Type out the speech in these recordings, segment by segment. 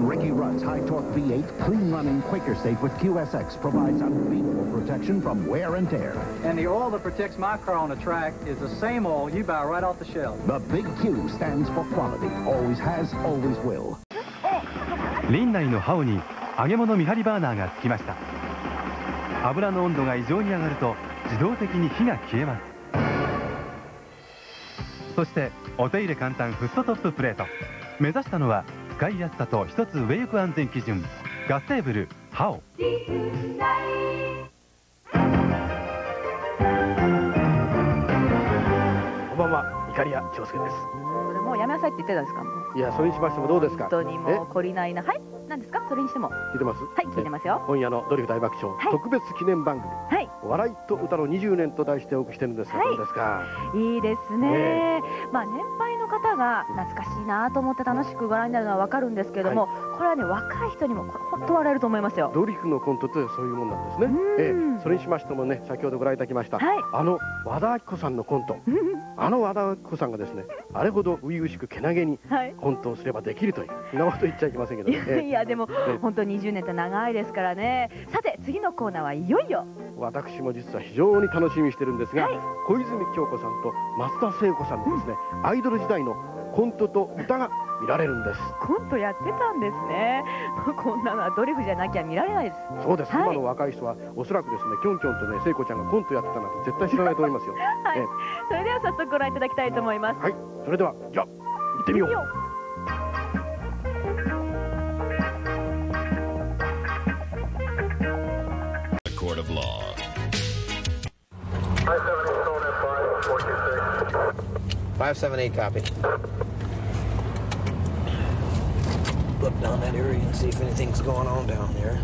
Ricky Rudd's high-torque V8, clean-running Quaker Safe with QSX provides unbeatable protection from wear and tear. And the oil that protects my car on the track is the same oil you buy right off the shelf. The big Q stands for quality. Always has, always will. 輪内の刃に揚げ物見張りバーナーがつきました。油の温度が異常に上がると自動的に火が消えます。そしてお手入れ簡単フットトッププレート。目指したのは使いやすさと一つ上行く安全基準、ガステーブルハオ。こんばんは、イカリア長介です。それもうやめなさいって言ってたんですか。いや、それにしましてもどうですか。本当にもう懲りないな。はい、何ですか。それにしても。聞いてます。はい、聞いてますよ。今夜のドリフ大爆笑、特別記念番組。はい。笑いと歌の20年と題してお送りしてるんですが、どうですか。いいですね。まあ年配の方が懐かしいなと思って楽しくご覧になるのはわかるんですけれども、これはね若い人にも本当笑えると思いますよ。ドリフのコントってそういうもんなんですね。それにしましてもね、先ほどご覧いただきましたあの和田アキ子さんのコント。あの和田アキ子さんがですね、あれほど初々しくけなげにコントをすればできるという、そんなこと言っちゃいけませんけどね。いやでも本当20年って長いですからね。さて次のコーナーはいよいよ。私も実は非常に楽しみにしてるんですが、小泉今日子さんと増田聖子さんのですね、アイドル時代のコントと歌が見られるんです。コントやってたんですね。こんなのはドリフじゃなきゃ見られないです。そうです。今の若い人はおそらくですね、キョンキョンとね、聖子ちゃんがコントやってたなんて絶対知らないと思いますよ。はい。それでは早速ご覧いただきたいと思います。はい。それではじゃあ行ってみよう。Court of law. 578 copy. Look down that area and see if anything's going on down there.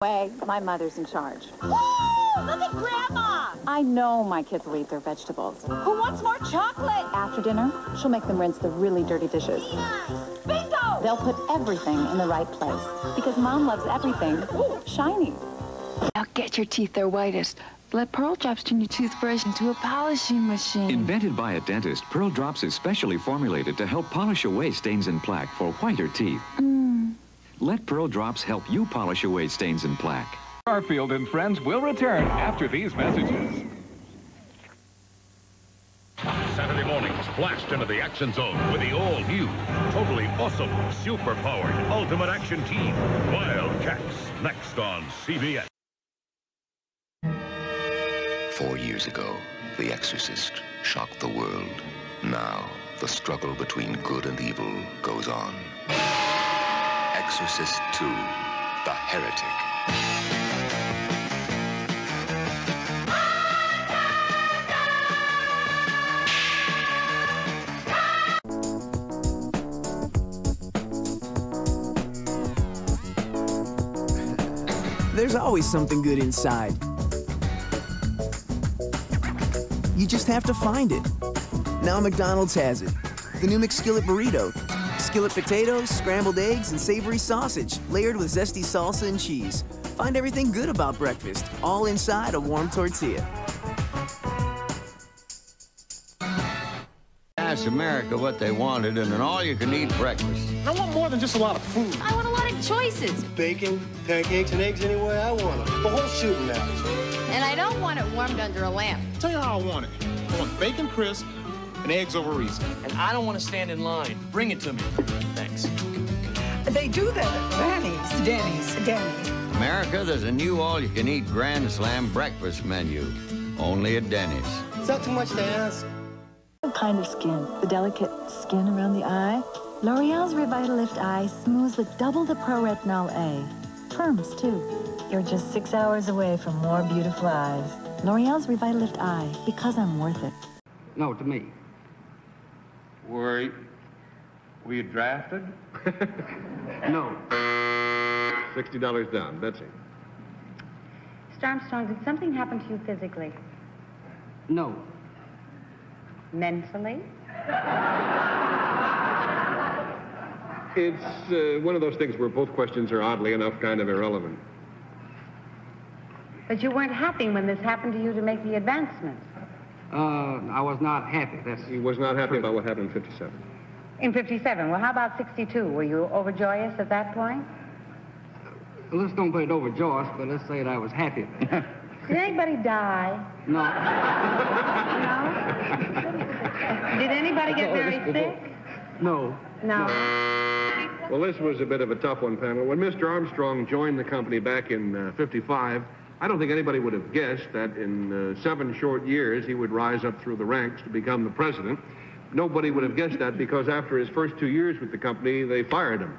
Way, my mother's in charge. Oh, look at Grandma! I know my kids will eat their vegetables. Who wants more chocolate? After dinner, she'll make them rinse the really dirty dishes. Bingo! They'll put everything in the right place because Mom loves everything shiny. Now get your teeth their whitest. Let Pearl Drops turn your toothbrush into a polishing machine. Invented by a dentist, Pearl Drops is specially formulated to help polish away stains and plaque for whiter teeth. Let Pearl Drops help you polish away stains and plaque. Garfield and Friends will return after these messages. Saturday mornings, blast into the action zone with the all-new, totally awesome, super-powered Ultimate Action Team, Wildcats, next on CBS. 4 years ago, The Exorcist shocked the world. Now, the struggle between good and evil goes on. Exorcist 2, The Heretic. There's always something good inside. You just have to find it. Now McDonald's has it. The new McSkillet burrito. Skillet potatoes, scrambled eggs, and savory sausage, layered with zesty salsa and cheese. Find everything good about breakfast, all inside a warm tortilla. Asked America what they wanted and an all-you-can-eat breakfast. I want more than just a lot of food. I want a lot of choices. Bacon, pancakes, and eggs any way I want them. The whole shooting match. And I don't want it warmed under a lamp. I'll tell you how I want it. I want bacon crisp and eggs over easy. And I don't want to stand in line. Bring it to me. Thanks. They do that at Denny's. America, there's a new all-you-can-eat Grand Slam breakfast menu. Only at Denny's. Is that too much to ask? What kind of skin? The delicate skin around the eye? L'Oreal's Revitalift Eye smooths with double the Pro-Retinol A. Firms, too. You're just 6 hours away from more beautiful eyes. L'Oreal's Revitalift Eye, because I'm worth it. No, to me. Were you drafted? No. $60 down. Betsy. Mr. Armstrong, did something happen to you physically? No. Mentally? It's one of those things where both questions are oddly enough kind of irrelevant. But you weren't happy when this happened to you to make the advancements. I was not happy. He was not happy about what happened in 57. In 57. Well, how about 62? Were you overjoyous at that point? Well, let's don't put it overjoyous, but let's say that I was happy. Did anybody die? No. No? Did anybody get very sick? No. No. Well, this was a bit of a tough one, Pamela. When Mr. Armstrong joined the company back in 55, I don't think anybody would have guessed that in 7 short years he would rise up through the ranks to become the president. Nobody would have guessed that because after his first 2 years with the company, they fired him.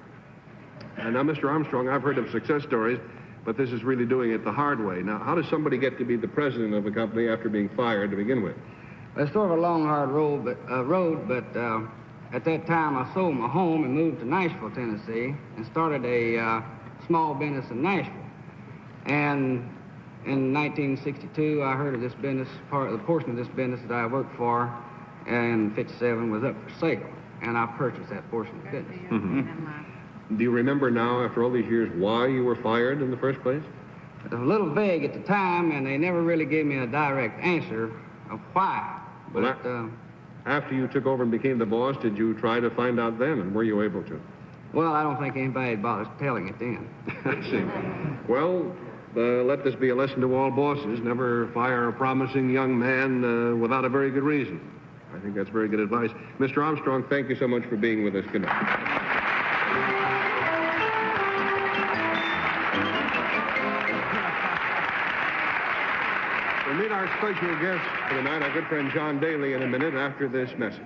And now, Mr. Armstrong, I've heard of success stories, but this is really doing it the hard way. Now, how does somebody get to be the president of a company after being fired to begin with? It's sort of a long, hard road, but at that time I sold my home and moved to Nashville, Tennessee, and started a small business in Nashville. And in 1962, I heard of this business, the portion of this business that I worked for, and 57 was up for sale, and I purchased that portion of the business. Mm-hmm. Do you remember now, after all these years, why you were fired in the first place? It was a little vague at the time, and they never really gave me a direct answer of why. But after you took over and became the boss, did you try to find out then, and were you able to? Well, I don't think anybody bothers telling it then. I see. Well, let this be a lesson to all bosses. Never fire a promising young man without a very good reason. I think that's very good advice. Mr. Armstrong, thank you so much for being with us. Good night. We'll meet our special guest for the night, our good friend John Daly, in a minute after this message.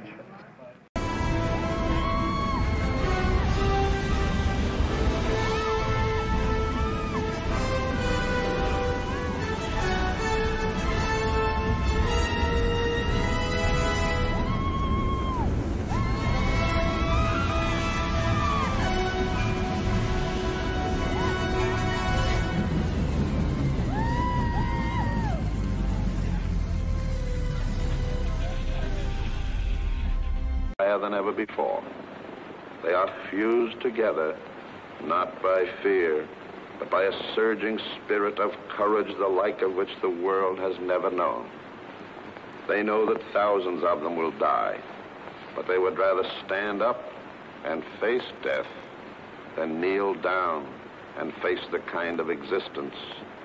Than ever before. They are fused together, not by fear, but by a surging spirit of courage, the like of which the world has never known. They know that thousands of them will die, but they would rather stand up and face death than kneel down and face the kind of existence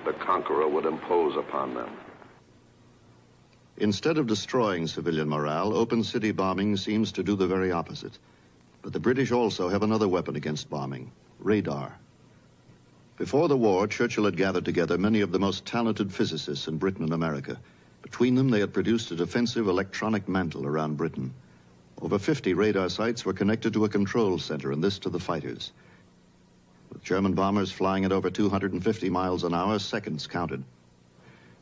the conqueror would impose upon them. Instead of destroying civilian morale, open city bombing seems to do the very opposite. But the British also have another weapon against bombing: radar. Before the war, Churchill had gathered together many of the most talented physicists in Britain and America. Between them, they had produced a defensive electronic mantle around Britain. Over 50 radar sites were connected to a control center, and this to the fighters. With German bombers flying at over 250 miles an hour, seconds counted.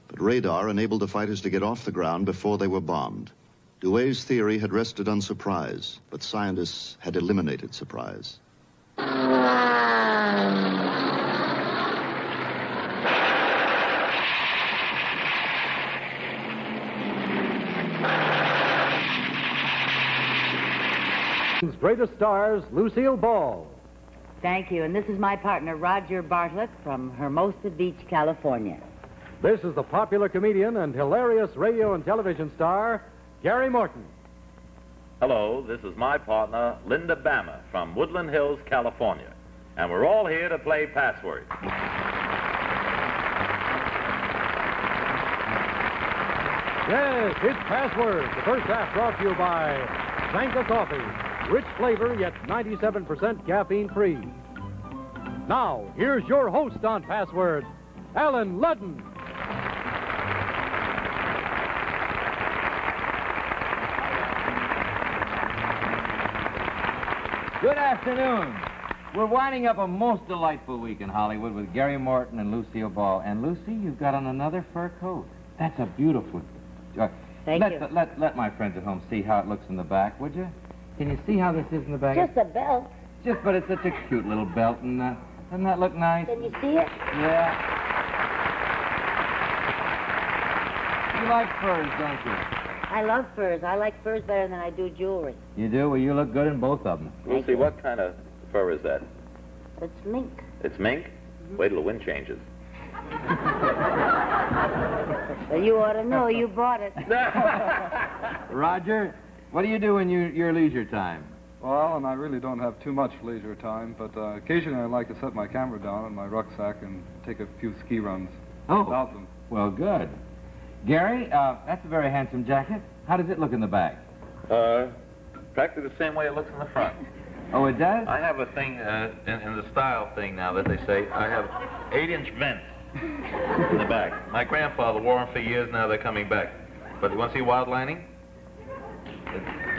But radar enabled the fighters to get off the ground before they were bombed. Douai's theory had rested on surprise, but scientists had eliminated surprise. Greatest stars, Lucille Ball. Thank you, and this is my partner, Roger Bartlett, from Hermosa Beach, California. This is the popular comedian and hilarious radio and television star, Gary Morton. Hello, this is my partner, Linda Bama, from Woodland Hills, California. And we're all here to play Password. Yes, it's Password. The first half brought to you by Sanka Coffee. Rich flavor, yet 97% caffeine-free. Now, here's your host on Password, Alan Ludden. Good afternoon. We're winding up a most delightful week in Hollywood with Gary Morton and Lucille Ball. And Lucy, you've got on another fur coat. That's a beautiful... Thank you. Let my friends at home see how it looks in the back, would you? Can you see how this is in the back? Just a belt. But it's such a cute little belt, and doesn't that look nice? Can you see it? Yeah. You like furs, don't you? I love furs. I like furs better than I do jewelry. You do? Well, you look good in both of them. Lucy, what kind of fur is that? It's mink. It's mink? Mm-hmm. Wait till the wind changes. Well, you ought to know. You bought it. Roger, what do you do in your leisure time? Well, and I really don't have too much leisure time, but occasionally I like to set my camera down in my rucksack and take a few ski runs without them. Well, good. Gary, that's a very handsome jacket. How does it look in the back? Practically the same way it looks in the front. Oh, it does? I have a thing in the style thing now that they say. I have 8-inch vents in the back. My grandfather wore them for years. Now they're coming back. But you want to see wild lining?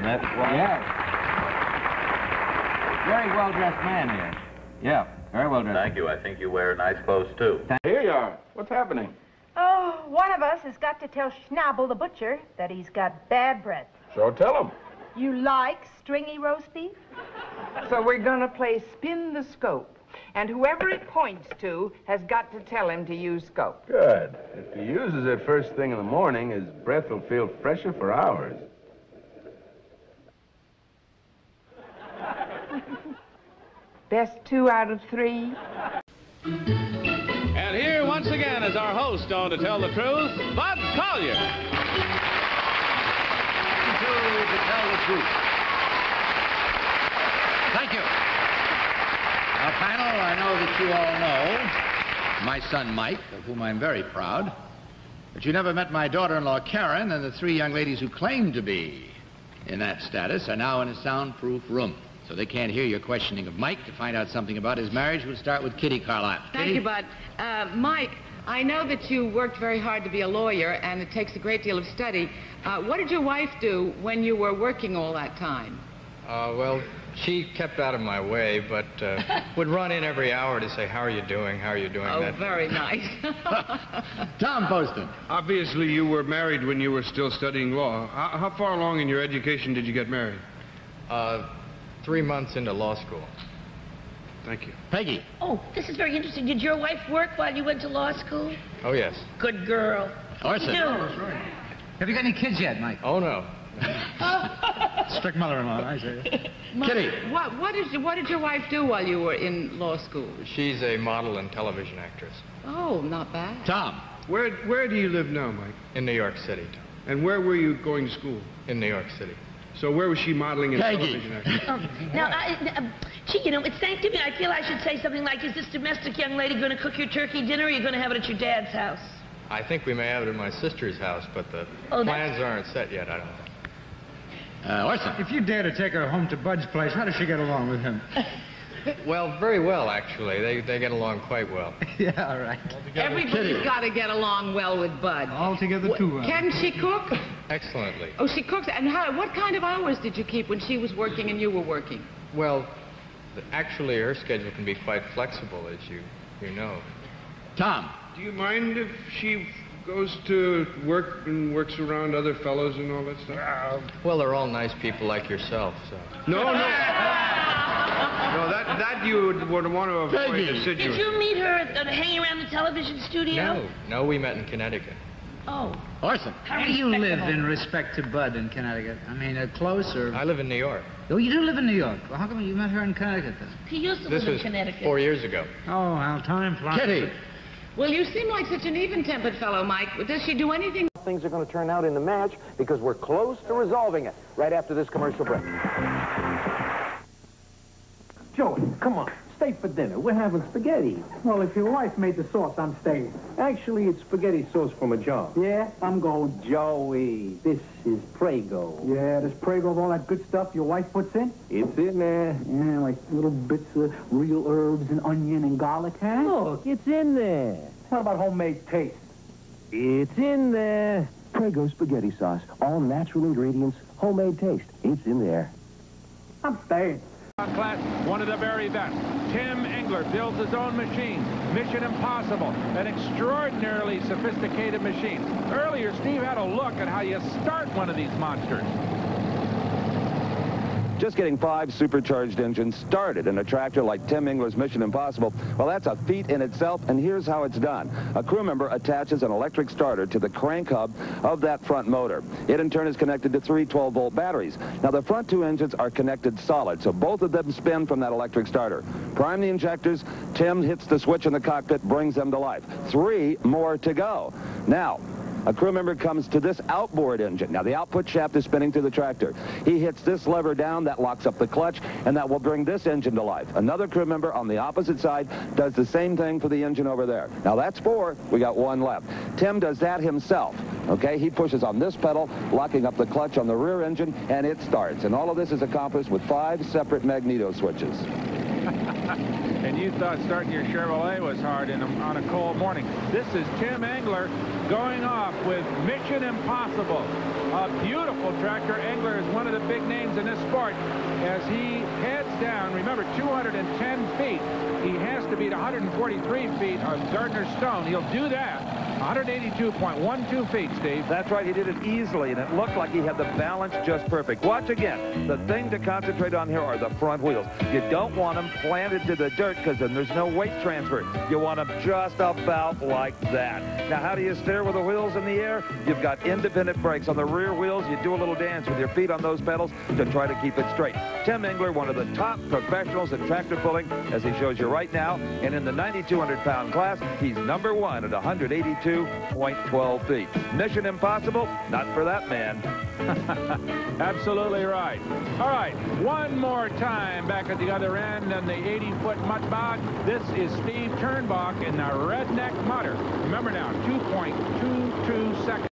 That's why. Yeah. Very well-dressed man here. Yeah, very well-dressed. Thank you. I think you wear nice clothes, too. Here you are. What's happening? Oh, one of us has got to tell Schnabel the butcher that he's got bad breath. So tell him. You like stringy roast beef? So we're going to play spin the scope. And whoever it points to has got to tell him to use scope. Good. If he uses it first thing in the morning, his breath will feel fresher for hours. Best 2 out of 3. And here once again is our host on To Tell the Truth, Bud Collyer. To Tell the Truth. Thank you. Now, panel, I know that you all know my son Mike, of whom I'm very proud, but you never met my daughter-in-law Karen, and the 3 young ladies who claim to be in that status are now in a soundproof room. So they can't hear your questioning of Mike. To find out something about his marriage, we'll start with Kitty Carlisle. Thank you, Bud. Mike, I know that you worked very hard to be a lawyer, and it takes a great deal of study. What did your wife do when you were working all that time? Well, she kept out of my way, but would run in every hour to say, how are you doing? How are you doing? Oh, very nice. Tom Poston. Obviously, you were married when you were still studying law. How far along in your education did you get married? 3 months into law school. Thank you. Peggy. Oh, this is very interesting. Did your wife work while you went to law school? Oh, yes. Good girl. Orson. Have you got any kids yet, Mike? Oh, no. Strict mother-in-law, I say. Kitty. What did your wife do while you were in law school? She's a model and television actress. Oh, not bad. Tom. Where do you live now, Mike? In New York City. And where were you going to school? In New York City. So where was she modeling in television acting? Now, gee, you know, it's Thanksgiving. I feel I should say something like, is this domestic young lady going to cook your turkey dinner, or are you going to have it at your dad's house? I think we may have it at my sister's house, but the plans aren't set yet, I don't know. Orson. If you dare to take her home to Bud's place, how does she get along with him? Well, very well, actually. They get along quite well. Yeah, all right. Everybody's got to get along well with Bud. All together, too. Can she cook? Excellently. Oh, she cooks. And what kind of hours did you keep when she was working and you were working? Well, actually, her schedule can be quite flexible, as you know. Tom. Do you mind if she goes to work and works around other fellows and all that stuff? Well, they're all nice people like yourself, so... No. No, that you would want to avoid assiduous. Did you meet her hanging around the television studio? No, we met in Connecticut. Oh. Orson. How do you live in respect to Bud in Connecticut? I mean, close or... I live in New York. Oh, you do live in New York. Well, how come you met her in Connecticut, then? He used to live in Connecticut. This was 4 years ago. Oh, how time flies. Kitty. Well, you seem like such an even-tempered fellow, Mike. Does she do anything? Things are going to turn out in the match because we're close to resolving it right after this commercial break. Joey, come on. Stay for dinner. We're having spaghetti. Well, if your wife made the sauce, I'm staying. Actually, it's spaghetti sauce from a jar. Yeah? I'm going Joey. This is Prego. Yeah, this Prego of all that good stuff your wife puts in? It's in there. Yeah, like little bits of real herbs and onion and garlic, huh? Look, it's in there. How about homemade taste? It's in there. Prego spaghetti sauce. All natural ingredients, homemade taste. It's in there. I'm staying. Class, one of the very best. Tim Engler builds his own machine. Mission Impossible, an extraordinarily sophisticated machine. Earlier, Steve had a look at how you start one of these monsters. Just getting 5 supercharged engines started in a tractor like Tim Engler's Mission Impossible, well, that's a feat in itself, and here's how it's done. A crew member attaches an electric starter to the crank hub of that front motor. It, in turn, is connected to 3 12-volt batteries. Now, the front 2 engines are connected solid, so both of them spin from that electric starter. Prime the injectors, Tim hits the switch in the cockpit, brings them to life. 3 more to go. Now, A crew member comes to this outboard engine. Now, the output shaft is spinning through the tractor. He hits this lever down, that locks up the clutch, and that will bring this engine to life. Another crew member on the opposite side does the same thing for the engine over there. Now, that's 4. We got 1 left. Tim does that himself. Okay, he pushes on this pedal, locking up the clutch on the rear engine, and it starts. And all of this is accomplished with 5 separate magneto switches. And you thought starting your Chevrolet was hard on a cold morning. This is Tim Engler going off with Mission Impossible. A beautiful tractor. Engler is one of the big names in this sport as he heads down. Remember, 210 feet. He has to beat 143 feet of Gardner Stone. He'll do that. 182.12 feet, Steve. That's right. He did it easily, and it looked like he had the balance just perfect. Watch again. The thing to concentrate on here are the front wheels. You don't want them planted to the dirt because then there's no weight transfer. You want them just about like that. Now, how do you steer with the wheels in the air? You've got independent brakes on the rear wheels. You do a little dance with your feet on those pedals to try to keep it straight. Tim Engler, one of the top professionals in tractor pulling, as he shows you right now. And in the 9,200-pound class, he's number 1 at 182.12 feet. Mission Impossible? Not for that man. Absolutely right. All right, one more time back at the other end on the 80-foot mudbog. This is Steve Turnbach in the Redneck Mutter. Remember now, 2.22 seconds.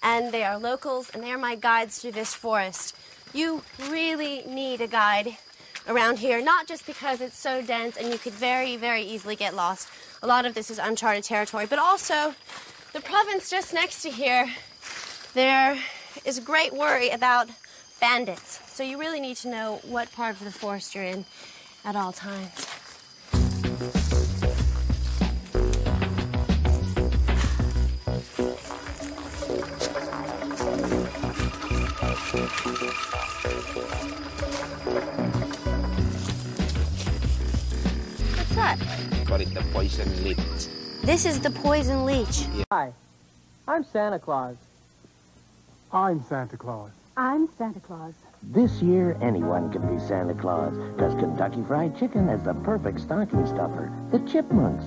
And they are locals, and they are my guides through this forest. You really need a guide around here, not just because it's so dense and you could very, very easily get lost. A lot of this is uncharted territory, but also the province just next to here, there is a great worry about bandits. So you really need to know what part of the forest you're in at all times. What's that? Call it the poison leech. This is the poison leech. Yeah. Hi, I'm Santa Claus. I'm Santa Claus. I'm Santa Claus. This year, anyone can be Santa Claus, because Kentucky Fried Chicken has the perfect stocking stuffer, the Chipmunks.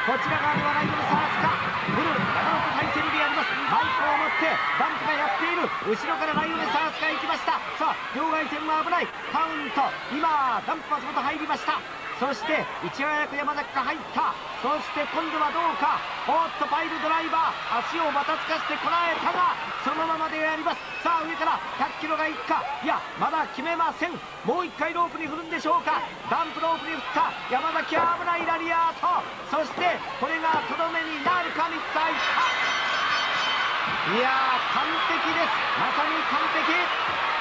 こちら側にはライオネサースかブルー長野と対戦でありますマイクを持ってダンプがやっている後ろからライオネサースが行きましたさあ両外線は危ないカウント今ダンプ松本入りましたそしていち早く山崎が入ったそして今度はどうかおっとパイルドライバー足をばたつかせてこらえたがそのままでありますさあ上から100キロがいくかいやまだ決めませんもう一回ロープに振るんでしょうかダンプロープに振った山崎は危ないラリアートそしてこれがとどめになるか3つ入ったいやー完璧ですまさに完璧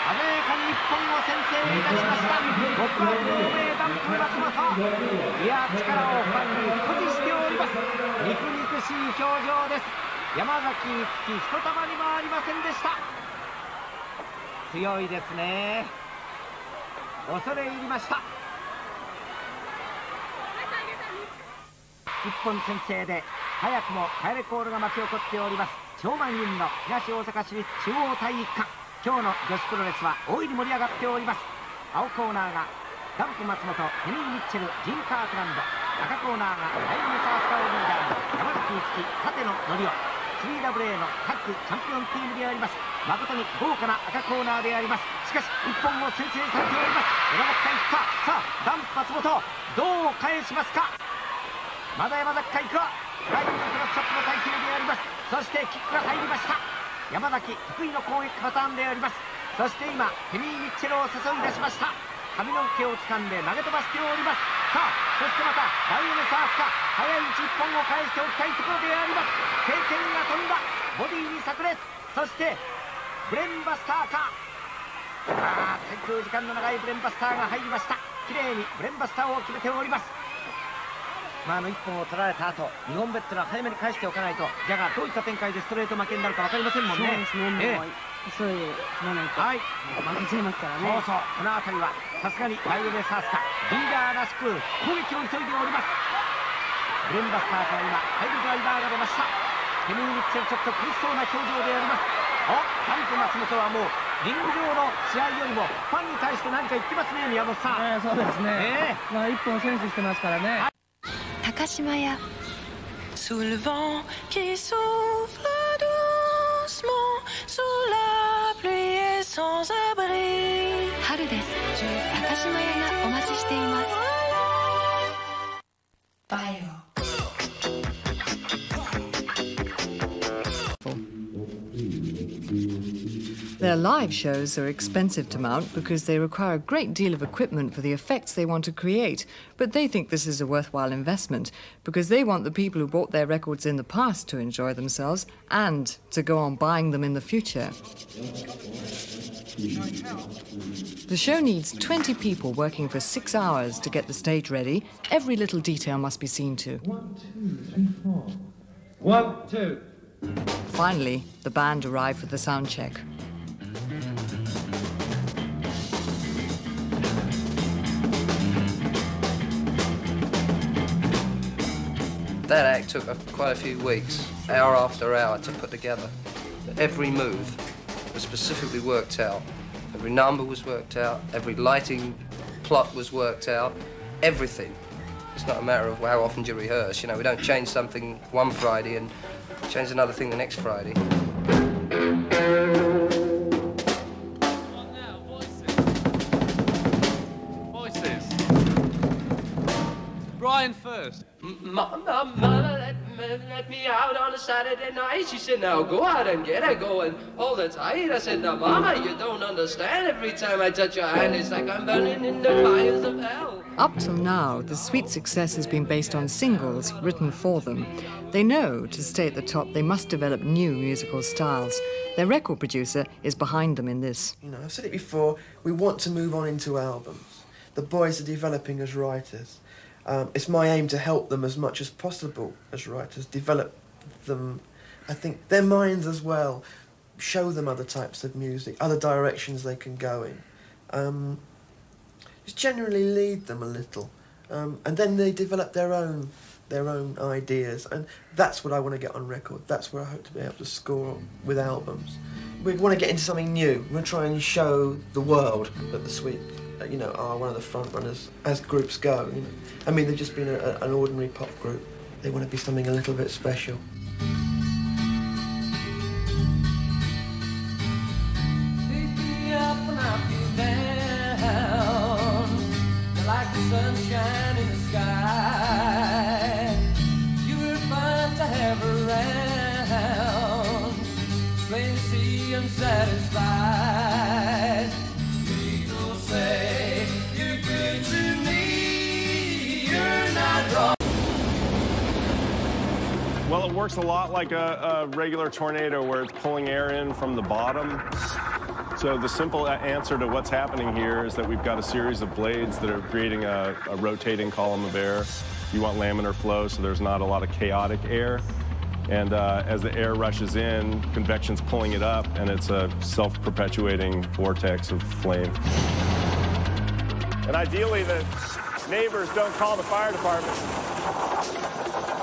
鮮やかに日本を先制いたしました極悪の名ダンプ松本いや力をファンに誇示しております肉々しい表情です山崎一樹ひとたまにもありませんでした強いですね恐れ入りました日本先制で早くも帰れコールが巻き起こっております超満員の東大阪市立中央体育館今日の女子プロレスは大いに盛り上がっております青コーナーがダンプ松本ヘニー・ミッチェルジン・カークランド赤コーナーがライオネサースカーリーダー山崎一樹縦の乗りを 3WA のタッグチャンピオンチームであります誠に豪華な赤コーナーでありますしかし一本を先制されております山崎がいくかさあダンプ松本どう返しますかまだ山崎がいくかライオンクロスショップの体勢でありますそしてキックが入りました山崎得意の攻撃パターンでありますそして今ヘニー・ミッチェルを誘い出しました髪の毛を掴んで投げ飛ばしておりますさあそしてまたライオネサースか早い1本を返しておきたいところであります経験が飛んだボディに炸裂そしてブレンバスターか滞空時間の長いブレンバスターが入りました綺麗にブレンバスターを決めておりますまあ1本を取られた後、2本目ってのは早めに返しておかないと、ジャガーどういった展開でストレート負けになるか分かりませんもんね。そうですね。急いで踏まないと。はい。負けちゃいますからね。そうそう、この辺りはさすがにワイルドベースハースかリーダーらしく攻撃を急いでおります。ブレンバスターから今ハイルドライバーが出ました。ケニー・ミッチェルちょっと苦しそうな表情であります。お、ファンと松本はもうリング上の試合よりもファンに対して何か言ってますね、宮本さん。そうですね。まあ一本選手してますからね。高島屋。Sous le vent qui souffle doucement, sous la pluie et sans abri. 春です。高島屋がお待ちしています。バイオ。Their live shows are expensive to mount because they require a great deal of equipment for the effects they want to create. But they think this is a worthwhile investment because they want the people who bought their records in the past to enjoy themselves and to go on buying them in the future. The show needs 20 people working for 6 hours to get the stage ready. Every little detail must be seen to. 1, 2, 3, 4. 1, 2. Finally, the band arrive for the sound check. That act took quite a few weeks, hour after hour, to put together. Every move was specifically worked out. Every number was worked out. Every lighting plot was worked out. Everything. It's not a matter of how often do you rehearse. You know, we don't change something one Friday and change another thing the next Friday. Voices. Brian first. Mama let me out on a Saturday night. She said, now go out and get it going. Hold it tight. I said, now Mama, you don't understand. Every time I touch your hand, it's like I'm burning in the fires of hell. Up till now, the Sweet success has been based on singles written for them. They know to stay at the top, they must develop new musical styles. Their record producer is behind them in this. You know, I've said it before, we want to move on into albums. The boys are developing as writers. It's my aim to help them as much as possible as writers, develop them, I think, their minds as well, show them other types of music, other directions they can go in. Just generally lead them a little, and then they develop their own ideas, and that's what I want to get on record. That's where I hope to be able to score with albums. We want to get into something new. We want to try and show the world that the Sweet, you know, are one of the front runners as groups go. You know, I mean, they've just been an ordinary pop group. They want to be something a little bit special. Like the sunshine in the sky, you were fun to have around. Plain to see I'm satisfied. People say you're good to me, you're not wrong. Well, it works a lot like a regular tornado where it's pulling air in from the bottom. So the simple answer to what's happening here is that we've got a series of blades that are creating a rotating column of air. You want laminar flow, so there's not a lot of chaotic air. And as the air rushes in, convection's pulling it up, and it's a self-perpetuating vortex of flame. And ideally, the neighbors don't call the fire department.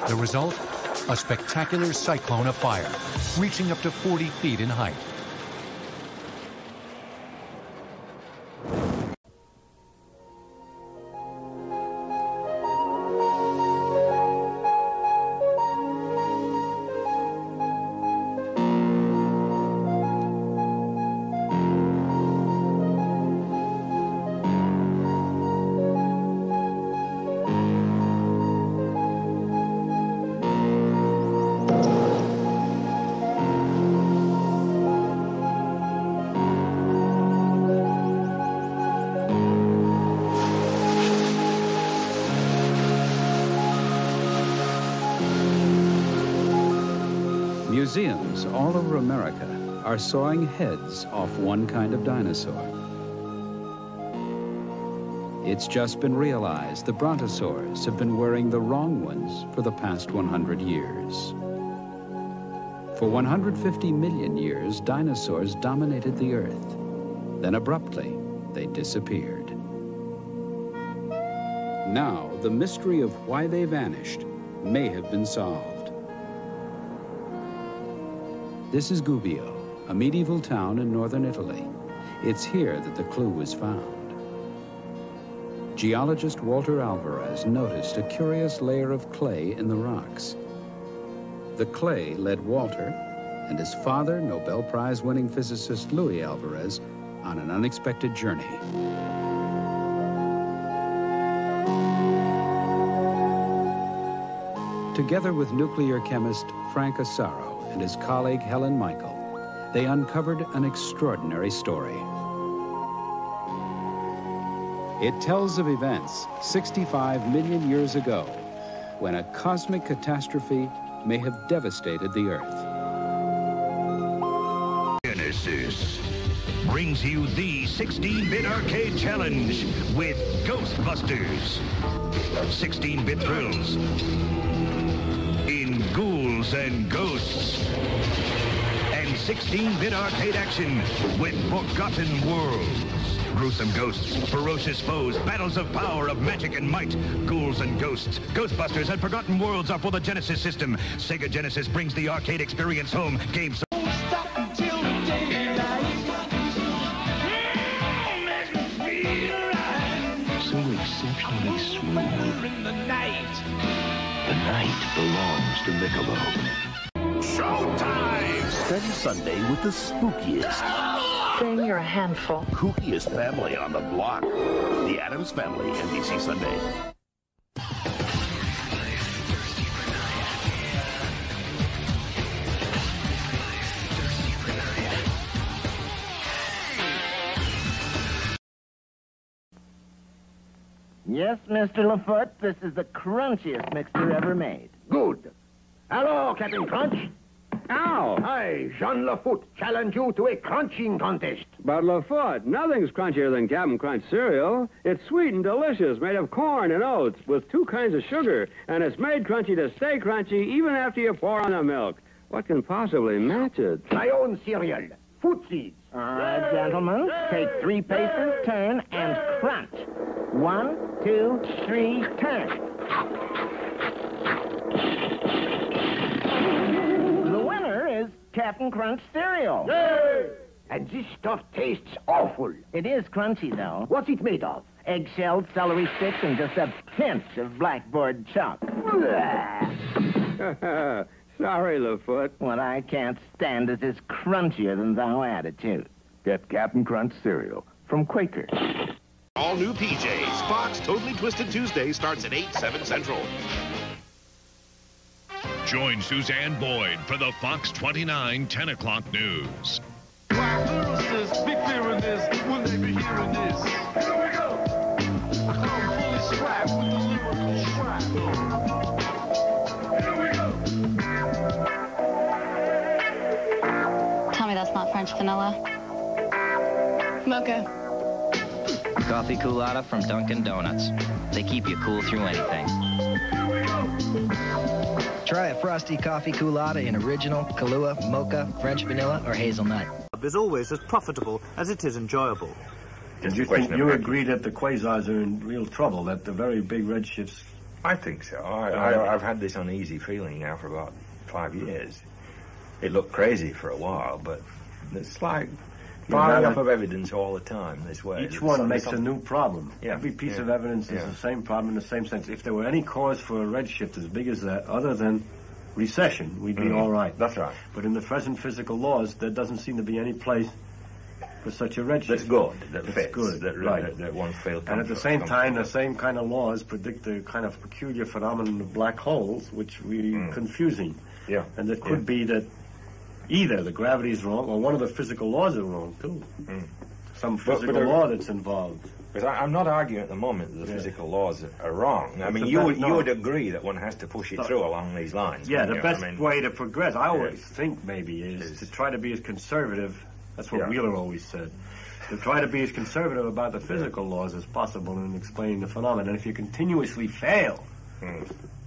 The result? A spectacular cyclone of fire, reaching up to 40 feet in height. Museums all over America are sawing heads off one kind of dinosaur. It's just been realized the brontosaurs have been wearing the wrong ones for the past 100 years. For 150 million years, dinosaurs dominated the Earth. Then abruptly, they disappeared. Now, the mystery of why they vanished may have been solved. This is Gubbio, a medieval town in northern Italy. It's here that the clue was found. Geologist Walter Alvarez noticed a curious layer of clay in the rocks. The clay led Walter and his father, Nobel Prize-winning physicist Louis Alvarez, on an unexpected journey. Together with nuclear chemist Frank Asaro and his colleague Helen Michael, they uncovered an extraordinary story. It tells of events 65 million years ago, when a cosmic catastrophe may have devastated the Earth. Genesis brings you the 16-bit arcade challenge with Ghostbusters. 16-bit thrills in ghouls and ghosts. And 16-bit arcade action with Forgotten Worlds. Gruesome ghosts, ferocious foes, battles of power, of magic and might. Ghouls and ghosts, Ghostbusters and Forgotten Worlds are for the Genesis system. Sega Genesis brings the arcade experience home. Games. So exceptionally smooth. The night belongs to Michelob. Showtime! Spend Sunday with the spookiest. Ben, you're a handful. Kookiest family on the block. The Addams Family, NBC Sunday. Yes, Mr. LaFoot, this is the crunchiest mixture ever made. Good. Hello, Captain Crunch. Ow! I, Jean Lafoot, challenge you to a crunching contest. But LaFoot, nothing's crunchier than Captain Crunch cereal. It's sweet and delicious, made of corn and oats with 2 kinds of sugar, and it's made crunchy to stay crunchy even after you pour on the milk. What can possibly match it? My own cereal, Foot Seeds. All right, gentlemen, take 3 paces, turn, and crunch. 1, 2, 3, turn. Captain Crunch cereal. Yay! And this stuff tastes awful. It is crunchy, though. What's it made of? Eggshells, celery sticks, and just a pinch of blackboard chalk. Sorry, LaFoot. What I can't stand is this crunchier than thou attitude. Get Captain Crunch cereal from Quaker. All new PJs. Fox Totally Twisted Tuesday starts at 8, 7 Central. Join Suzanne Boyd for the Fox 29 10 o'clock news. Black lyricists be fearing this when they be hearing this. Here we go. I come fully strapped with the lyrical shrapnel. Here we go. Tell me that's not French vanilla. Mocha. Coffee Coolata from Dunkin' Donuts. They keep you cool through anything. Try a frosty coffee Coolata in original, Kahlua, mocha, French vanilla, or hazelnut. Is always as profitable as it is enjoyable. And you agree that the quasars are in real trouble, that the very big redshifts... I think so. I've had this uneasy feeling now for about 5 years. It looked crazy for a while, but it's like piling up of evidence all the time this way. Each one makes a new problem. Yeah. Every piece of evidence is the same problem in the same sense. If there were any cause for a redshift as big as that, other than recession, we'd be all right. That's right. But in the present physical laws, there doesn't seem to be any place for such a redshift. That's good. That That's fits. good. Right. That won't fail. And at the same time, the same kind of laws predict the kind of peculiar phenomenon of black holes, which really confusing. Yeah. And it could be that either the gravity is wrong or one of the physical laws are wrong, too. Some physical law that's involved. Because I'm not arguing at the moment that the physical laws are wrong. I mean, you would agree that one has to push it through along these lines. Yeah, the best way to progress, I always think maybe, is to try to be as conservative. That's what Wheeler always said. to try to be as conservative about the physical laws as possible in explaining the phenomenon. And if you continuously fail,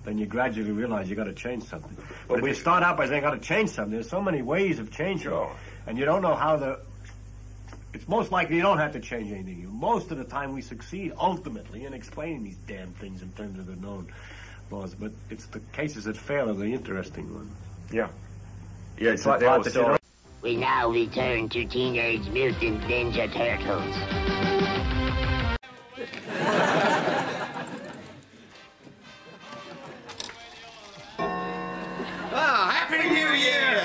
then you gradually realize you got to change something. But if you start out by saying, got to change something, there's so many ways of changing, and you don't know how it's most likely you don't have to change anything. Most of the time we succeed ultimately in explaining these damn things in terms of the known laws, but it's the cases that fail are the interesting ones. Yeah. Yeah, it's like they always say. We now return to Teenage Mutant Ninja Turtles. Happy New Year!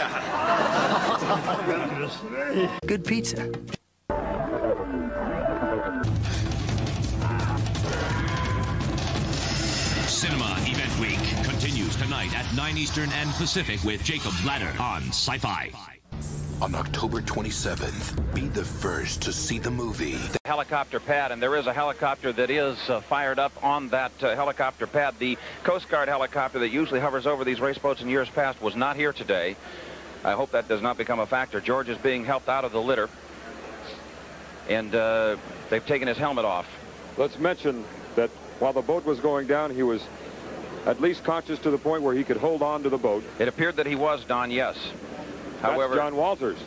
Good pizza. Cinema Event Week continues tonight at 9 Eastern and Pacific with Jacob Bladder on Sci-Fi. On October 27th, be the first to see the movie. The helicopter pad, and there is a helicopter that is fired up on that helicopter pad. The Coast Guard helicopter that usually hovers over these race boats in years past was not here today. I hope that does not become a factor. George is being helped out of the litter, and they've taken his helmet off. Let's mention that while the boat was going down, he was at least conscious to the point where he could hold on to the boat. It appeared that he was, Don, yes. However, that's John Walters.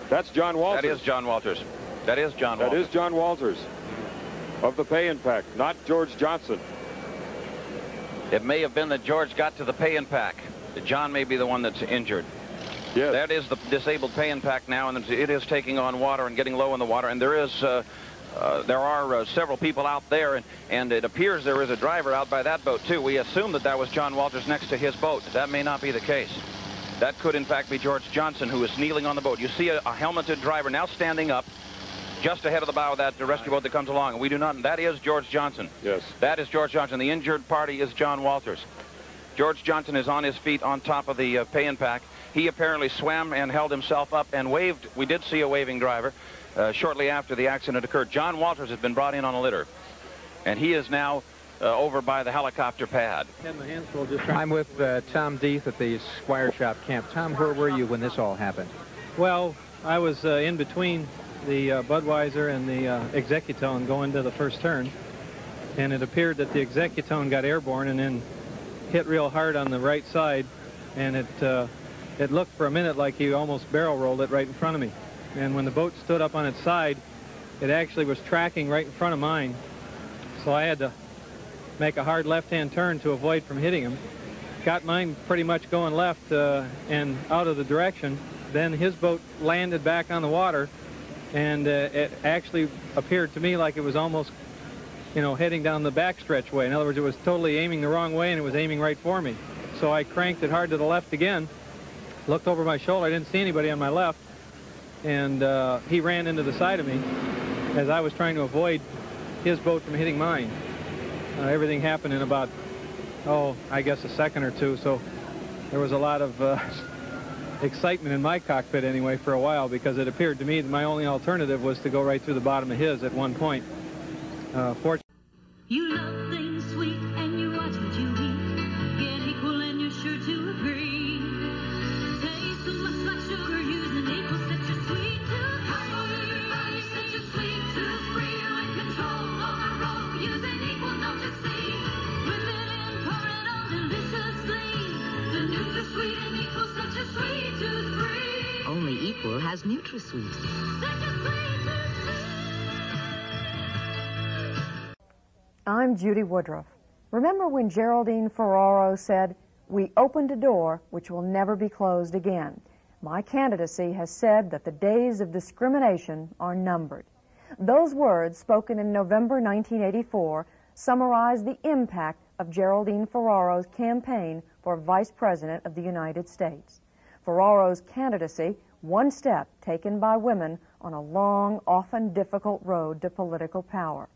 That's John Walters. That is John Walters. That is John Walters. That is John Walters of the pay and pack, not George Johnson. It may have been that George got to the pay and pack. John may be the one that's injured. Yes. That is the disabled pay and pack now, and it is taking on water and getting low in the water, and there is there are several people out there, and it appears there is a driver out by that boat too. We assume that was John Walters next to his boat. That may not be the case. That could in fact be George Johnson, who is kneeling on the boat. You see a helmeted driver now standing up just ahead of the bow of that rescue boat that comes along, and we do not. That is George Johnson. Yes. That is George Johnson. The injured party is John Walters. George Johnson is on his feet on top of the pay and pack. He apparently swam and held himself up and waved. We did see a waving driver shortly after the accident occurred. John Walters has been brought in on a litter, and he is now over by the helicopter pad. I'm with Tom Deeth at the Squire Shop camp. Tom, where were you when this all happened? Well, I was in between the Budweiser and the Executone going to the first turn, and it appeared that the Executone got airborne and then hit real hard on the right side, and it looked for a minute like he almost barrel rolled it right in front of me. And when the boat stood up on its side, it actually was tracking right in front of mine, so I had to make a hard left-hand turn to avoid from hitting him. Got mine pretty much going left and out of the direction. Then his boat landed back on the water, and it actually appeared to me like it was almost, you know, heading down the backstretch way. In other words, it was totally aiming the wrong way, and it was aiming right for me. So I cranked it hard to the left again, looked over my shoulder. I didn't see anybody on my left, and he ran into the side of me as I was trying to avoid his boat from hitting mine. Everything happened in about, I guess a second or two, so there was a lot of excitement in my cockpit anyway for a while, because it appeared to me that my only alternative was to go right through the bottom of his at one point. Fortunately, You love things sweet and you watch what you eat. Get equal and you're sure to agree. Taste so much like sugar, using equal such a sweet tooth. Everybody such a sweet tooth free. You're in control on the road, using equal, don't you see? Whip it in, pour it on deliciously. The NutraSweet and equal such a sweet tooth free. Only Equal has NutraSweet. Such a sweet tooth. I'm Judy Woodruff. Remember when Geraldine Ferraro said, "We opened a door which will never be closed again"? My candidacy has said that the days of discrimination are numbered. Those words, spoken in November 1984, summarize the impact of Geraldine Ferraro's campaign for Vice President of the United States. Ferraro's candidacy, one step taken by women on a long, often difficult road to political power.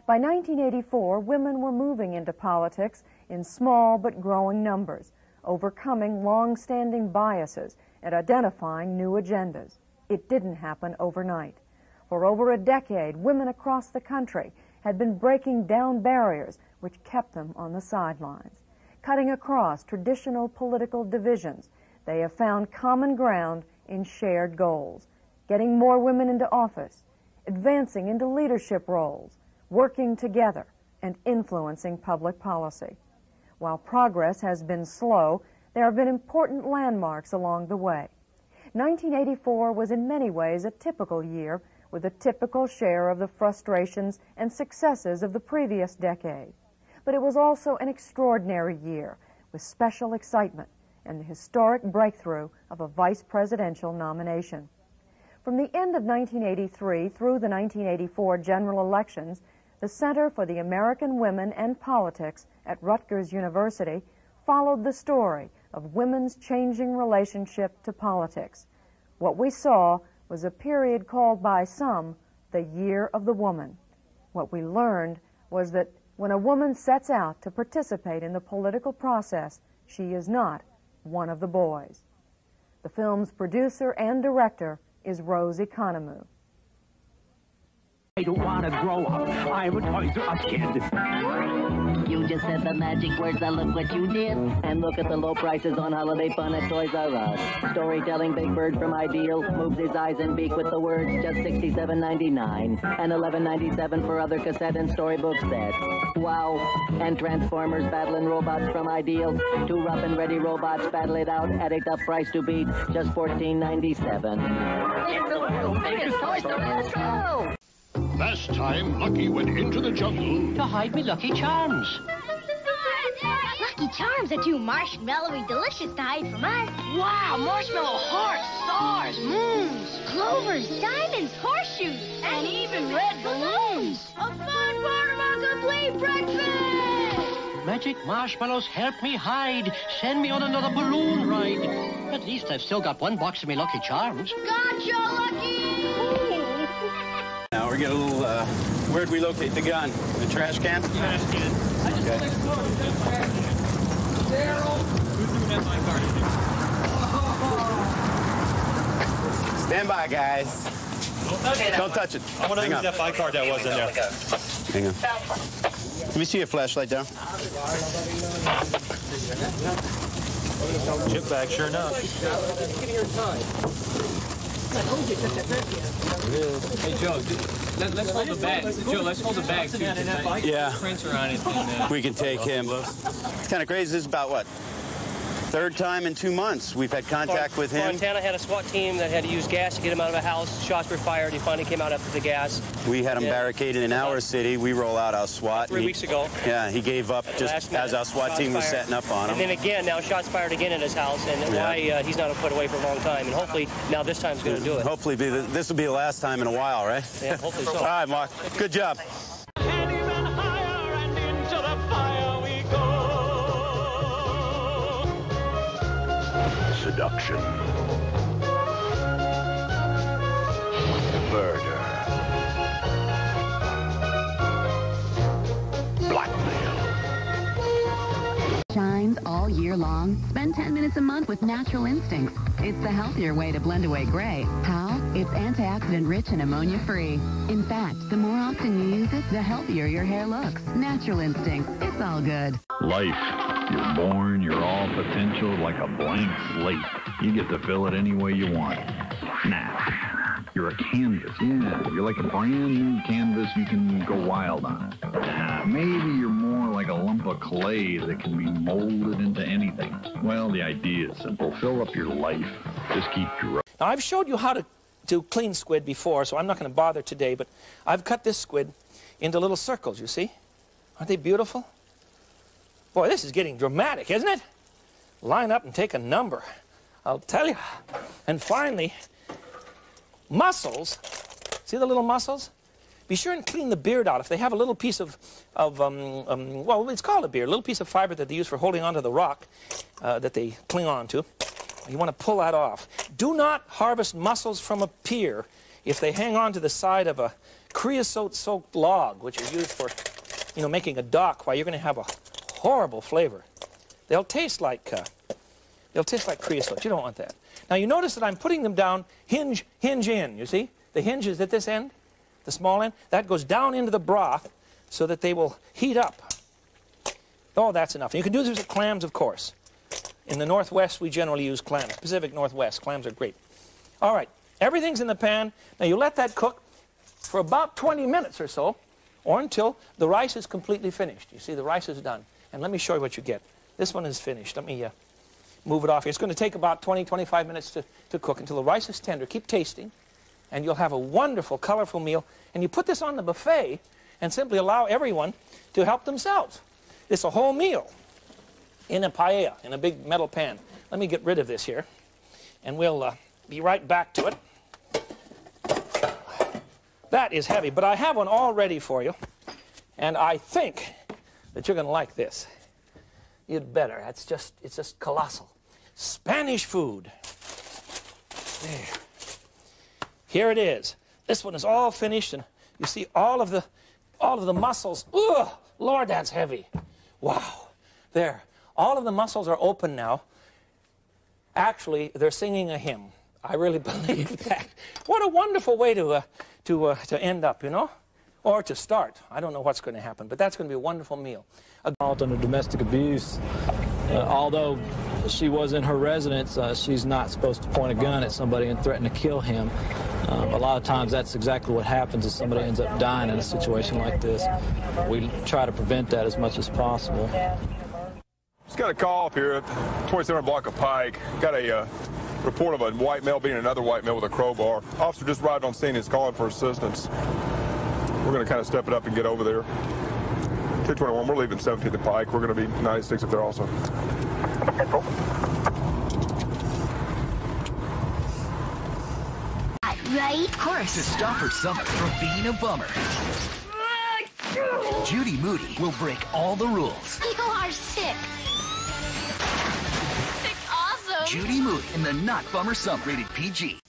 By 1984, women were moving into politics in small but growing numbers, overcoming long-standing biases and identifying new agendas. It didn't happen overnight. For over a decade, women across the country had been breaking down barriers which kept them on the sidelines. Cutting across traditional political divisions, they have found common ground in shared goals. getting more women into office, advancing into leadership roles, working together, and influencing public policy. While progress has been slow, there have been important landmarks along the way. 1984 was in many ways a typical year, with a typical share of the frustrations and successes of the previous decade. But it was also an extraordinary year, with special excitement and the historic breakthrough of a vice presidential nomination. From the end of 1983 through the 1984 general elections, the Center for the American Women and Politics at Rutgers University followed the story of women's changing relationship to politics. What we saw was a period called by some the Year of the Woman. What we learned was that when a woman sets out to participate in the political process, she is not one of the boys. The film's producer and director is Rose Economou. I don't want to grow up. I'm a Toys R Us kid. You just said the magic words, now look what you did. And look at the low prices on holiday fun at Toys R Us. Storytelling Big Bird from Ideal moves his eyes and beak with the words just $67.99 and $11.97 for other cassette and storybook sets. Wow. And Transformers battling robots from Ideal. Two rough and ready robots battle it out at a tough price to beat, just $14.97. It's the world's biggest toy store in the show. Last time, Lucky went into the jungle to hide me Lucky Charms. Lucky Charms are too marshmallowy delicious to hide from us. Wow, marshmallow hearts, stars, moons, clovers, diamonds, horseshoes, and even red balloons. A fun part of our complete breakfast! Magic marshmallows help me hide. Send me on another balloon ride. At least I've still got one box of me Lucky Charms. Gotcha, Lucky! Now we get a little, where'd we locate the gun? The trash can? Trash can. Okay. Stand by, guys. Don't touch it. I wonder whose FI card that was in there. Hang on. Let me see your flashlight there. Chip bag, sure enough. Hey, Joe, let's hold the bag. Joe, let's hold the bag, too. Yeah. Prints are on it. And, we can take him. It's kind of crazy. This is about, what, third time in 2 months we've had contact with him. Montana had a SWAT team that had to use gas to get him out of a house. Shots were fired. He finally came out after the gas. We had him barricaded in our city. We roll out our SWAT. 3 weeks ago. Yeah, he gave up just as our SWAT team was setting up on him. And then again, now shots fired again in his house, and why he's not put away for a long time. And hopefully now this time's going to do it. Hopefully this will be the last time in a while, right? Yeah, hopefully so. All right, Mark. Good job. Seduction. Murder. Blackmail. Shines all year long? Spend 10 minutes a month with Natural Instincts. It's the healthier way to blend away gray. How? It's antioxidant-rich and ammonia-free. In fact, the more often you use it, the healthier your hair looks. Natural Instincts. It's all good. Life. You're born, you're all potential like a blank slate. You get to fill it any way you want. Nah, you're a canvas. Yeah, you're like a brand new canvas you can go wild on. Nah, maybe you're more like a lump of clay that can be molded into anything. Well, the idea is simple. Fill up your life. Just keep dry. Now, I've showed you how to do clean squid before, so I'm not going to bother today, but I've cut this squid into little circles, you see? Aren't they beautiful? Boy, this is getting dramatic, isn't it? Line up and take a number. I'll tell you. And finally, mussels. See the little mussels? Be sure and clean the beard out. If they have a little piece of well, it's called a beard, a little piece of fiber that they use for holding onto the rock that they cling on to, you want to pull that off. Do not harvest mussels from a pier if they hang on to the side of a creosote-soaked log, which is used for, making a dock, while you're going to have a horrible flavor. They'll taste like creosote. You don't want that. Now you notice that I'm putting them down hinge in, you see? The hinge is at this end, the small end. That goes down into the broth so that they will heat up. Oh, that's enough. And you can do this with clams, of course. In the Northwest, we generally use clams. Pacific Northwest, clams are great. All right, Everything's in the pan. Now you let that cook for about 20 minutes or so, or until the rice is completely finished. You see, the rice is done. And let me show you what you get. This one is finished. Let me move it off here. It's going to take about 20, 25 minutes to cook until the rice is tender. Keep tasting, and you'll have a wonderful, colorful meal. And you put this on the buffet and simply allow everyone to help themselves. It's a whole meal in a paella, in a big metal pan. Let me get rid of this here, and we'll be right back to it. That is heavy, but I have one all ready for you, and I think that you're going to like this. You'd better. It's just colossal. Spanish food. There. Here it is. This one is all finished, and you see all of the muscles. Ugh, Lord, that's heavy. Wow. There. All of the muscles are open now. Actually, they're singing a hymn. I really believe that. What a wonderful way to end up, you know, or to start. I don't know what's going to happen, but that's going to be a wonderful meal. Assault and domestic abuse. Although she was in her residence, she's not supposed to point a gun at somebody and threaten to kill him. A lot of times that's exactly what happens, is somebody ends up dying in a situation like this. We try to prevent that as much as possible. Just got a call up here at 27th block of Pike. Got a report of a white male beating another white male with a crowbar. Officer just arrived on scene. He's calling for assistance. We're going to kind of step it up and get over there. 221, we're leaving 17th and Pike. We're going to be 96 up there also. Right? Of course. To stop her stomach from being a bummer, Judy Moody will break all the rules. You are sick. Sick awesome. Judy Moody in the Not Bummer Summer, rated PG.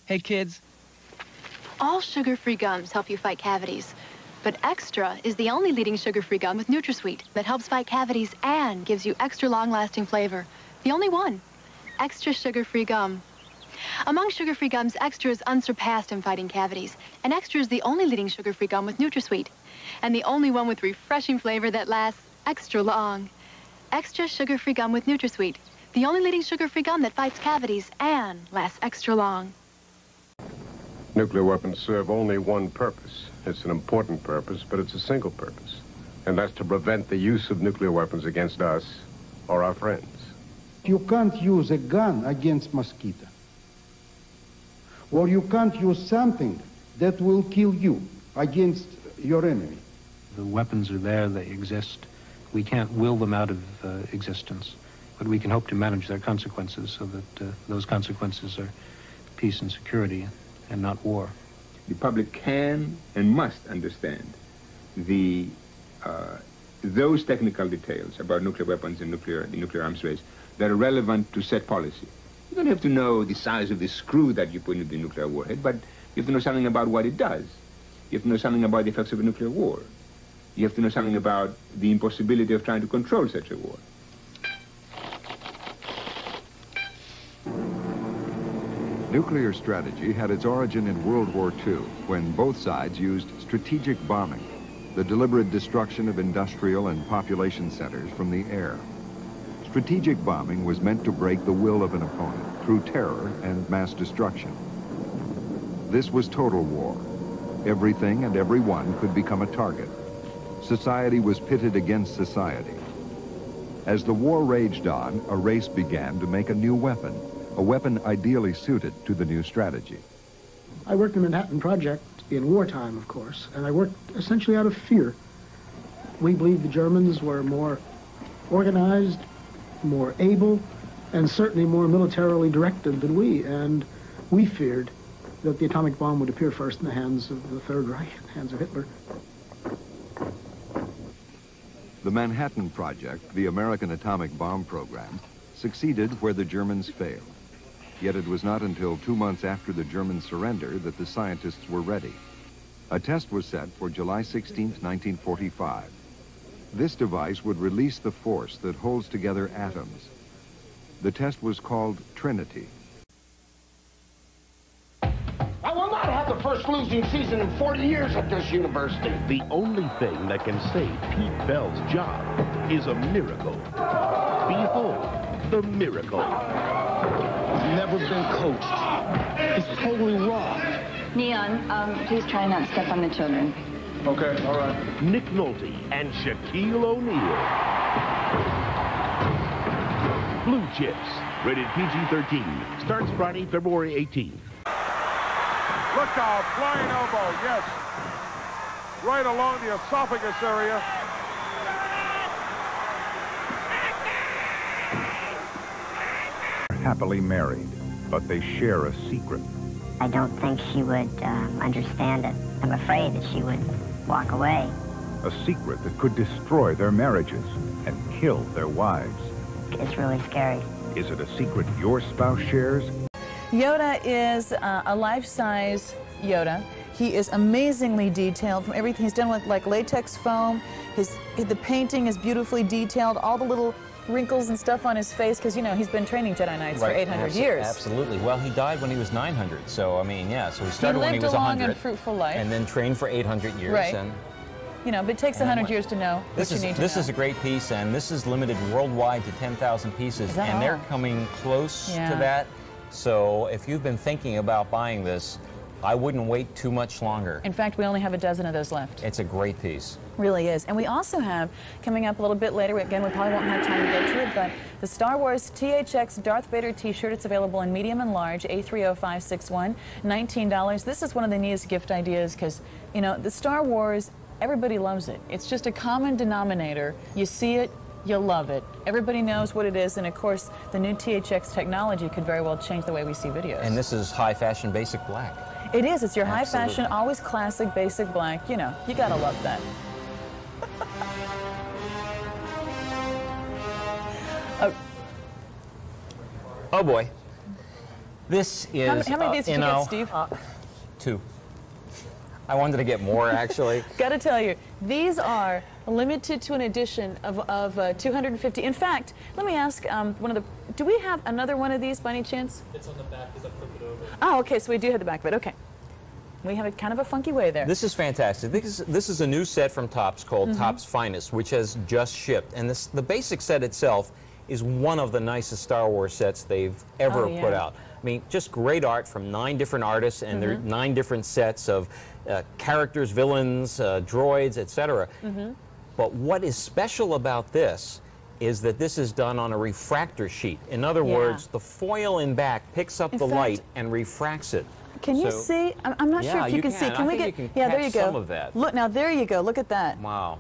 Hey, kids. All sugar-free gums help you fight cavities. But Extra is the only leading sugar-free gum with NutraSweet that helps fight cavities and gives you extra long-lasting flavor. The only one. Extra sugar-free gum. Among sugar-free gums, Extra is unsurpassed in fighting cavities. And Extra is the only leading sugar-free gum with NutraSweet. And the only one with refreshing flavor that lasts extra long. Extra sugar-free gum with NutraSweet. The only leading sugar-free gum that fights cavities and lasts extra long. Nuclear weapons serve only one purpose. It's an important purpose, but it's a single purpose. And that's to prevent the use of nuclear weapons against us or our friends. You can't use a gun against mosquito. Or you can't use something that will kill you against your enemy. The weapons are there, they exist. We can't will them out of existence, but we can hope to manage their consequences so that those consequences are peace and security and not war. The public can and must understand those technical details about nuclear weapons and the nuclear arms race that are relevant to set policy. You don't have to know the size of the screw that you put into the nuclear warhead, but you have to know something about what it does. You have to know something about the effects of a nuclear war. You have to know something about the impossibility of trying to control such a war. Nuclear strategy had its origin in World War II, when both sides used strategic bombing, the deliberate destruction of industrial and population centers from the air. Strategic bombing was meant to break the will of an opponent through terror and mass destruction. This was total war. Everything and everyone could become a target. Society was pitted against society. As the war raged on, a race began to make a new weapon, a weapon ideally suited to the new strategy. I worked in the Manhattan Project in wartime, of course, and I worked essentially out of fear. We believed the Germans were more organized, more able, and certainly more militarily directed than we, and we feared that the atomic bomb would appear first in the hands of the Third Reich, in the hands of Hitler. The Manhattan Project, the American atomic bomb program, succeeded where the Germans failed. Yet it was not until 2 months after the German surrender that the scientists were ready. A test was set for July 16, 1945. This device would release the force that holds together atoms. The test was called Trinity. I will not have the first losing season in 40 years at this university. The only thing that can save Pete Bell's job is a miracle. Behold, the miracle. I've never been coached It's totally raw. Neon, please try not to step on the children. Okay, all right. Nick Nolte and Shaquille O'Neal. Blue Chips, rated PG-13. Starts Friday, February 18th. Look out, flying elbow, yes. Right along the esophagus area. Happily married, but they share a secret. I don't think she would understand it. I'm afraid that she would walk away. A secret that could destroy their marriages and kill their wives. It's really scary. Is it a secret your spouse shares? Yoda is a life-size Yoda. He is amazingly detailed from everything he's done with, like latex foam. The painting is beautifully detailed. All the little wrinkles and stuff on his face, because, you know, he's been training Jedi Knights for 800 years. Absolutely. Well, he died when he was 900, so, I mean, yeah, so he started when he was 100. He lived a long and fruitful life. And then trained for 800 years. Right. And you know, but it takes 100 years to know what you need to know. This is a great piece, and this is limited worldwide to 10,000 pieces, and they're coming close to that. So if you've been thinking about buying this, I wouldn't wait too much longer. In fact, we only have a dozen of those left. It's a great piece. Really is. And we also have, coming up a little bit later, again, we probably won't have time to get to it, but the Star Wars THX Darth Vader t-shirt. It's available in medium and large, A30561, $19. This is one of the neatest gift ideas because, you know, the Star Wars, everybody loves it. It's just a common denominator. You see it, you love it. Everybody knows what it is, and of course, the new THX technology could very well change the way we see videos. And this is high fashion basic black. It is. It's your high fashion, always classic, basic black. You know, you gotta love that. Oh boy. This is, how many of these did you get, Steve? 2. I wanted to get more, actually. Gotta tell you, these are limited to an edition of 250. In fact, let me ask do we have another one of these by any chance? It's on the back as I flip it over. Oh, okay, so we do have the back of it, okay. We have it kind of a funky way there. This is fantastic. This is a new set from Topps called Topps Finest, which has just shipped. And the basic set itself is one of the nicest Star Wars sets they've ever put out. I mean, just great art from 9 different artists, and there are 9 different sets of characters, villains, droids, etc. But what is special about this is that this is done on a refractor sheet. In other words, the foil in back picks up the light and refracts it. Can you see? I'm not sure if you can see. Can we get? Yeah, there you go. Some of that. Look, now there you go. Look at that. Wow.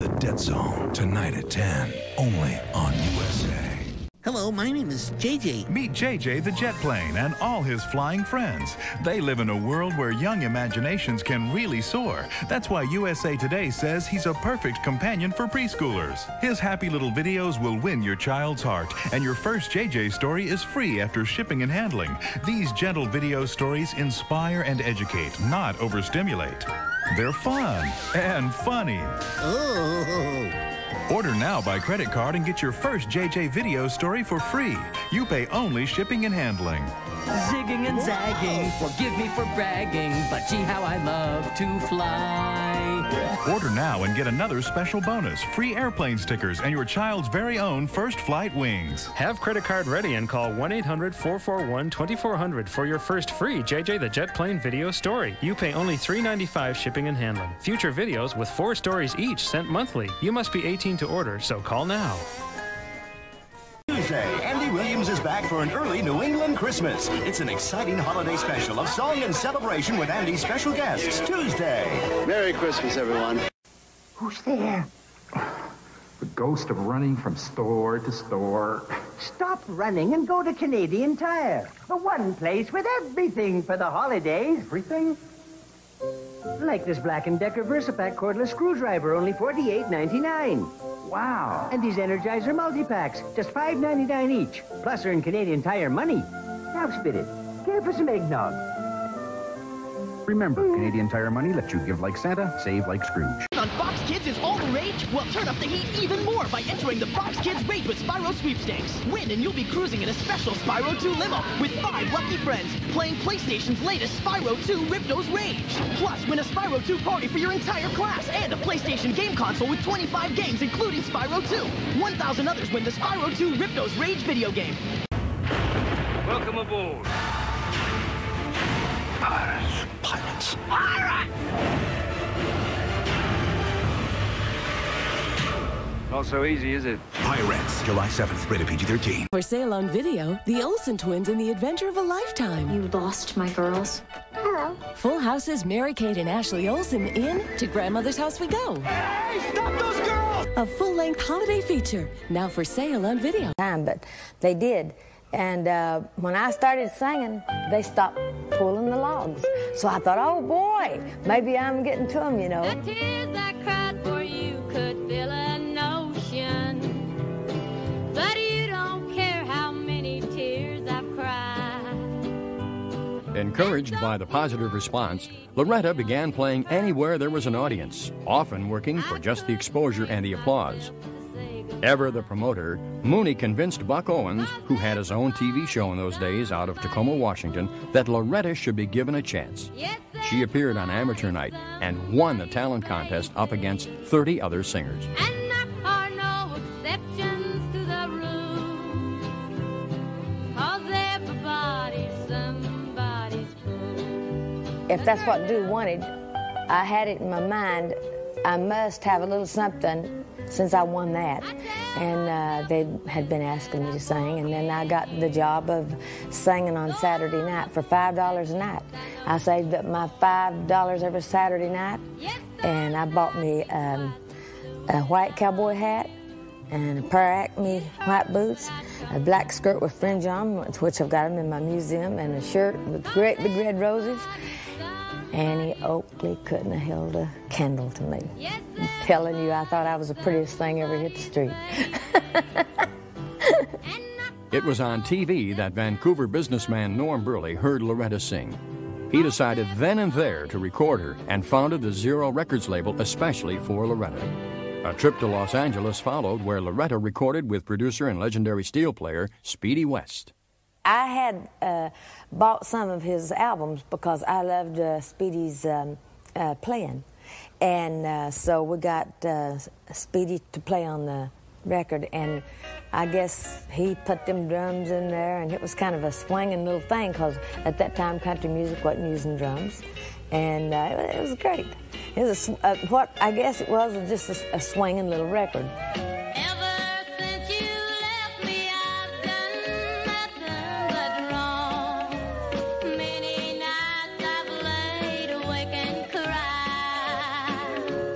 The Dead Zone, tonight at 10, only on USA. Hello, my name is JJ. Meet JJ the jet plane and all his flying friends. They live in a world where young imaginations can really soar. That's why USA Today says he's a perfect companion for preschoolers. His happy little videos will win your child's heart, and your first JJ story is free after shipping and handling. These gentle video stories inspire and educate, not overstimulate. They're fun and funny. Oh. Order now by credit card and get your first JJ video story for free. You pay only shipping and handling. Zigging and zagging, forgive me for bragging, but gee how I love to fly. Order now and get another special bonus, free airplane stickers and your child's very own first flight wings. Have credit card ready and call 1-800-441-2400 for your first free JJ the Jet Plane video story. You pay only $3.95 shipping and handling. Future videos with 4 stories each sent monthly. You must be 18 to order, so call now. Tuesday, Andy Williams is back for an early New England Christmas. It's an exciting holiday special of song and celebration with Andy's special guests. Tuesday. Merry Christmas, everyone. Who's there? The ghost of running from store to store. Stop running and go to Canadian Tire. The one place with everything for the holidays. Everything? Like this Black & Decker Versapack cordless screwdriver, only $48.99. Wow. And these Energizer multi-packs, just $5.99 each. Plus earn Canadian Tire money. Now spit it. Care for some eggnog. Remember, Canadian Tire money lets you give like Santa, save like Scrooge. On Fox Kids is all the rage? Well, turn up the heat even more by entering the Fox Kids Rage with Spyro sweepstakes. Win and you'll be cruising in a special Spyro 2 limo with 5 lucky friends playing PlayStation's latest Spyro 2 Ripto's Rage. Plus, win a Spyro 2 party for your entire class and a PlayStation game console with 25 games including Spyro 2. 1,000 others win the Spyro 2 Ripto's Rage video game. Welcome aboard. Pirates. Pirates. Pirates! Not so easy, is it? Pirates, July 7th, rated PG-13. For sale on video, the Olsen twins in the adventure of a lifetime. You lost my girls. Hello. Full House's Mary-Kate and Ashley Olsen in To Grandmother's House We Go. Hey, stop those girls! A full-length holiday feature, now for sale on video. But they did. And when I started singing, they stopped pulling the logs. So I thought, oh boy, maybe I'm getting to them, you know. The tears I cried for you could fill an ocean, but you don't care how many tears I've cried. Encouraged by the positive response, Loretta began playing anywhere there was an audience, often working for just the exposure and the applause. Ever the promoter, Mooney convinced Buck Owens, who had his own TV show in those days out of Tacoma, Washington, that Loretta should be given a chance. She appeared on Amateur Night and won the talent contest up against 30 other singers. And there are no exceptions to the rule, 'cause everybody's somebody's fool. If that's what Dew wanted, I had it in my mind, I must have a little something since I won that. And they had been asking me to sing, and then I got the job of singing on Saturday night for $5 a night. I saved up my $5 every Saturday night, and I bought me a white cowboy hat and a pair of Acme white boots, a black skirt with fringe on, which I've got them in my museum, and a shirt with great big red roses. Annie Oakley couldn't have held a candle to me. I'm telling you, I thought I was the prettiest thing ever hit the street. It was on TV that Vancouver businessman Norm Burley heard Loretta sing. He decided then and there to record her and founded the Zero Records label especially for Loretta. A trip to Los Angeles followed, where Loretta recorded with producer and legendary steel player Speedy West. I had bought some of his albums because I loved Speedy's playing. And so we got Speedy to play on the record, and I guess he put them drums in there, and it was kind of a swinging little thing because at that time country music wasn't using drums. And it was great. It was what I guess it was just a swinging little record.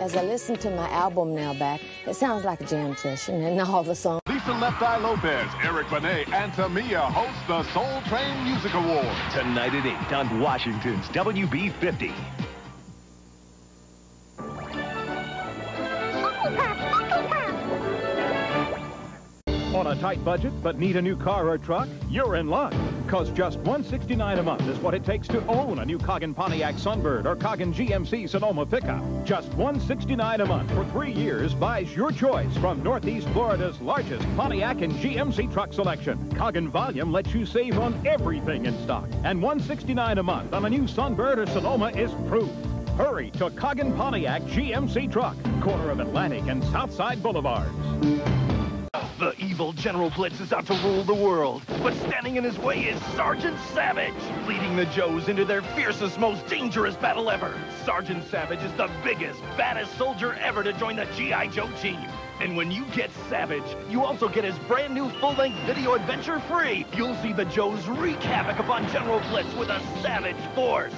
As I listen to my album now back, it sounds like a jam session, and all the songs. Lisa Left Eye Lopez, Eric Benet, and Tamia host the Soul Train Music Award. Tonight at 8 on Washington's WB50. On a tight budget but need a new car or truck? You're in luck. Because just $169 a month is what it takes to own a new Coggin Pontiac Sunbird or Coggin GMC Sonoma pickup. Just $169 a month for 3 years buys your choice from Northeast Florida's largest Pontiac and GMC truck selection. Coggin Volume lets you save on everything in stock. And $169 a month on a new Sunbird or Sonoma is proof. Hurry to Coggin Pontiac GMC truck, corner of Atlantic and Southside Boulevards. The evil General Blitz is out to rule the world, but standing in his way is Sergeant Savage, leading the Joes into their fiercest, most dangerous battle ever. Sergeant Savage is the biggest, baddest soldier ever to join the G.I. Joe team. And when you get Savage, you also get his brand new full-length video adventure free. You'll see the Joes wreak havoc upon General Blitz with a savage force.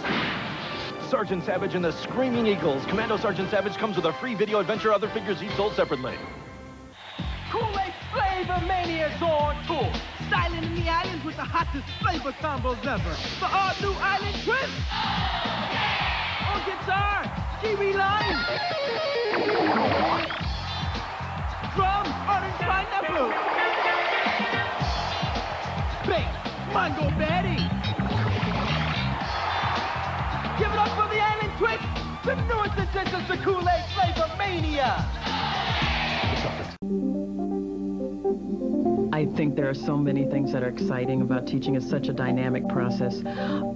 Sergeant Savage and the Screaming Eagles. Commando Sergeant Savage comes with a free video adventure, other figures each sold separately. Kool-Aid Flavor Mania's on tour. Styling in the islands with the hottest flavor combos ever. The all-new Island Twist. On guitar, kiwi lime. Drum, orange pineapple. Bass, mango berry. Give it up for the Island Twist. The newest addition to Kool-Aid Flavor Mania. I think think there are so many things that are exciting about teaching. It's such a dynamic process.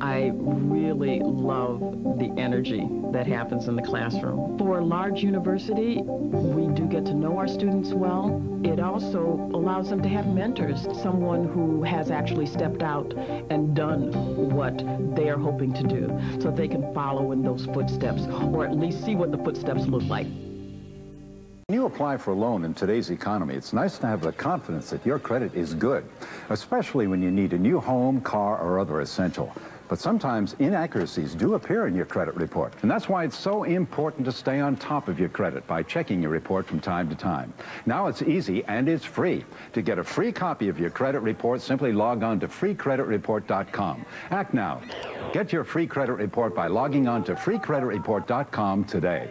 I really love the energy that happens in the classroom. For a large university, we do get to know our students well. It also allows them to have mentors, someone who has actually stepped out and done what they are hoping to do, so they can follow in those footsteps, or at least see what the footsteps look like. When you apply for a loan in today's economy, it's nice to have the confidence that your credit is good, especially when you need a new home, car, or other essential. But sometimes inaccuracies do appear in your credit report, and that's why it's so important to stay on top of your credit by checking your report from time to time. Now it's easy and it's free. To get a free copy of your credit report, simply log on to freecreditreport.com. Act now. Get your free credit report by logging on to freecreditreport.com today.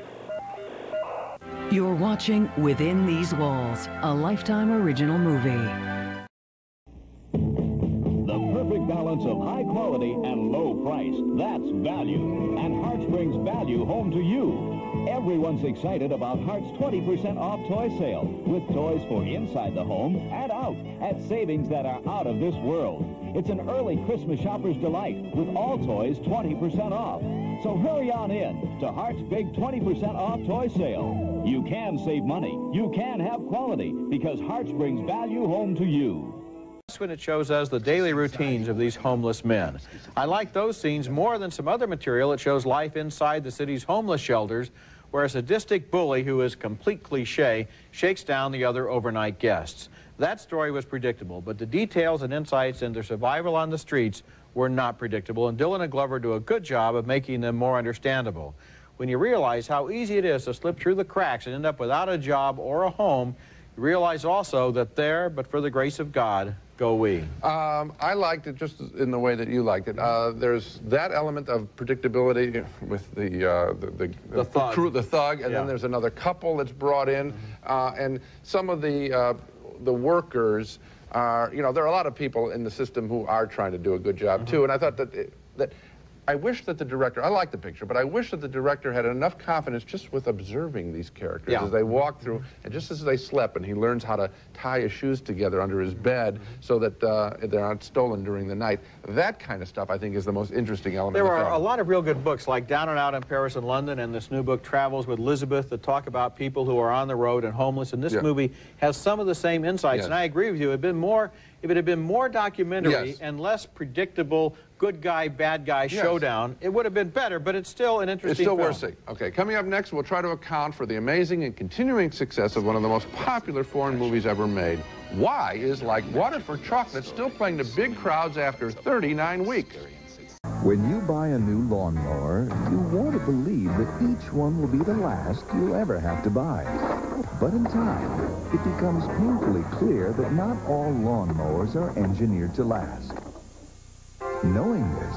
You're watching Within These Walls, a Lifetime original movie. Balance of high quality and low price. That's value. And Hearts brings value home to you. Everyone's excited about Hearts' 20% off toy sale, with toys for inside the home and out at savings that are out of this world. It's an early Christmas shopper's delight, with all toys 20% off. So hurry on in to Hearts' big 20% off toy sale. You can save money. You can have quality, because Hearts brings value home to you. When it shows us the daily routines of these homeless men. I like those scenes more than some other material that shows life inside the city's homeless shelters, where a sadistic bully who is complete cliche shakes down the other overnight guests. That story was predictable, but the details and insights into survival on the streets were not predictable, and Dylan and Glover do a good job of making them more understandable. When you realize how easy it is to slip through the cracks and end up without a job or a home, you realize also that there, but for the grace of God, go we. I liked it just in the way that you liked it. There's that element of predictability with the thug. Crew, the thug, and then there's another couple that's brought in, and some of the workers are, you know, there are a lot of people in the system who are trying to do a good job too, and I thought that I wish that the director, I like the picture, but I wish that the director had enough confidence just with observing these characters as they walk through, and just as they slept, and he learns how to tie his shoes together under his bed so that they're not stolen during the night. That kind of stuff, I think, is the most interesting element of the film. There are a lot of real good books, like Down and Out in Paris and London, and this new book, Travels with Elizabeth, that talk about people who are on the road and homeless, and this movie has some of the same insights, and I agree with you. If it had been more documentary and less predictable good guy, bad guy showdown, it would have been better, but it's still an interesting film. It's still worth seeing. Okay, coming up next, we'll try to account for the amazing and continuing success of one of the most popular foreign movies ever made. Why is Like Water for Chocolate still playing to big crowds after 39 weeks? When you buy a new lawnmower, you want to believe that each one will be the last you'll ever have to buy. But in time, it becomes painfully clear that not all lawnmowers are engineered to last. Knowing this,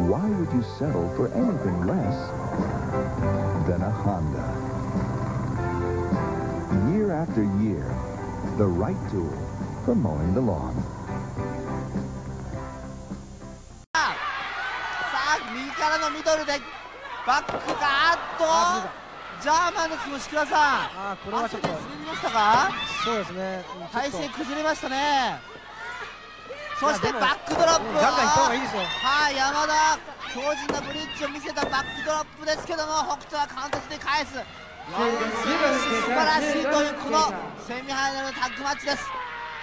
why would you settle for anything less than a Honda? Year after year, the right tool for mowing the lawn. 右からのミドルでバックがジャーマンです。吉倉さん、これはちょっと滑りましたか？そうですね、体勢崩れましたね。そしてバックドロップ、ガンガンいった方がいいですよ。はい、山田強靭なブリッジを見せたバックドロップですけども、北斗はカウントして返す。素晴らしいというこのセミファイナルのタッグマッチです。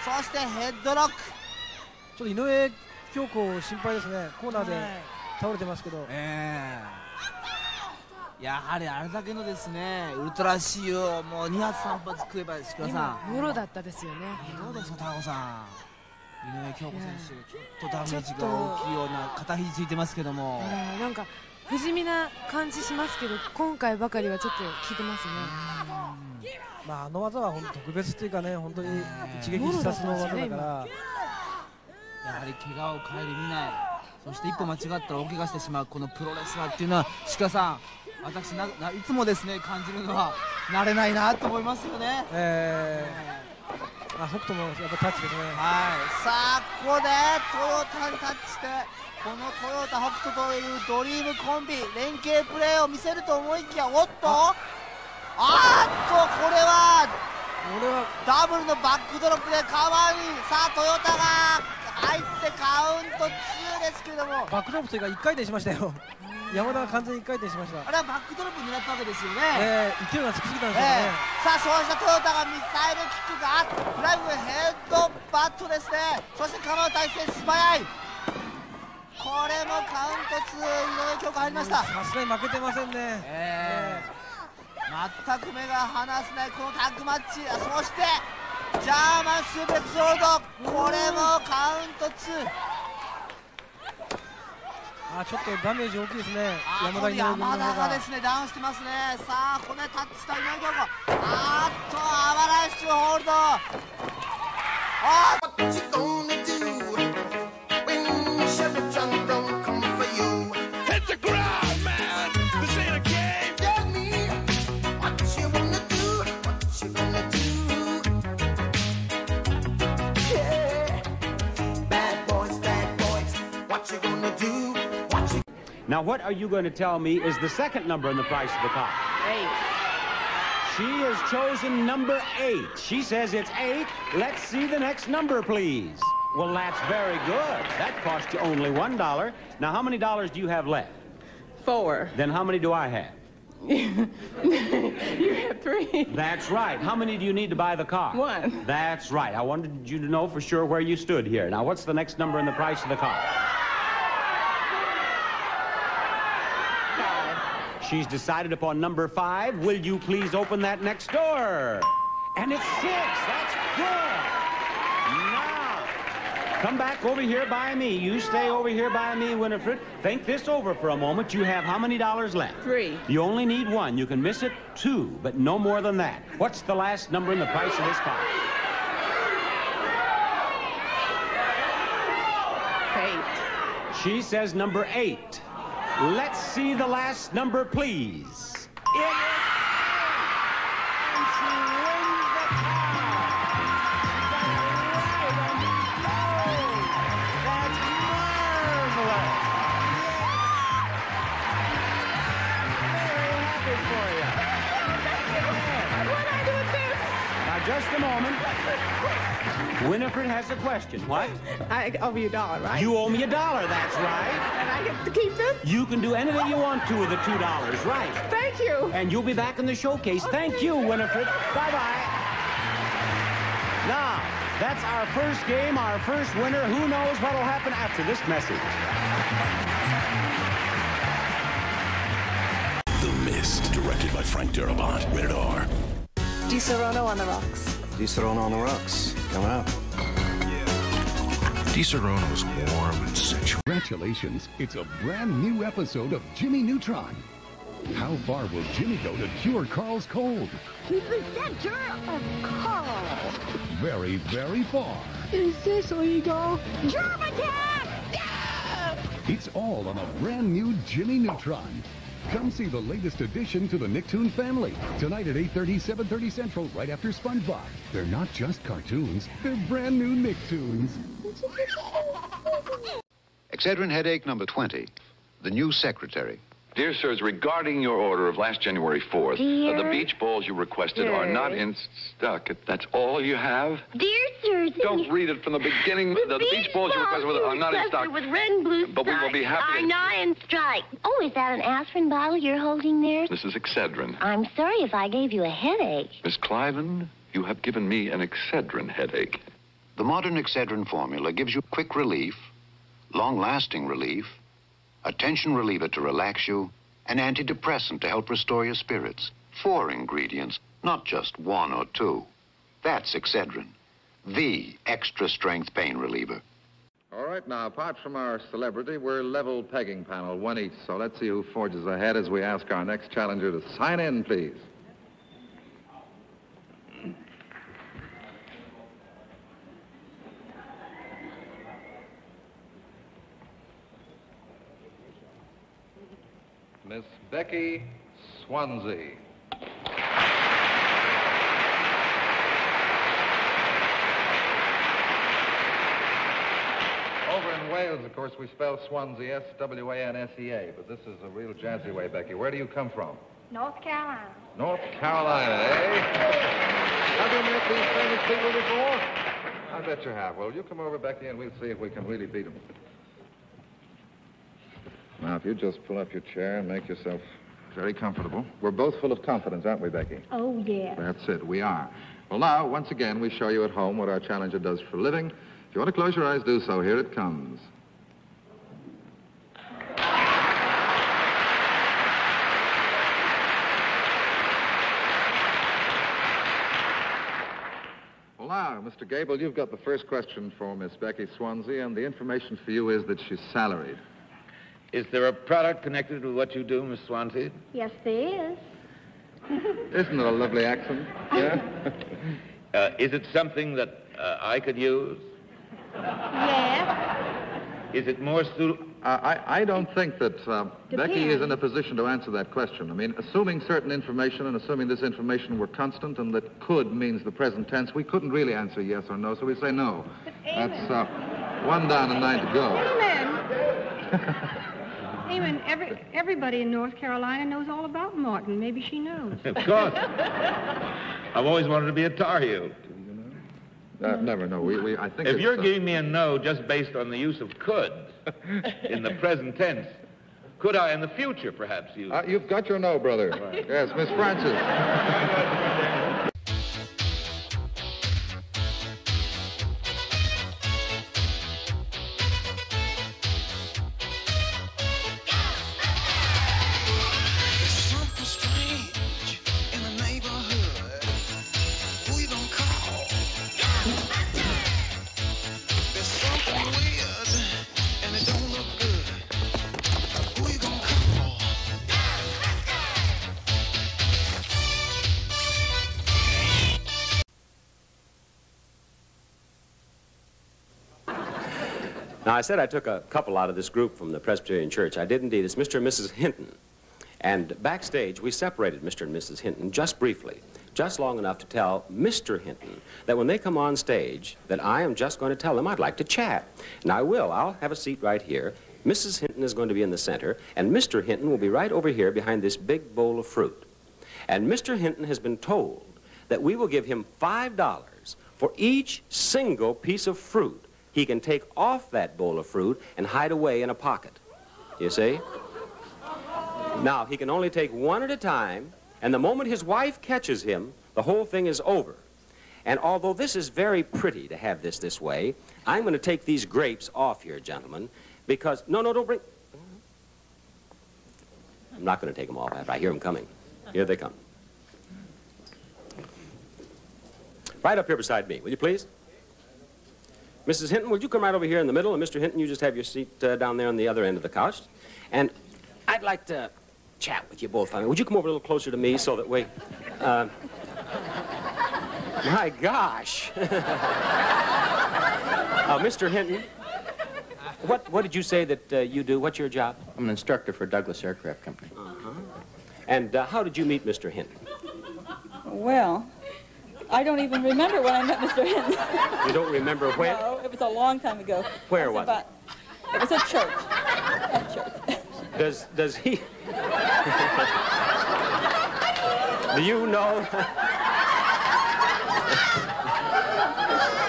そしてヘッドロック、ちょっと井上京子心配ですね。コーナーで倒れてますけど、やはりあれだけのですねウルトラ C をもう2発3発食えば石倉さん、もろだったですよね。どうですかタコさん、井上京子選手、ちょっとダメージが大きいような肩肘ついてますけども、なんか不死身な感じしますけど、今回ばかりはちょっと効いてますね。まあ、あの技は本当特別っていうかね、本当に一撃必殺の技だから、やはり怪我を顧みない、そして一歩間違ったら大怪我してしまうこのプロレスラーっていうのは、石川さん、私いつもですね感じるのは慣れないなと思いますよね。北斗もやっぱタッチですね。はい、さあここでトヨタにタッチして、このトヨタ北斗というドリームコンビ連携プレーを見せると思いきや、おっとこれはダダブルのバックドロップでカバーにさあトヨタが入ってカウント2ですけれども、バックドロップというか1回転しましたよ。山田が完全に1回転しました。あれはバックドロップ狙ったわけですよね。勢いがつきすぎたんですよね。さあそうしたトヨタがミサイルキックがフライングヘッドバットですね。そして構う体勢素早い。これもカウント2、井上京子入りました。さすがに負けてませんね。全く目が離せないこのタッグマッチ。そしてジャーマンスープレックスホールド、これもカウント2。ちょっとダメージ大きいですね。山田がですねダウンしてますね。さあこれタッチした井上京子、アバランシュホールド。Now, what are you going to tell me is the second number in the price of the car? 8. She has chosen number 8. She says it's 8. Let's see the next number, please. Well, that's very good. That cost you only $1. Now, how many dollars do you have left? 4. Then how many do I have? You have 3. That's right. How many do you need to buy the car? 1. That's right. I wanted you to know for sure where you stood here. Now, what's the next number in the price of the car? 5. She's decided upon number 5. Will you please open that next door? And it's 6. That's good. Now, come back over here by me. You stay over here by me, Winifred. Think this over for a moment. You have how many dollars left? 3. You only need 1. You can miss it 2, but no more than that. What's the last number in the price of this car? 8. She says number 8. Let's see the last number, please. It is 8. And she wins the car. That's marvelous. Very happy for you. What do I do with this? Now, just a moment. Winifred has a question. What? I owe you $1, right? You owe me $1, that's right. And I get to keep it? You can do anything you want to with the $2, right? Thank you. And you'll be back in the showcase. Thank you, Winifred. Bye-bye. Now, that's our first game, our first winner. Who knows what will happen after this message? The Mist, directed by Frank Darabont. Rated R. Di Serono on the rocks. Di Serono on the rocks. Coming up. Di Serono's warm and sensual. Congratulations, it's a brand new episode of Jimmy Neutron. How far will Jimmy go to cure Carl's cold? To the center of Carl. Very, very far. Is this legal? Germ attack! Yeah! It's all on a brand new Jimmy Neutron. Come see the latest addition to the Nicktoon family. Tonight at 8:30, 7:30 Central, right after SpongeBob. They're not just cartoons, they're brand new Nicktoons. Excedrin headache number 20. The new secretary. Dear sirs, regarding your order of last January 4th, the beach balls you requested are not in stock. That's all you have? Dear sirs, don't read it from the beginning. The beach balls you requested are not in stock. With red and blue but we will be happy are not in strike. Oh, is that an aspirin bottle you're holding there? This is Excedrin. I'm sorry if I gave you a headache. Miss Cliven, you have given me an Excedrin headache. The modern Excedrin formula gives you quick relief, long-lasting relief, a tension reliever to relax you, an antidepressant to help restore your spirits. 4 ingredients, not just 1 or 2. That's Excedrin, the extra-strength pain reliever. All right, now, apart from our celebrity, we're level pegging panel, 1 each. So let's see who forges ahead as we ask our next challenger to sign in, please. Miss Becky Swansea. Over in Wales, of course, we spell Swansea, S-W-A-N-S-E-A, but this is a real jazzy way, Becky. Where do you come from? North Carolina. North Carolina, eh? Now, ever met these famous people before? I bet you have. Well, you come over, Becky, and we'll see if we can really beat them. Now, if you just pull up your chair and make yourself very comfortable. We're both full of confidence, aren't we, Becky? Oh, yeah. That's it. We are. Well, now, once again, we show you at home what our challenger does for a living. If you want to close your eyes, do so. Here it comes. Well, now, Mr. Gable, you've got the first question for Miss Becky Swansea, and the information for you is that she's salaried. Is there a product connected with what you do, Miss Swansea? Yes, there is. Isn't it a lovely accent? Yeah? Is it something that I could use? Yes. Is it more suitable? I don't think that Becky is in a position to answer that question. I mean, assuming certain information and assuming this information were constant and that could means the present tense, we couldn't really answer yes or no, so we say no. That's 1 down and 9 to go. Eamon, everybody in North Carolina knows all about Martin. Maybe she knows. Of course. I've always wanted to be a Tar Heel. Never, no. I think if you're giving me a no just based on the use of could in the present tense, could I in the future perhaps use it? You've got your no, brother. Right. Yes, Miss Francis. Now, I said I took a couple out of this group from the Presbyterian Church. I did indeed. It's Mr. and Mrs. Hinton. And backstage, we separated Mr. and Mrs. Hinton just briefly, just long enough to tell Mr. Hinton that when they come on stage, that I am just going to tell them I'd like to chat. And I will. I'll have a seat right here. Mrs. Hinton is going to be in the center, and Mr. Hinton will be right over here behind this big bowl of fruit. And Mr. Hinton has been told that we will give him $5 for each single piece of fruit he can take off that bowl of fruit and hide away in a pocket. You see? Now, he can only take one at a time, and the moment his wife catches him, the whole thing is over. And although this is very pretty to have this way, I'm going to take these grapes off here, gentlemen, because... No, don't bring... I'm not going to take them off after I hear them coming. Here they come. Right up here beside me, will you please? Mrs. Hinton, would you come right over here in the middle? And Mr. Hinton, you just have your seat down there on the other end of the couch. And I'd like to chat with you both. Would you come over a little closer to me so that we... my gosh. Mr. Hinton, what did you say that you do? What's your job? I'm an instructor for Douglas Aircraft Company. And how did you meet Mr. Hinton? Well... I don't even remember when I met Mr. Hinton. You don't remember when? No, it was a long time ago. Where was it? It was at church. At church. Does he... Do you know...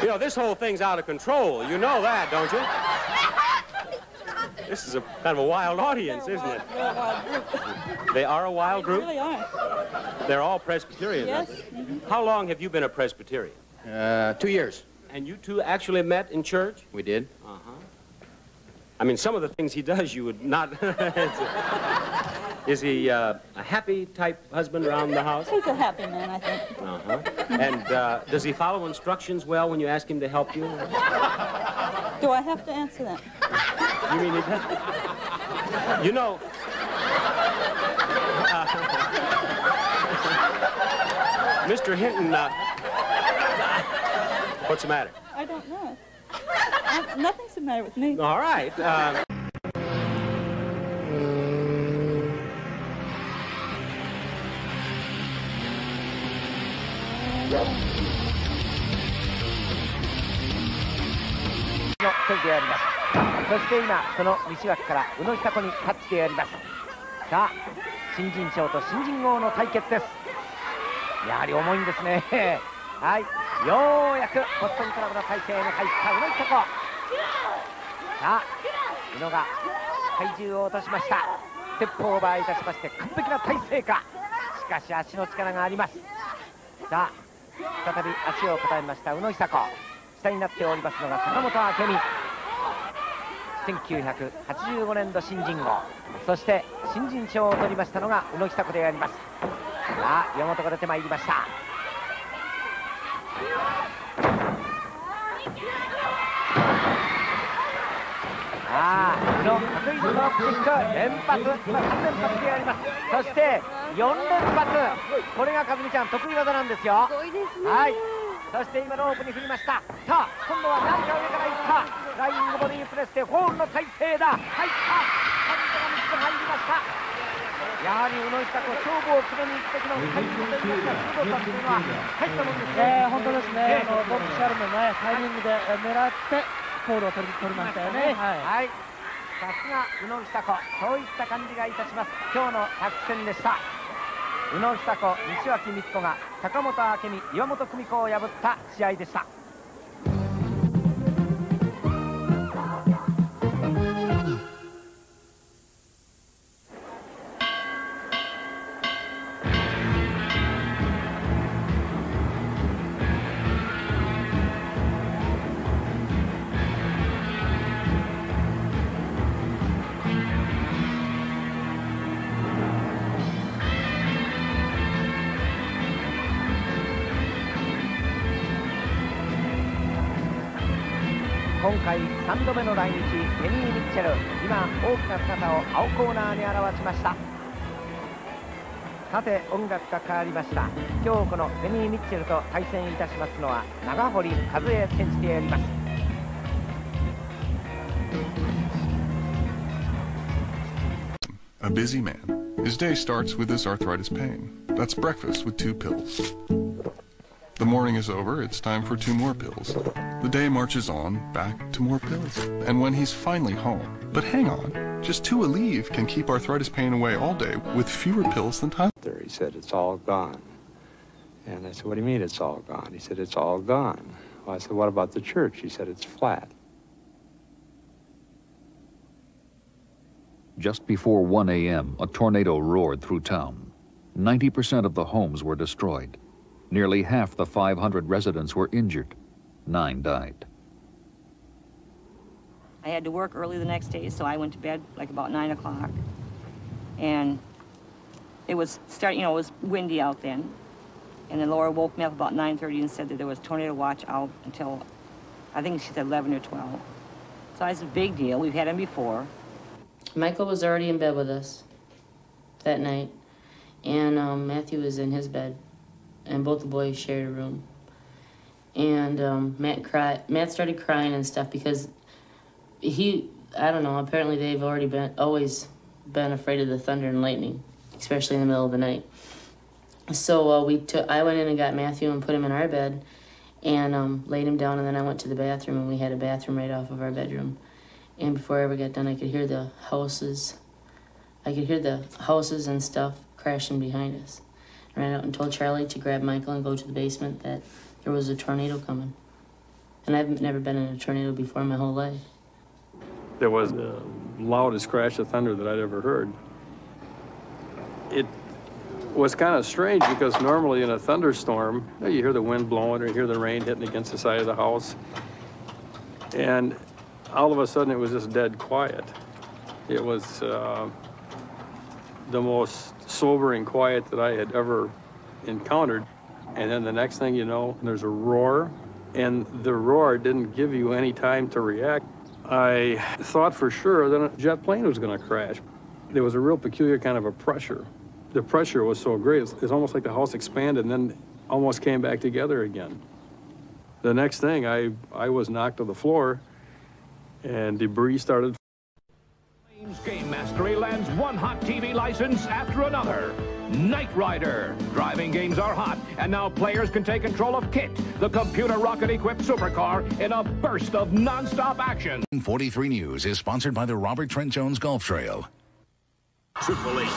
You know, this whole thing's out of control. You know that, don't you? This is a kind of a wild audience, isn't it? They're a wild group. They are a wild group? They really are. They're all Presbyterian. Yes. How long have you been a Presbyterian? 2 years. And you two actually met in church? We did. I mean, some of the things he does you would not... Is he a happy type husband around the house? He's a happy man, I think. And does he follow instructions well when you ask him to help you? Do I have to answer that? You mean he does? You know... Mr. Hinton, what's the matter? I don't know. Nothing's the matter with me. All right.そして今その西脇から宇野久子にタッチであります。さあ新人賞と新人王の対決です。やはり重いんですね。はい、ようやくボストンクラブの体勢に入った宇野久子。さあ、宇野が体重を落としました。ステップオーバーいたしまして完璧な体勢か。しかし足の力があります。さあ、再び足を固めました宇野久子。下になっておりますのが坂本明美。1985年度新人王、そして新人賞を取りましたのが宇野久子であります。さあ、岩本が出てまいりました。宇野得意のドロップキック連発、今3連発であります。そして4連発、これが和美ちゃん得意技なんですよ。はい、そして今ロープに振りました。さあ、今度は何か上からいったフライングボディープレスでホールの体勢だ。入った、ハンドが3つ入りました。やはり宇野久子、勝負を決めに行く時のタイミングといいますか、鋭さというのは入ったもんですね。本当ですね。ボックスシャルのね、タイミングで狙ってポールを取りましたよね。はい、さすが宇野久子、そういった感じがいたします。今日の作戦でした。宇野久子、西脇美津子が坂本明美、岩本久美子を破った試合でした。今回3度目の来日、ペニー・ミッチェル、今大きな姿を青コーナーに表しました。さて、音楽が変わりました。今日このペニー・ミッチェルと対戦いたしますのは長堀和恵選手であります。A busy man. His day starts with his arthritis pain. That's breakfast with 2 pills. The morning is over, it's time for 2 more pills. The day marches on, back to more pills. And when he's finally home, but hang on, just 2 Aleve can keep arthritis pain away all day with fewer pills than time. He said, it's all gone. And I said, what do you mean it's all gone? He said, it's all gone. Well, I said, what about the church? He said, it's flat. Just before 1 a.m., a tornado roared through town. 90% of the homes were destroyed. Nearly half the 500 residents were injured. 9 died. I had to work early the next day, so I went to bed like about 9 o'clock. And it was starting, it was windy out then. And then Laura woke me up about 9:30 and said that there was tornado watch out until, I think she said 11 or 12. So I said, big deal, we've had him before. Michael was already in bed with us that night, and Matthew was in his bed, and both the boys shared a room. And Matt started crying and stuff because I don't know, apparently they've always been afraid of the thunder and lightning, especially in the middle of the night. So I went in and got Matthew and put him in our bed and laid him down, and then I went to the bathroom, and we had a bathroom right off of our bedroom. And before I ever got done, I could hear the houses and stuff crashing behind us. I ran out and told Charlie to grab Michael and go to the basement, that there was a tornado coming. And I've never been in a tornado before in my whole life. There was the loudest crash of thunder that I'd ever heard. It was kind of strange because normally in a thunderstorm, you hear the wind blowing or you hear the rain hitting against the side of the house. And all of a sudden it was just dead quiet. It was the most sobering quiet that I had ever encountered. And then the next thing you know, there's a roar, and the roar didn't give you any time to react. I thought for sure that a jet plane was going to crash. There was a real peculiar kind of a pressure. The pressure was so great, it's almost like the house expanded and then almost came back together again. The next thing, I was knocked to the floor, and debris started. Game Mastery lands one hot TV license after another. Knight Rider. Driving games are hot, and now players can take control of KIT, the computer rocket-equipped supercar, in a burst of non-stop action. 43 News is sponsored by the Robert Trent Jones Golf Trail. Triple H,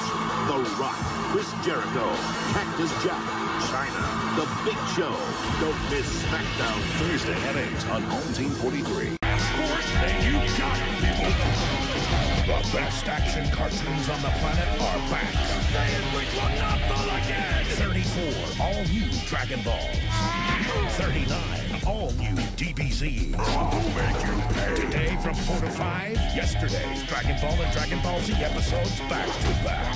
The Rock, Chris Jericho, Cactus Jack, China, The Big Show. Don't miss SmackDown Thursday at 8 on Home Team 43. Sports, and you got it, people. The best action cartoons on the planet are back. Which will not fall again. 34 all-new Dragon Balls. 39 all-new DBZ. Who made you pay? Today from 4 to 5, yesterday's Dragon Ball and Dragon Ball Z episodes back to back.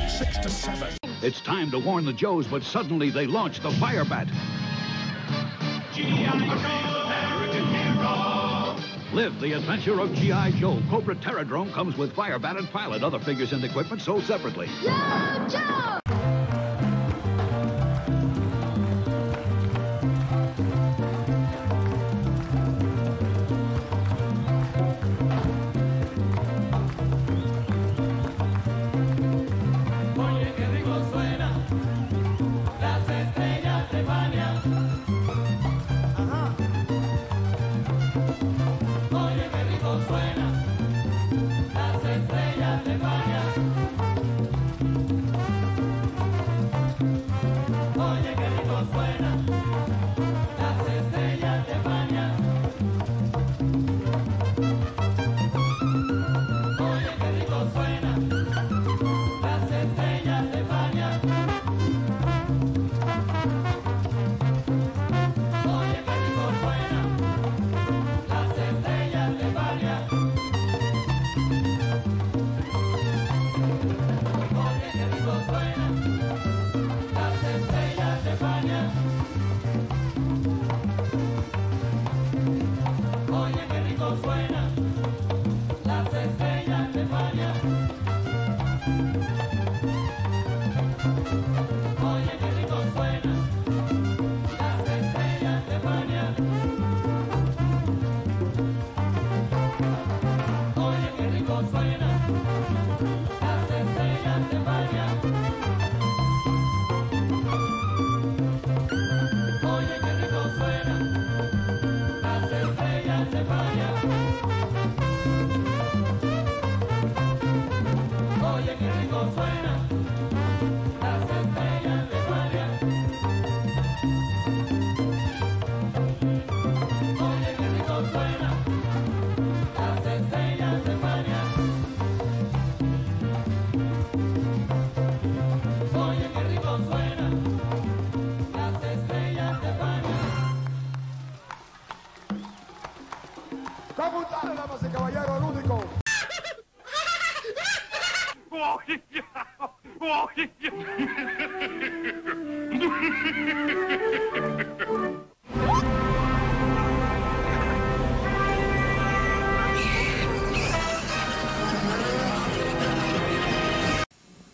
6 to 7. It's time to warn the Joes, but suddenly they launch the Fire Bat. Live the adventure of G.I. Joe. Cobra Terradrome comes with Fire Bat and Pilot. Other figures and equipment sold separately. Yo, Joe!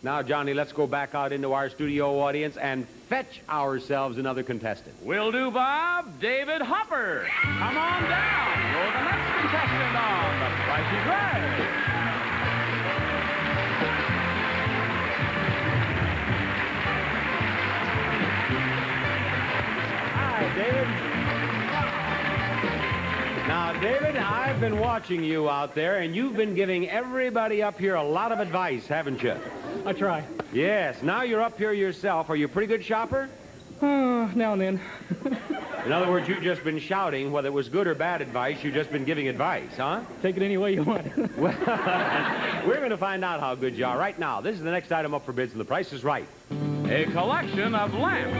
Now, Johnny, let's go back out into our studio audience and fetch ourselves another contestant. Will do, Bob. David Hopper. Come on down. You're the next contestant on The Price is Right. Hi, David. Now, David, I've been watching you out there, and you've been giving everybody up here a lot of advice, haven't you? I try. Yes. Now you're up here yourself. Are you a pretty good shopper? Now and then. In other words, you've just been shouting. Whether it was good or bad advice, you've just been giving advice, huh? Take it any way you want. Well, we're going to find out how good you are right now. This is the next item up for bids, and the price is right. A collection of lamps.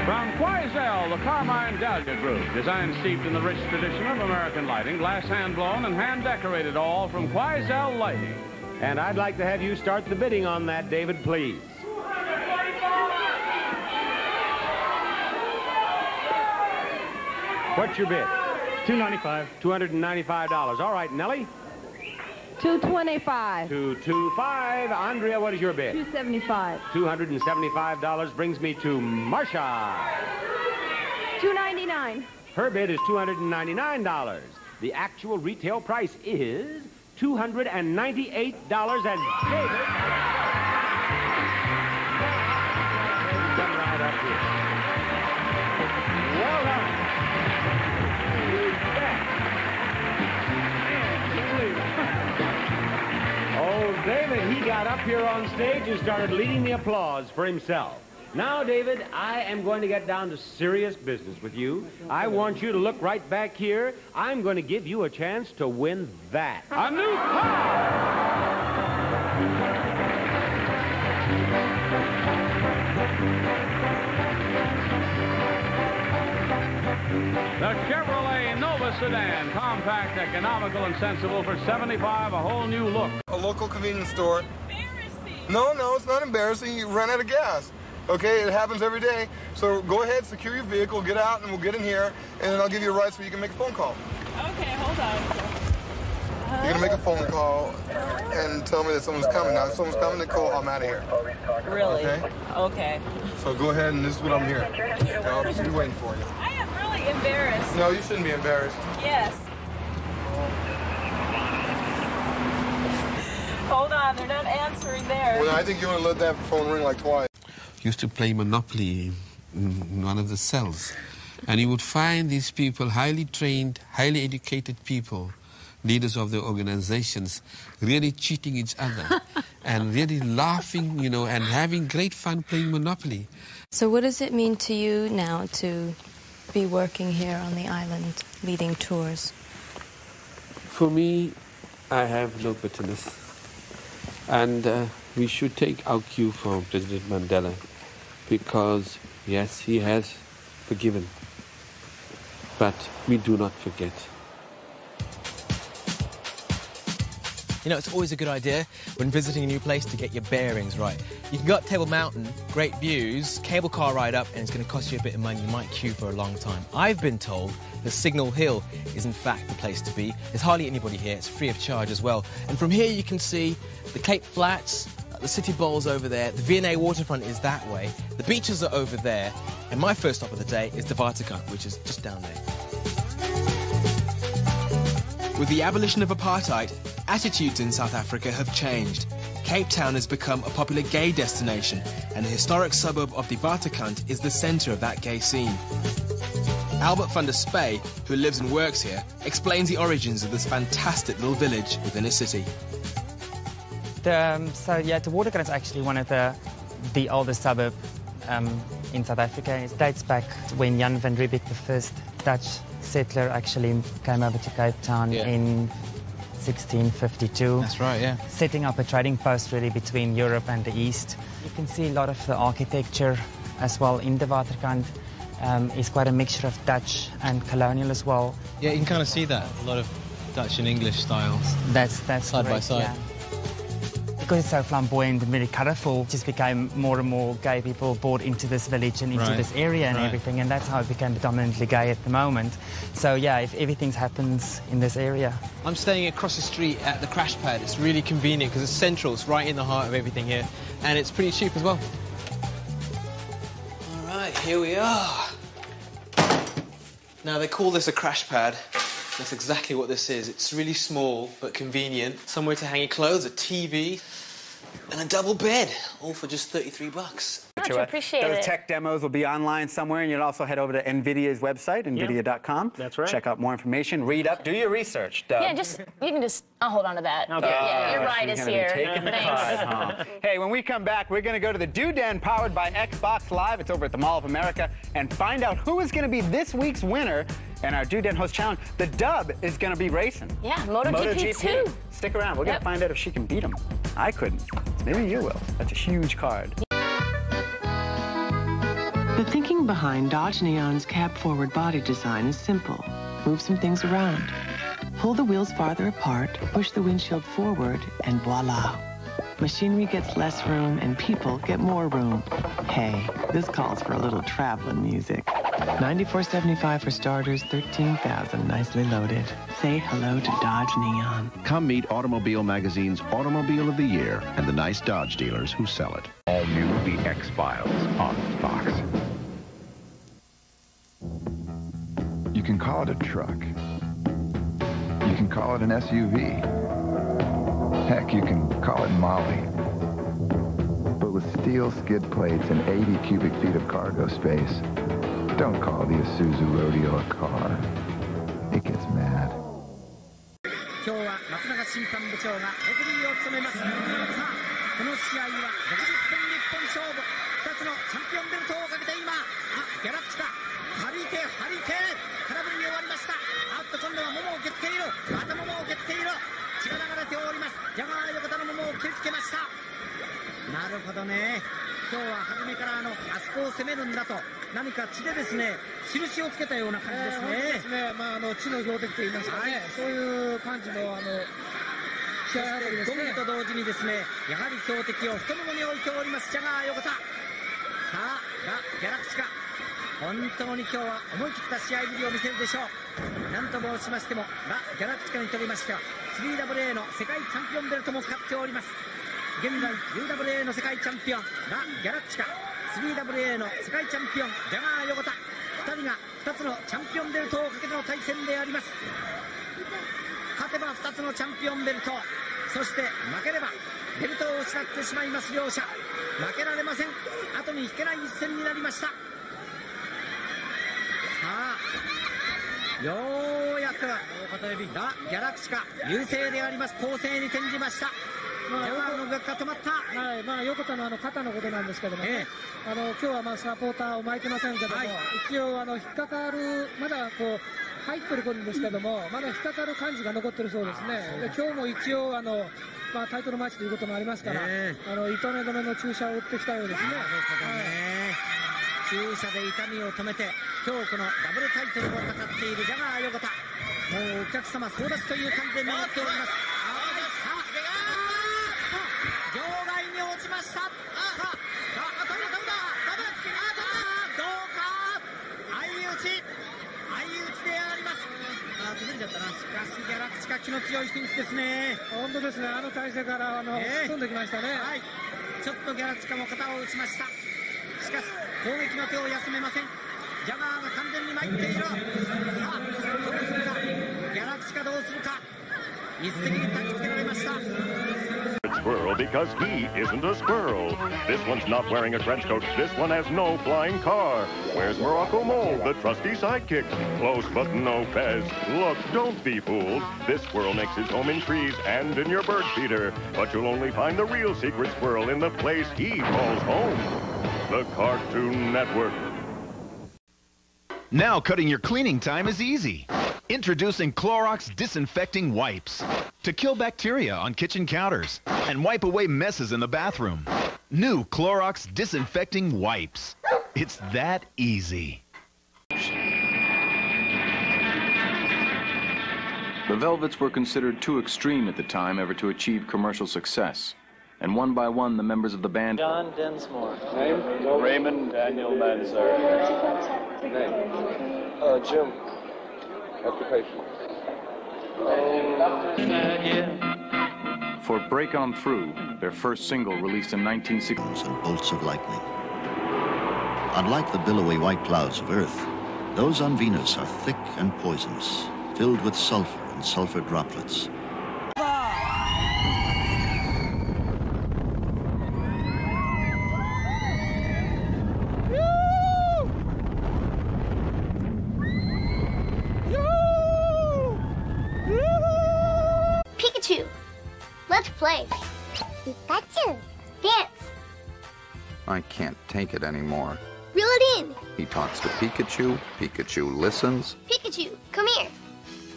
From Quoizel, the Carmine Dahlia Group, designed steeped in the rich tradition of American lighting, glass hand-blown and hand-decorated, all from Quoizel Lighting. And I'd like to have you start the bidding on that, David, please. What's your bid? $295. $295. All right, Nellie? $225. $225. Andrea, what is your bid? $275. $275 brings me to Marcia. $299. Her bid is $299. The actual retail price is $298. And David... Come right up here. Well done. Oh, David, he got up here on stage and started leading the applause for himself. Now, David, I am going to get down to serious business with you. I want you to look right back here. I'm going to give you a chance to win that. A new car! The Chevrolet Nova sedan, compact, economical, and sensible for $75, a whole new look. A local convenience store. Embarrassing. No, it's not embarrassing. You run out of gas. Okay, it happens every day. So go ahead, secure your vehicle, get out, and we'll get in here, and then I'll give you a ride so you can make a phone call. Okay, hold on. You're gonna make a phone call and tell me that someone's coming. Now, if someone's coming, then cool, I'm out of here. Really? Okay? Okay. So go ahead, and this is what I'm here. I'll just be waiting for you. I am really embarrassed. No, you shouldn't be embarrassed. Yes. Hold on, they're not answering there. Well, I think you want to let that phone ring like twice. Used to play Monopoly in one of the cells. And you would find these people, highly trained, highly educated people, leaders of the organizations, really cheating each other and really laughing, you know, and having great fun playing Monopoly. So what does it mean to you now to be working here on the island, leading tours? For me, I have no bitterness. And we should take our cue from President Mandela because, yes, he has forgiven. But we do not forget. You know, it's always a good idea when visiting a new place to get your bearings right. You can go up Table Mountain, great views, cable car ride up, and it's going to cost you a bit of money. You might queue for a long time. I've been told that Signal Hill is in fact the place to be. There's hardly anybody here. It's free of charge as well. And from here you can see the Cape Flats, the City Bowls over there, the V&A waterfront is that way, the beaches are over there, and my first stop of the day is the Waterkant, which is just down there. With the abolition of apartheid, attitudes in South Africa have changed. Cape Town has become a popular gay destination, and the historic suburb of the Waterkant is the centre of that gay scene. Albert van der Spey, who lives and works here, explains the origins of this fantastic little village within a city. The Waterkant is actually one of the oldest suburbs in South Africa. It dates back when Jan van Riebeeck, the first Dutch settler, actually came over to Cape Town in 1652. That's right, yeah. Setting up a trading post really between Europe and the East. You can see a lot of the architecture as well in the Waterkant. It's quite a mixture of Dutch and colonial as well. Yeah, you can kind of see that, a lot of Dutch and English styles. That's side by side. Yeah. Because it's so flamboyant and really colourful, it just became more and more gay people brought into this village and into this area and everything, and that's how it became predominantly gay at the moment. So yeah, if everything happens in this area. I'm staying across the street at the Crash Pad. It's really convenient because it's central, it's right in the heart of everything here, and it's pretty cheap as well. All right, here we are. Now, they call this a crash pad. That's exactly what this is. It's really small, but convenient. Somewhere to hang your clothes, a TV, and a double bed, all for just $33. Much appreciate it. Those tech demos will be online somewhere, and you'll also head over to NVIDIA's website, NVIDIA.com. That's right. Check out more information, read up, do your research. Yeah, you can just, I'll hold on to that. Okay. Yeah, your ride is here. Taking the card, huh? Hey, when we come back, we're going to go to the Do-Den powered by Xbox Live. It's over at the Mall of America, and find out who is going to be this week's winner in our Do-Den Host Challenge. The Dub is going to be racing. Yeah, MotoGP 2. Stick around. We're going to find out if she can beat him. I couldn't. Maybe you will. That's a huge card. The thinking behind Dodge Neon's cab-forward body design is simple. Move some things around. Pull the wheels farther apart, push the windshield forward, and voila. Machinery gets less room, and people get more room. Hey, this calls for a little traveling music. $94.75 for starters, $13,000 nicely loaded. Say hello to Dodge Neon. Come meet Automobile Magazine's Automobile of the Year and the nice Dodge dealers who sell it. All new The X-Files on Fox. You can call it a truck. You can call it an SUV. Heck, you can call it Molly. But with steel skid plates and 80 cubic feet of cargo space, don't call the Isuzu Rodeo a car. It gets mad. 今日は松永審判部長がレフェリーを務めます。さあこの試合は60分日本勝負、2つのチャンピオンベルトをかけて今ギャラクシカ張り手空振りに終わりました。今度はももを蹴っている、またももを蹴っている、血が流れております。ジャガー横田のももを蹴りつけました。なるほどね、今日は初めからあそこを攻めるんだと何か血でですね印をつけたような感じですね。血の標的といいますかね、そういう感じの試合運びですね。ゴムと同時にですねやはり標的を太ももに置いておりますジャガー横田。さあギャラクシカ本当に今日は思い切った試合ぶりを見せるでしょう。なんと申しましてもギャラクシカにとりましては 3WA の世界チャンピオンベルトも勝っております。現在 UWA の世界チャンピオンギャラクシカ、 3WA の世界チャンピオンジャガー横田、2人が2つのチャンピオンベルトをかけての対戦であります。勝てば2つのチャンピオンベルト、そして負ければベルトを失ってしまいます。両者負けられません。後に引けない一戦になりました。さあようやくギャラクシカ優勢であります。攻勢に転じました。ジャガーの動きが止まった。横田の肩のことなんですけどもね、今日はサポーターを巻いてませんけども、一応引っかかる、まだこう入ってるんですけども、まだ引っかかる感じが残ってるそうですね。で今日も一応タイトルマッチということもありますから、痛め止めの注射を打ってきたようですね。注射で痛みを止めて今日このダブルタイトルをかかっているジャガー横田、もうお客様総立ちという感じで回っております。場外に落ちました。どうか相打ちであります。崩れちゃったな。しかしギャラクシカ気の強い選手ですね。本当ですね、体勢から飛んできましたね。ちょっとギャラクシカも肩を打ちました。しかし攻撃の手を休めません。ジャガーが完全に参っている。さあどうするか、ギャラクシカどうするか。一石に焚きつけられました。Squirrel because he isn't a squirrel. This one's not wearing a trench coat. This one has no flying car. Where's Morocco Mole, the trusty sidekick? Close but no fez. Look, don't be fooled. This squirrel makes his home in trees and in your bird feeder. But you'll only find the real secret squirrel in the place he calls home. The Cartoon Network. Now cutting your cleaning time is easy. Introducing Clorox Disinfecting Wipes to kill bacteria on kitchen counters and wipe away messes in the bathroom. New Clorox Disinfecting Wipes. It's that easy. The Velvets were considered too extreme at the time ever to achieve commercial success. And one by one, the members of the band... John Densmore. Name? Raymond Daniel Manzer. Name? Jim. Occupation. For Break On Through, their first single released in 1960... And bolts of lightning. Unlike the billowy white clouds of Earth, those on Venus are thick and poisonous, filled with sulfur and sulfur droplets. Pikachu, let's play. Pikachu, dance. I can't take it anymore. Reel it in. He talks to Pikachu, Pikachu listens. Pikachu, come here.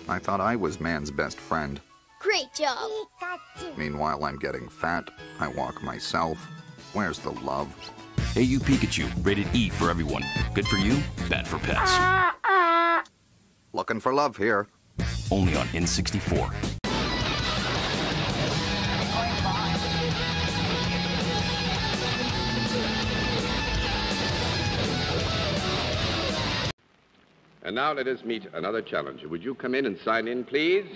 I thought I was man's best friend. Great job. Pikachu. Meanwhile, I'm getting fat. I walk myself. Where's the love? Hey You Pikachu, rated E for everyone. Good for you, bad for pets. Looking for love here. Only on N64. And now let us meet another challenger. Would you come in and sign in, please?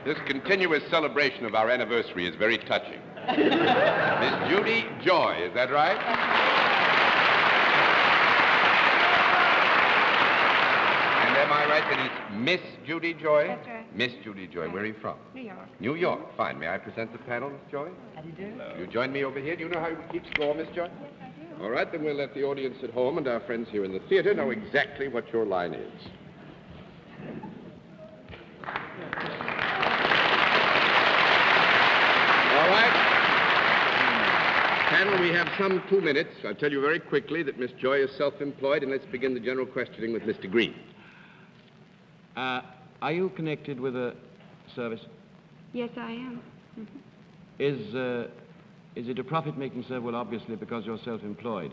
This continuous celebration of our anniversary is very touching. Miss Judy Joy, is that right? And am I right that it's Miss Judy Joy? That's right. Miss Judy Joy. Where are you from? New York. New York. Fine. May I present the panel, Miss Joy? How do you do? You join me over here. Do you know how you keep score, Miss Joy? Yes, I do. All right, then we'll let the audience at home and our friends here in the theater know exactly what your line is. All right. Panel, we have some 2 minutes. I'll tell you very quickly that Miss Joy is self-employed, and let's begin the general questioning with Mr. Green. Are you connected with a service? Yes, I am. Is it a profit-making service? Well, obviously, because you're self-employed.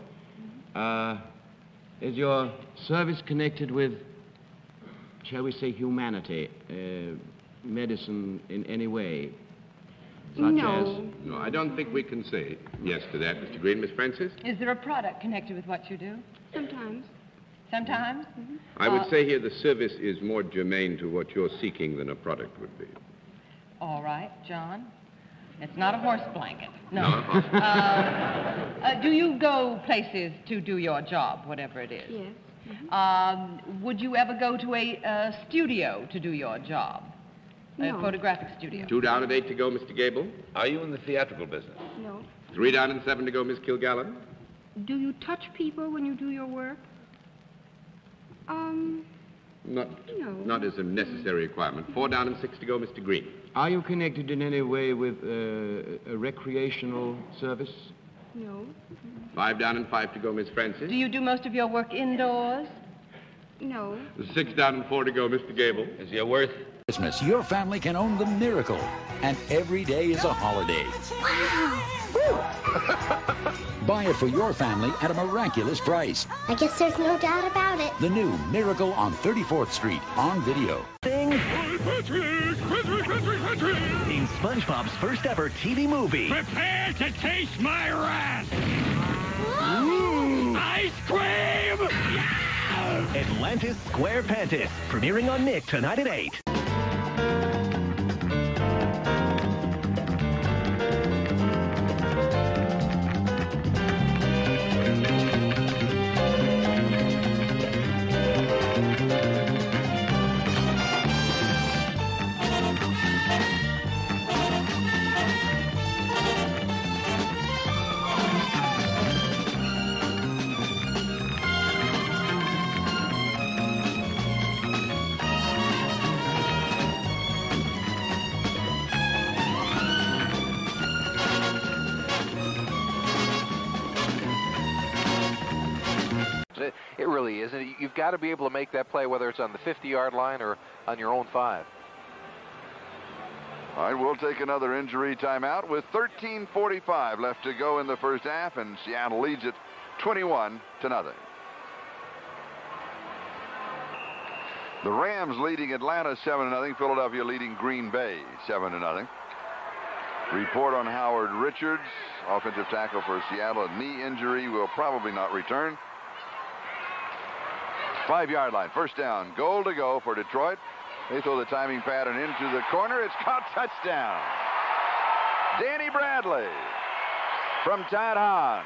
Is your service connected with, shall we say, humanity, medicine in any way? Such as? No, I don't think we can say yes to that, Mr. Green. Miss Francis? Is there a product connected with what you do? Sometimes. Sometimes? I would say here the service is more germane to what you're seeking than a product would be. All right, John. It's not a horse blanket. No. Do you go places to do your job, whatever it is? Yes. Would you ever go to a studio to do your job? No. A photographic studio? 2 down and 8 to go, Mr. Gable. Are you in the theatrical business? No. 3 down and 7 to go, Miss Kilgallen. Do you touch people when you do your work? Not as a necessary requirement. 4 down and 6 to go, Mr. Green. Are you connected in any way with a recreational service? No. 5 down and 5 to go, Miss Francis. Do you do most of your work indoors? No. 6 down and 4 to go, Mr. Gable. Is your worth? Christmas, your family can own the Miracle, and every day is a holiday. Buy it for your family at a miraculous price. I guess there's no doubt about it. The new Miracle on 34th Street on video. In SpongeBob's first ever TV movie. Prepare to taste my wrath! Ice cream! Yeah! Atlantis Square Pantis, premiering on Nick tonight at 8. It really is. And you've got to be able to make that play, whether it's on the 50-yard line or on your own 5. All right, we'll take another injury timeout with 13:45 left to go in the first half, and Seattle leads it 21-0. The Rams leading Atlanta 7-0. Philadelphia leading Green Bay 7-0. Report on Howard Richards, offensive tackle for Seattle. A knee injury, will probably not return. 5-yard line, first down, goal to go for Detroit. They throw the timing pattern into the corner. It's caught, touchdown. Danny Bradley from Todd Hahn.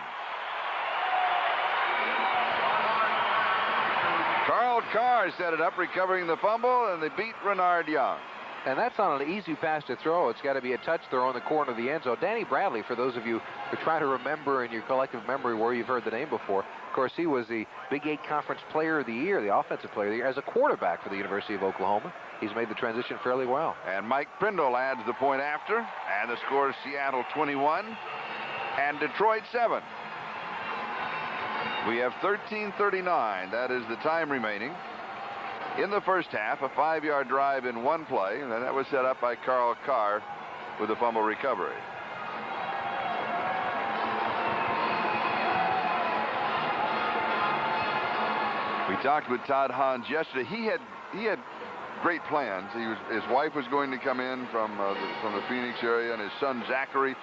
Carl Carr set it up, recovering the fumble, and they beat Renard Young. And that's not an easy pass to throw. It's got to be a touch throw in the corner of the end zone. Danny Bradley, for those of you who try to remember in your collective memory where you've heard the name before, of course, he was the Big 8 Conference Player of the Year, the Offensive Player of the Year, as a quarterback for the University of Oklahoma. He's made the transition fairly well. And Mike Prindle adds the point after, and the score is Seattle 21 and Detroit 7. We have 13:39. That is the time remaining in the first half. A 5-yard drive in one play, and that was set up by Carl Carr with a fumble recovery. We talked with Todd Hans yesterday. He had great plans. His wife was going to come in from the Phoenix area, and his son Zachary.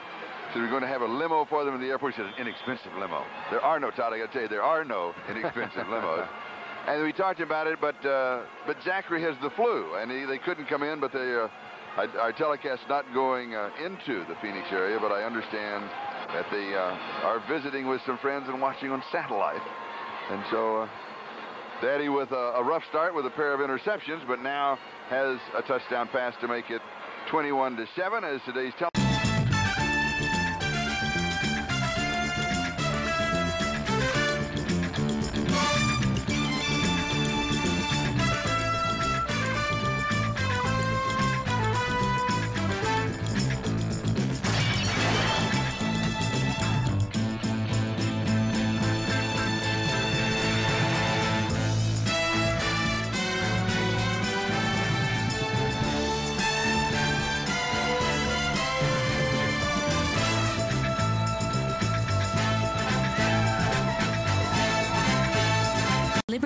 So we're going to have a limo for them in the airport. He said, an inexpensive limo. There are no, Todd, I got to tell you, there are no inexpensive limos. And we talked about it, but Zachary has the flu, and they couldn't come in, but our telecast's not going into the Phoenix area, but I understand that they are visiting with some friends and watching on satellite. And so Daddy with a rough start with a pair of interceptions, but now has a touchdown pass to make it 21-7 as today's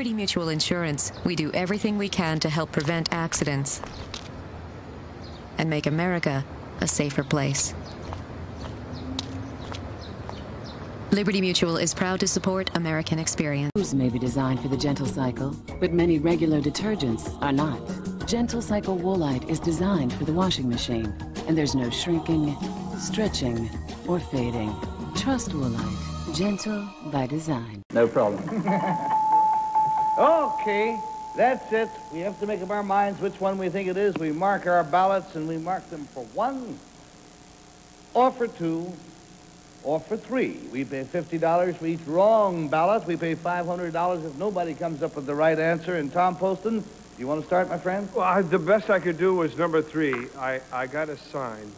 Liberty Mutual Insurance, we do everything we can to help prevent accidents and make America a safer place. Liberty Mutual is proud to support American experience. Shoes may be designed for the Gentle Cycle, but many regular detergents are not. Gentle Cycle Woolite is designed for the washing machine, and there's no shrinking, stretching, or fading. Trust Woolite, gentle by design. No problem. Okay, that's it. We have to make up our minds which one we think it is. We mark our ballots, and we mark them for 1, or for 2, or for 3. We pay $50 for each wrong ballot. We pay $500 if nobody comes up with the right answer. And Tom Poston, you want to start, my friend? Well, the best I could do was number 3. I got a sign.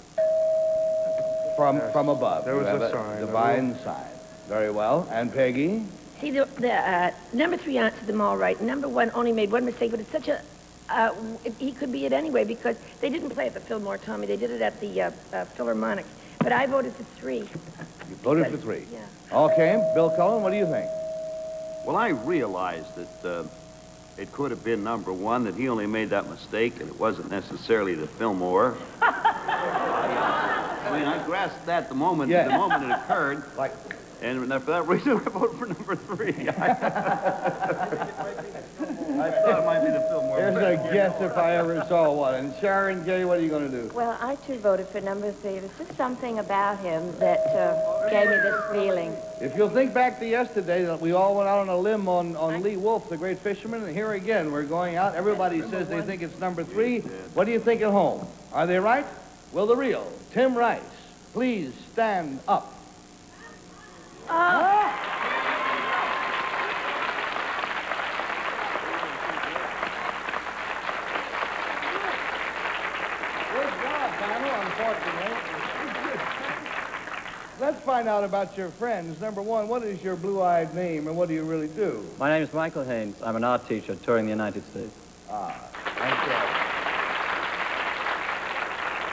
From above. There was a sign. Divine sign. Very well. And Peggy? See, the number 3 answered them all right. Number 1 only made one mistake, but it's such a... he could be it anyway because they didn't play at the Fillmore, Tommy. They did it at the Philharmonic. But I voted for 3. You voted for 3? Yeah. Okay. Bill Cullen, what do you think? Well, I realized that it could have been number 1, that he only made that mistake, and it wasn't necessarily the Fillmore. I mean, I grasped that the moment it occurred. And for that reason, I voted for number 3. I thought it might be the Fillmore. There's a guess if I ever saw one. And Sharon Gay, what are you going to do? Well, I too voted for number 3. There's just something about him that gave me this feeling. If you'll think back to yesterday, that we all went out on a limb on Lee Wolf, the great fisherman, and here again, we're going out. Everybody says they think it's number 3. What do you think at home? Are they right? Will the real Tim Rice please stand up? Let's find out about your friends. Number 1, what is your blue-eyed name, and what do you really do? My name is Michael Haynes. I'm an art teacher touring the United States. Thank you.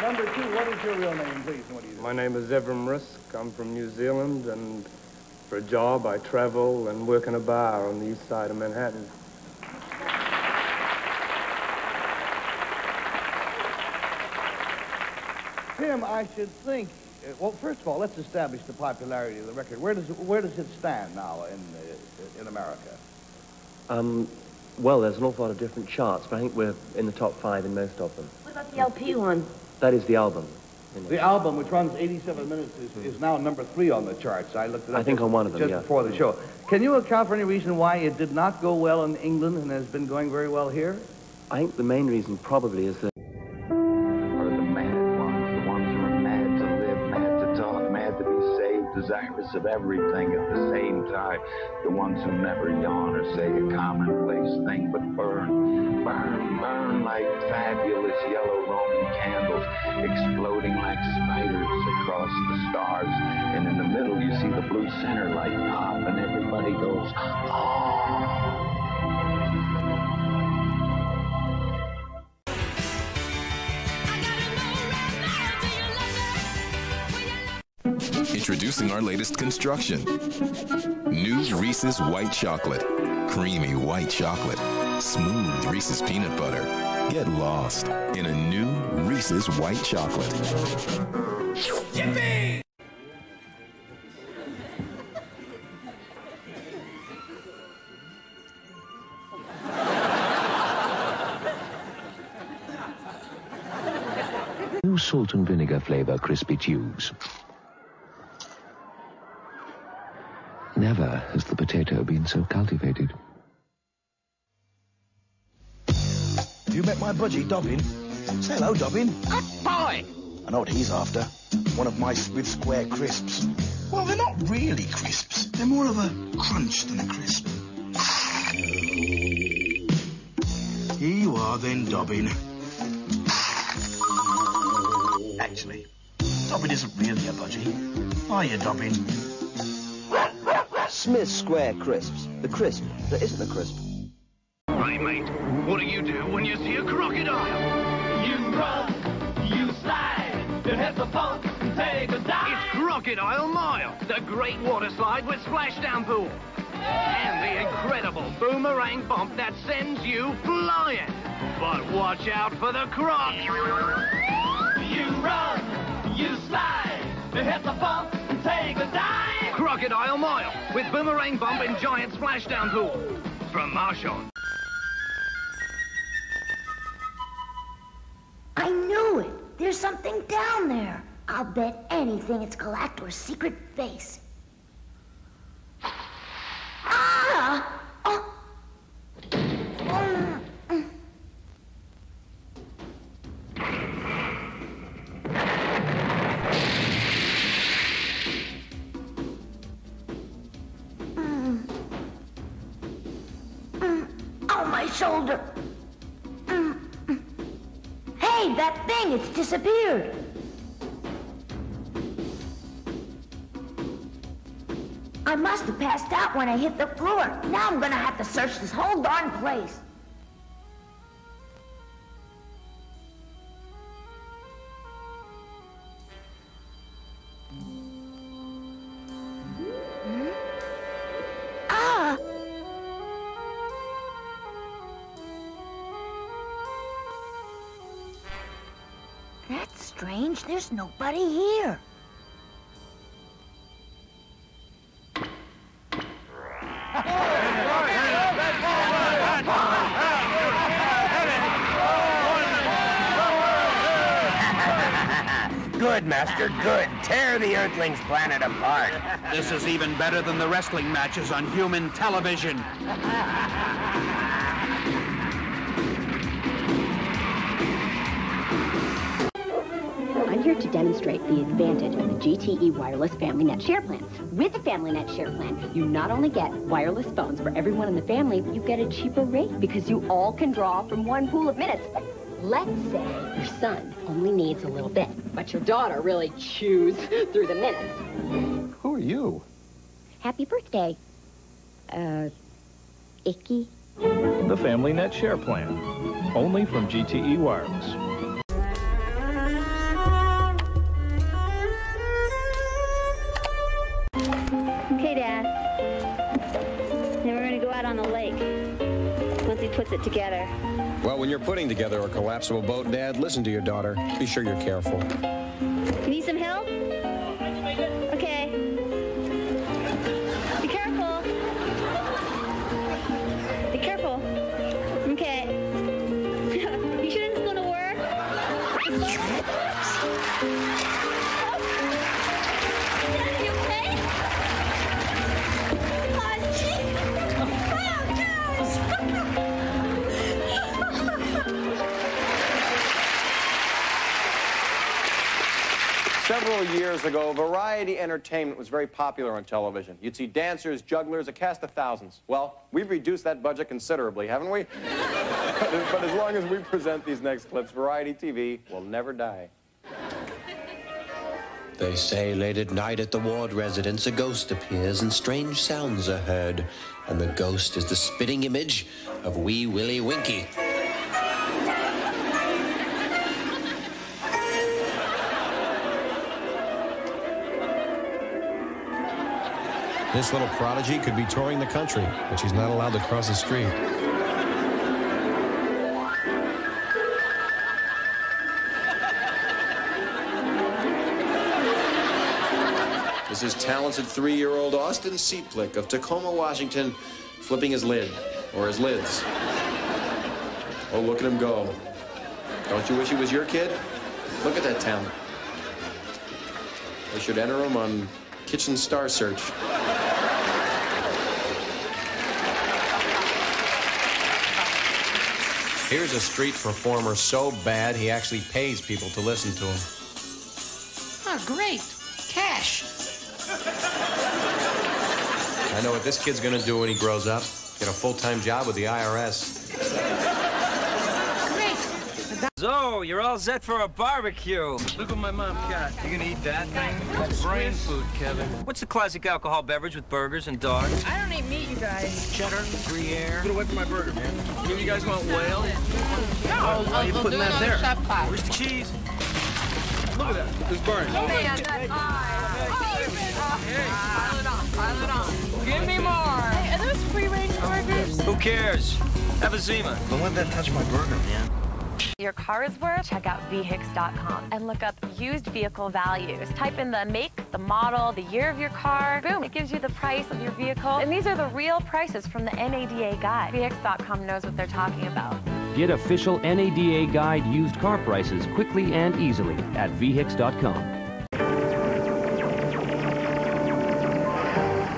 Number 2, what is your real name, please, and what do you do? My name is Evram Risk. I'm from New Zealand, and for a job, I travel and work in a bar on the east side of Manhattan. Tim, I should think... well, first of all, let's establish the popularity of the record. Where does it stand now in America? Well, there's an awful lot of different charts, but I think we're in the top 5 in most of them. What about the LP one? That is the album. The album, which runs 87 minutes, is now number 3 on the charts. I looked it up. I think on one of them, just yeah. Before the show. Can you account for any reason why it did not go well in England and has been going very well here? I think the main reason probably is that desirous of everything at the same time. The ones who never yawn or say a commonplace thing, but burn, burn, burn like fabulous yellow Roman candles, exploding like spiders across the stars. And in the middle, you see the blue center light pop, and everybody goes, oh. Introducing our latest construction. New Reese's White Chocolate. Creamy white chocolate. Smooth Reese's peanut butter. Get lost in a new Reese's White Chocolate. Yippee! New salt and vinegar flavor crispy tubes. Never has the potato been so cultivated. You met my budgie, Dobbin? Say hello, Dobbin. Good boy. I know what he's after. One of my Smith Square crisps. Well, they're not really crisps. They're more of a crunch than a crisp. Here you are then, Dobbin. Actually, Dobbin isn't really a budgie. Are you, Dobbin? Smith Square crisps. The crisp that isn't a crisp. Hey, mate, what do you do when you see a crocodile? You run, you slide, you hit the pump and take a dive. It's Crocodile Mile, the great water slide with splashdown pool. And the incredible boomerang bump that sends you flying. But watch out for the croc. You run, you slide, hit the bump, take a dive. Crocodile Mile with boomerang bump and giant splashdown pool. From Marshall. I knew it. There's something down there. I'll bet anything it's Galactor's secret base. Ah! Oh. Oh, my shoulder. Hey, that thing, it's disappeared. I must have passed out when I hit the floor. Now I'm gonna have to search this whole darn place. Ah! That's strange. There's nobody here. Good, Master, good. Tear the Earthlings' planet apart. This is even better than the wrestling matches on human television. I'm here to demonstrate the advantage of the GTE Wireless FamilyNet Share Plan. With the FamilyNet Share Plan, you not only get wireless phones for everyone in the family, but you get a cheaper rate because you all can draw from one pool of minutes. Let's say your son only needs a little bit, but your daughter really chews through the minutes. Who are you? Happy birthday, Icky. The FamilyNet Share Plan, only from GTE Wireless. Okay, Dad. Then we're going to go out on the lake once he puts it together. Well, when you're putting together a collapsible boat, Dad, listen to your daughter. Be sure you're careful. You need some help? Okay. Be careful. Be careful. Okay. You sure this is going to work? Dad, you okay? Oh, gee. Oh, girls. Several years ago, variety entertainment was very popular on television. You'd see dancers, jugglers, a cast of thousands. Well, we've reduced that budget considerably, haven't we? But as long as we present these next clips, variety TV will never die. They say late at night at the ward residence, a ghost appears and strange sounds are heard. And the ghost is the spitting image of Wee Willie Winky. This little prodigy could be touring the country, but she's not allowed to cross the street. This is talented 3-year-old Austin Seaplick of Tacoma, Washington, flipping his lid, or his lids. Oh, look at him go. Don't you wish he was your kid? Look at that talent. They should enter him on Kitchen Star Search. Here's a street performer so bad he actually pays people to listen to him. Oh, great. Cash. I know what this kid's gonna do when he grows up. Get a full-time job with the IRS. So, you're all set for a barbecue. Look what my mom got. You gonna eat that thing? That's brain food, Kevin. What's the classic alcohol beverage with burgers and dogs? I don't eat meat, you guys. Cheddar, Gruyere. Get away from my burger, man. You guys want whale? No, Why are you putting that there? Chef class. Where's the cheese? Look at that. Who's burning? Hey, on that eye. Pile it on, pile it on. Give me more. are those free-range burgers? Who cares? Have a Zima. Don't let that touch my burger, man. Your car is worth? Check out vhix.com and look up used vehicle values. Type in the make, the model, the year of your car. Boom, it gives you the price of your vehicle. And these are the real prices from the NADA guide. vhix.com knows what they're talking about. Get official NADA guide used car prices quickly and easily at vhix.com.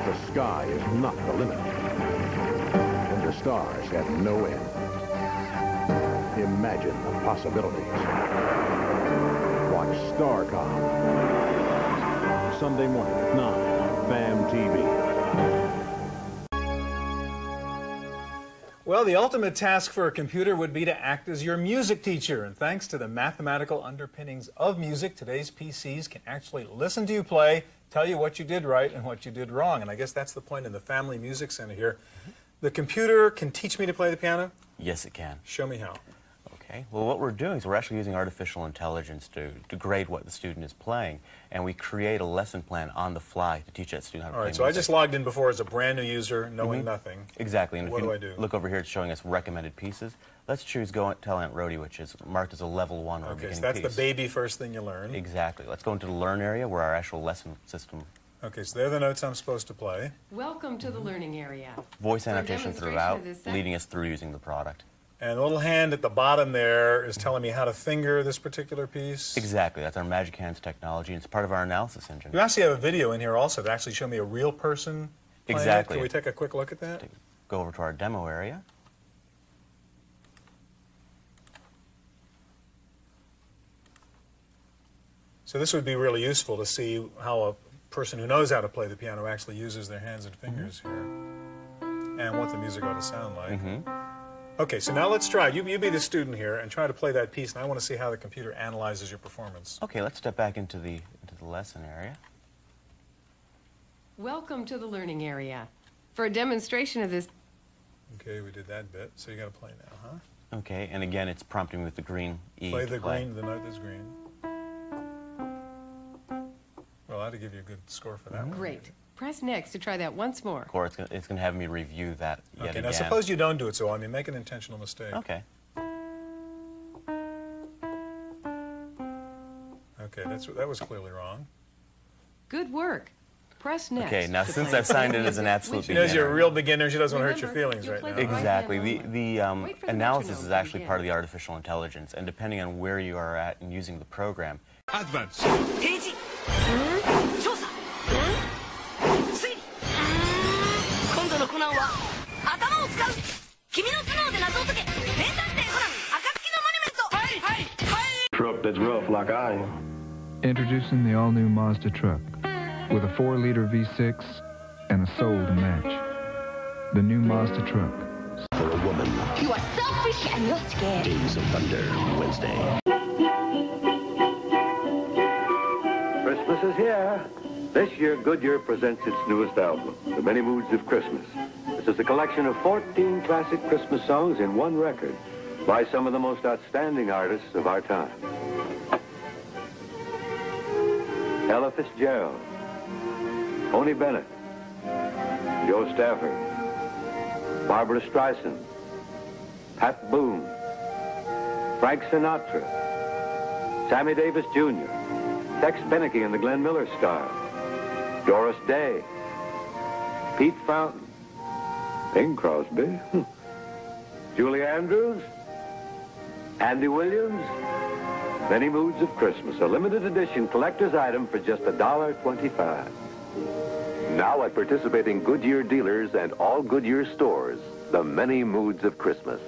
The sky is not the limit, and the stars have no end. Imagine the possibilities. Watch Starcom. Sunday morning at 9 on FAM TV. Well, the ultimate task for a computer would be to act as your music teacher. And thanks to the mathematical underpinnings of music, today's PCs can actually listen to you play, tell you what you did right and what you did wrong. And I guess that's the point in the Family Music Center here. The computer can teach me to play the piano? Yes, it can. Show me how. Okay. Well, what we're doing is we're actually using artificial intelligence to grade what the student is playing, and we create a lesson plan on the fly to teach that student how to play music. So I just logged in before as a brand new user, knowing nothing. Exactly. And what if do you I do? Look over here, it's showing us recommended pieces. Let's choose Go Tell Aunt Rhody, which is marked as a level 1 or beginning so that's piece. the baby first thing you learn. Exactly. Let's go into the Learn area where our actual lesson system. Okay, so they're the notes I'm supposed to play. Welcome to the learning area. Voice annotation throughout, leading us through using the product. And the little hand at the bottom there is telling me how to finger this particular piece. Exactly. That's our Magic Hands technology, and it's part of our analysis engine. You actually have a video in here also that actually show me a real person playing Exactly. it. Can we take a quick look at that? Go over to our demo area. So this would be really useful to see how a person who knows how to play the piano actually uses their hands and fingers here, and what the music ought to sound like. Okay, so now let's try. You be the student here and try to play that piece, and I want to see how the computer analyzes your performance. Okay, let's step back into the lesson area. Welcome to the learning area. For a demonstration of this... Okay, we did that bit, so you got to play now, huh? Okay, and again, it's prompting me with the green E. Play the green, the note that's green. Well, I had to give you a good score for that one. Great. Press next to try that once more. Of course, it's going to have me review that yet again. Okay, now suppose you don't do it, so I mean, make an intentional mistake. Okay. Okay, that was clearly wrong. Good work. Press next. Okay, now since I've signed in as an absolute beginner. She knows you're a real beginner. She doesn't want to hurt your feelings right now. Exactly. The analysis is actually part of the artificial intelligence, and depending on where you are at in using the program. Advance. Truck that's rough like I am. Introducing the all-new Mazda truck with a 4-liter V6 and a soul to match. The new Mazda truck. For a woman. You are selfish and you're scared. Days of Thunder, Wednesday. Christmas is here. This year, Goodyear presents its newest album, The Many Moods of Christmas. This is a collection of 14 classic Christmas songs in one record by some of the most outstanding artists of our time. Ella Fitzgerald, Tony Bennett, Joe Stafford, Barbara Streisand, Pat Boone, Frank Sinatra, Sammy Davis Jr., Tex Beneke and the Glenn Miller Style, Doris Day, Pete Fountain, Bing Crosby, Julie Andrews, Andy Williams. Many Moods of Christmas, a limited edition collector's item for just $1.25. Now at participating Goodyear dealers and all Goodyear stores, The Many Moods of Christmas.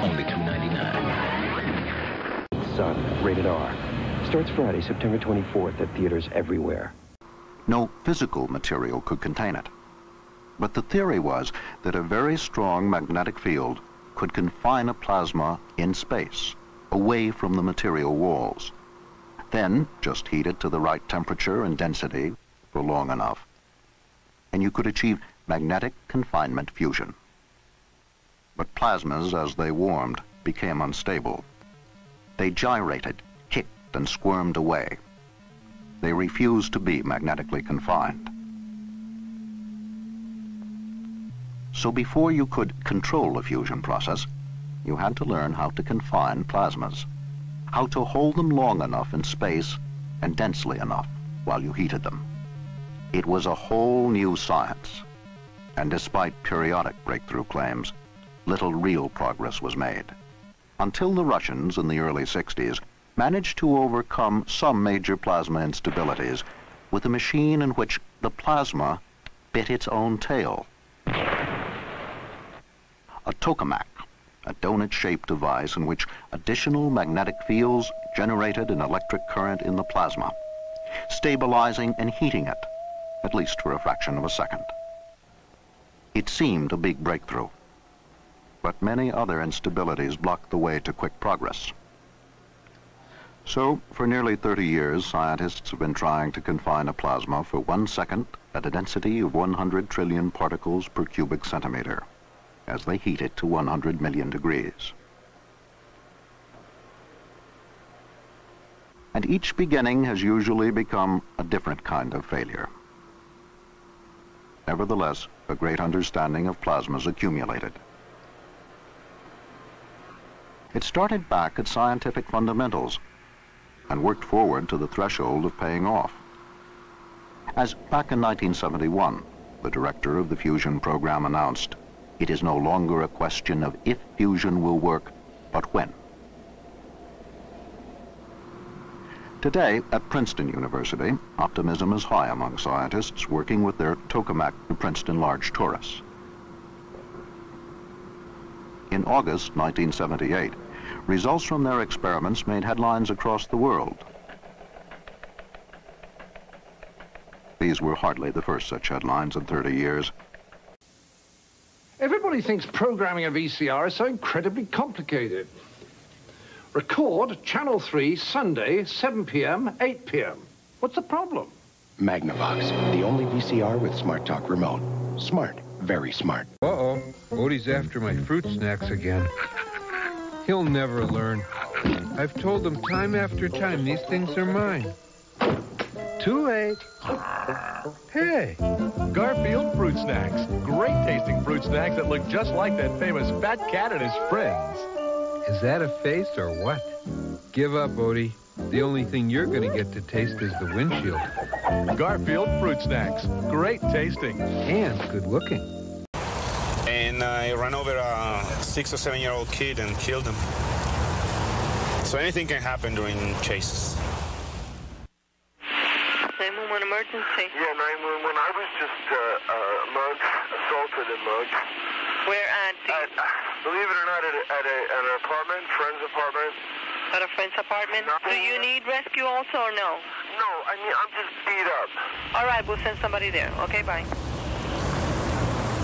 Only $2.99. Son, rated R. Starts Friday, September 24th at theaters everywhere. No physical material could contain it. But the theory was that a very strong magnetic field could confine a plasma in space, away from the material walls. Then, just heat it to the right temperature and density for long enough, and you could achieve magnetic confinement fusion. But plasmas, as they warmed, became unstable. They gyrated, kicked, and squirmed away. They refused to be magnetically confined. So before you could control a fusion process, you had to learn how to confine plasmas, how to hold them long enough in space and densely enough while you heated them. It was a whole new science, and despite periodic breakthrough claims, little real progress was made. Until the Russians in the early 60s managed to overcome some major plasma instabilities with a machine in which the plasma bit its own tail. A tokamak, a donut-shaped device in which additional magnetic fields generated an electric current in the plasma, stabilizing and heating it, at least for a fraction of a second. It seemed a big breakthrough, but many other instabilities blocked the way to quick progress. So, for nearly 30 years, scientists have been trying to confine a plasma for 1 second at a density of 100 trillion particles per cubic centimeter, as they heat it to 100 million degrees. And each beginning has usually become a different kind of failure. Nevertheless, a great understanding of plasmas accumulated. It started back at scientific fundamentals and worked forward to the threshold of paying off. As back in 1971, the director of the fusion program announced, "It is no longer a question of if fusion will work, but when." Today, at Princeton University, optimism is high among scientists working with their tokamak Princeton Large Torus. In August 1978, results from their experiments made headlines across the world. These were hardly the first such headlines in 30 years. Everybody thinks programming a VCR is so incredibly complicated. Record Channel 3 Sunday, 7 p.m., 8 p.m. What's the problem? Magnavox, the only VCR with Smart Talk remote. Smart, very smart. Uh-oh, Odie's after my fruit snacks again. He'll never learn. I've told him time after time these things are mine. Too late. Hey. Garfield Fruit Snacks. Great tasting fruit snacks that look just like that famous fat cat and his friends. Is that a face or what? Give up, Odie. The only thing you're going to get to taste is the windshield. Garfield Fruit Snacks. Great tasting. And good looking. And I ran over a 6 or 7-year-old kid and killed him. So anything can happen during chases. 911 emergency. Yeah, 911. I was just mugged, assaulted and mugged. Where at? Believe it or not, at an apartment, friend's apartment. At a friend's apartment? No. Do you need rescue also or no? No, I mean, I'm just beat up. All right, we'll send somebody there. Okay, bye.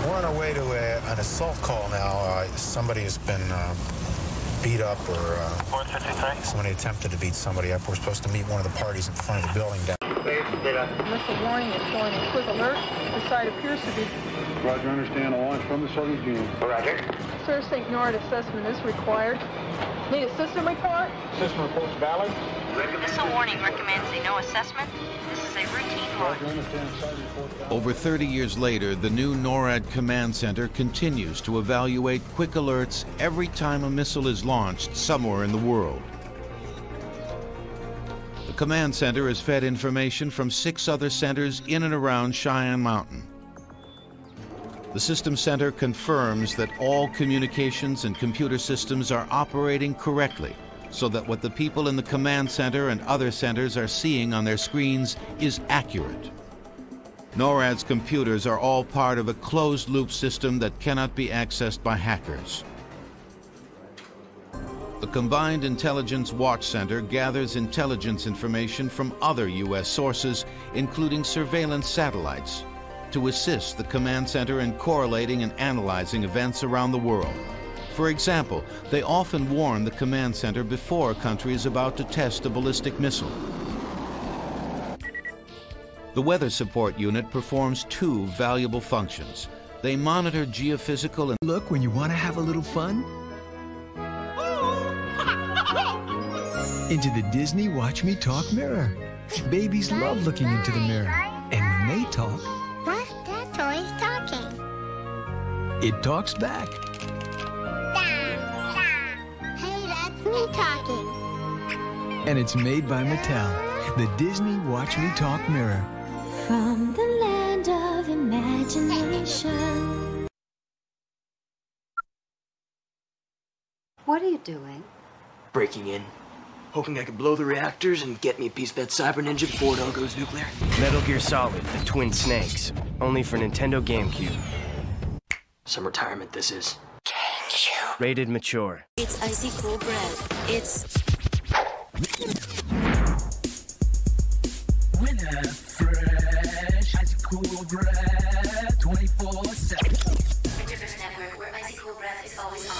We're on our way to an assault call now. Somebody has been beat up or somebody attempted to beat somebody up. We're supposed to meet one of the parties in front of the building down. Missile warning is showing a quick alert. The site appears to be... Roger, understand. A launch from the southern team. Roger. Sir, St. Nord assessment is required. Need a system report? System report's valid. Missile warning recommends a no assessment. This is a routine launch. Roger, understand. Site report valid. Over 30 years later, the new NORAD Command Center continues to evaluate quick alerts every time a missile is launched somewhere in the world. The Command Center is fed information from 6 other centers in and around Cheyenne Mountain. The System Center confirms that all communications and computer systems are operating correctly, so that what the people in the Command Center and other centers are seeing on their screens is accurate. NORAD's computers are all part of a closed-loop system that cannot be accessed by hackers. The Combined Intelligence Watch Center gathers intelligence information from other U.S. sources, including surveillance satellites, to assist the Command Center in correlating and analyzing events around the world. For example, they often warn the Command Center before a country is about to test a ballistic missile. The Weather Support Unit performs 2 valuable functions. They monitor geophysical and... Look when you want to have a little fun. Into the Disney Watch Me Talk mirror. Babies love looking into the mirror. And when they talk... What? That toy's talking. It talks back. Hey, that's me talking. And it's made by Mattel. The Disney Watch Me Talk mirror. From the land of imagination. What are you doing? Breaking in. Hoping I can blow the reactors and get me a piece of that Cyber Ninja before it all goes nuclear. Metal Gear Solid, the Twin Snakes. Only for Nintendo GameCube. Some retirement this is. Rated mature. It's icy cool bread. It's... Winner fresh, icy cool bread, 24/7. Network, where icy cool breath is always on.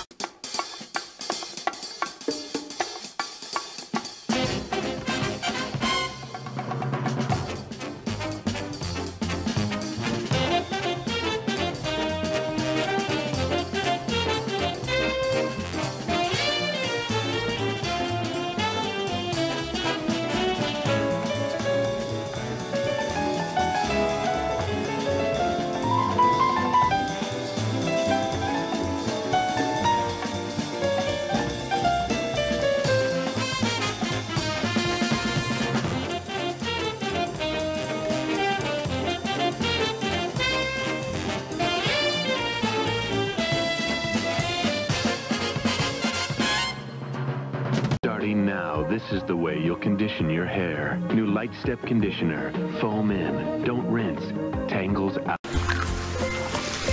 Starting now, this is the way you'll condition your hair. New Light Step Conditioner. Foam in. Don't rinse. Tangles out.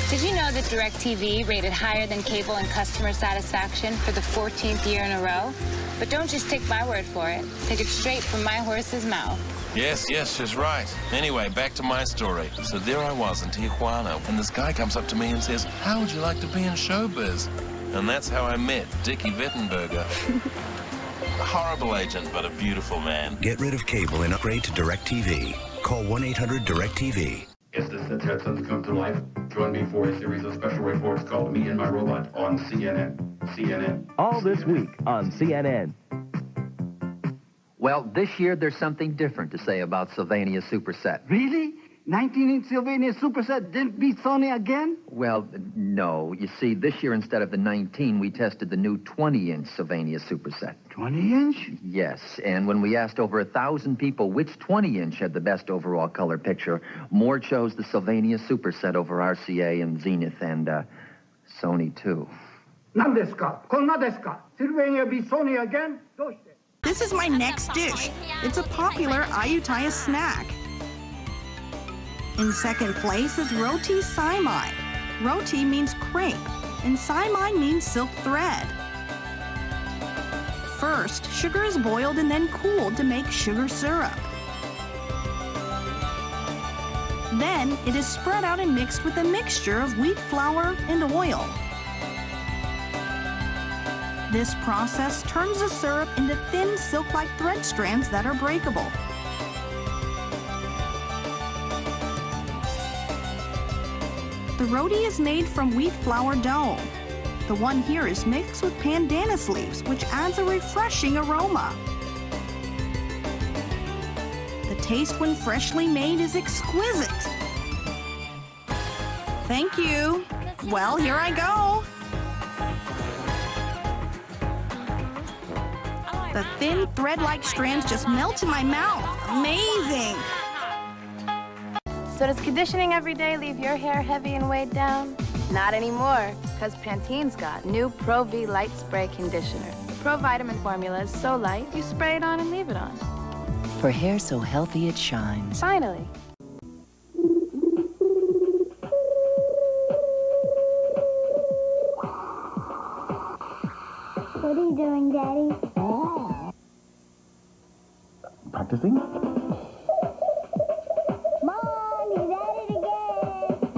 Did you know that DirecTV rated higher than cable in customer satisfaction for the 14th year in a row? But don't just take my word for it. Take it straight from my horse's mouth. Yes, she's right. Anyway, back to my story. So there I was in Tijuana, and this guy comes up to me and says, "How would you like to be in showbiz?" And that's how I met Dickie Wittenberger. A horrible agent, but a beautiful man. Get rid of cable and upgrade to DirecTV. Call 1-800-DirecTV. Is this the Jetsons come to life? Join me for a series of special reports called Me and My Robot on CNN. CNN. All this week on CNN. Well, this year there's something different to say about Sylvania Superset. Really? 19-inch Sylvania Superset didn't beat Sony again? Well, no. You see, this year instead of the 19, we tested the new 20-inch Sylvania Superset. 20-inch? Yes, and when we asked over 1,000 people which 20-inch had the best overall color picture, more chose the Sylvania Superset over RCA and Zenith and, Sony, too. Sylvania beat Sony again? This is my next dish. It's a popular Ayutthaya snack. In second place is roti saimai. Roti means crepe, and saimai means silk thread. First, sugar is boiled and then cooled to make sugar syrup. Then, it is spread out and mixed with a mixture of wheat flour and oil. This process turns the syrup into thin silk-like thread strands that are breakable. The roti is made from wheat flour dough. The one here is mixed with pandanus leaves, which adds a refreshing aroma. The taste when freshly made is exquisite. Thank you. Well, here I go. The thin thread-like strands just melt in my mouth. Amazing. So does conditioning every day leave your hair heavy and weighed down? Not anymore, because Pantene's got new Pro V Light Spray Conditioner. The Pro Vitamin formula is so light, you spray it on and leave it on. For hair so healthy it shines. Finally. What are you doing, Daddy? Practicing?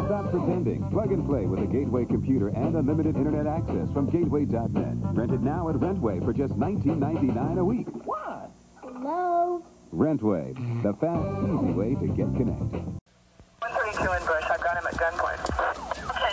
Stop pretending. Plug and play with a Gateway computer and unlimited internet access from gateway.net. Rent it now at Rentway for just $19.99 a week. What? Hello? Rentway, the fast, easy way to get connected. 132 in Bush. I've got him at gunpoint. Okay.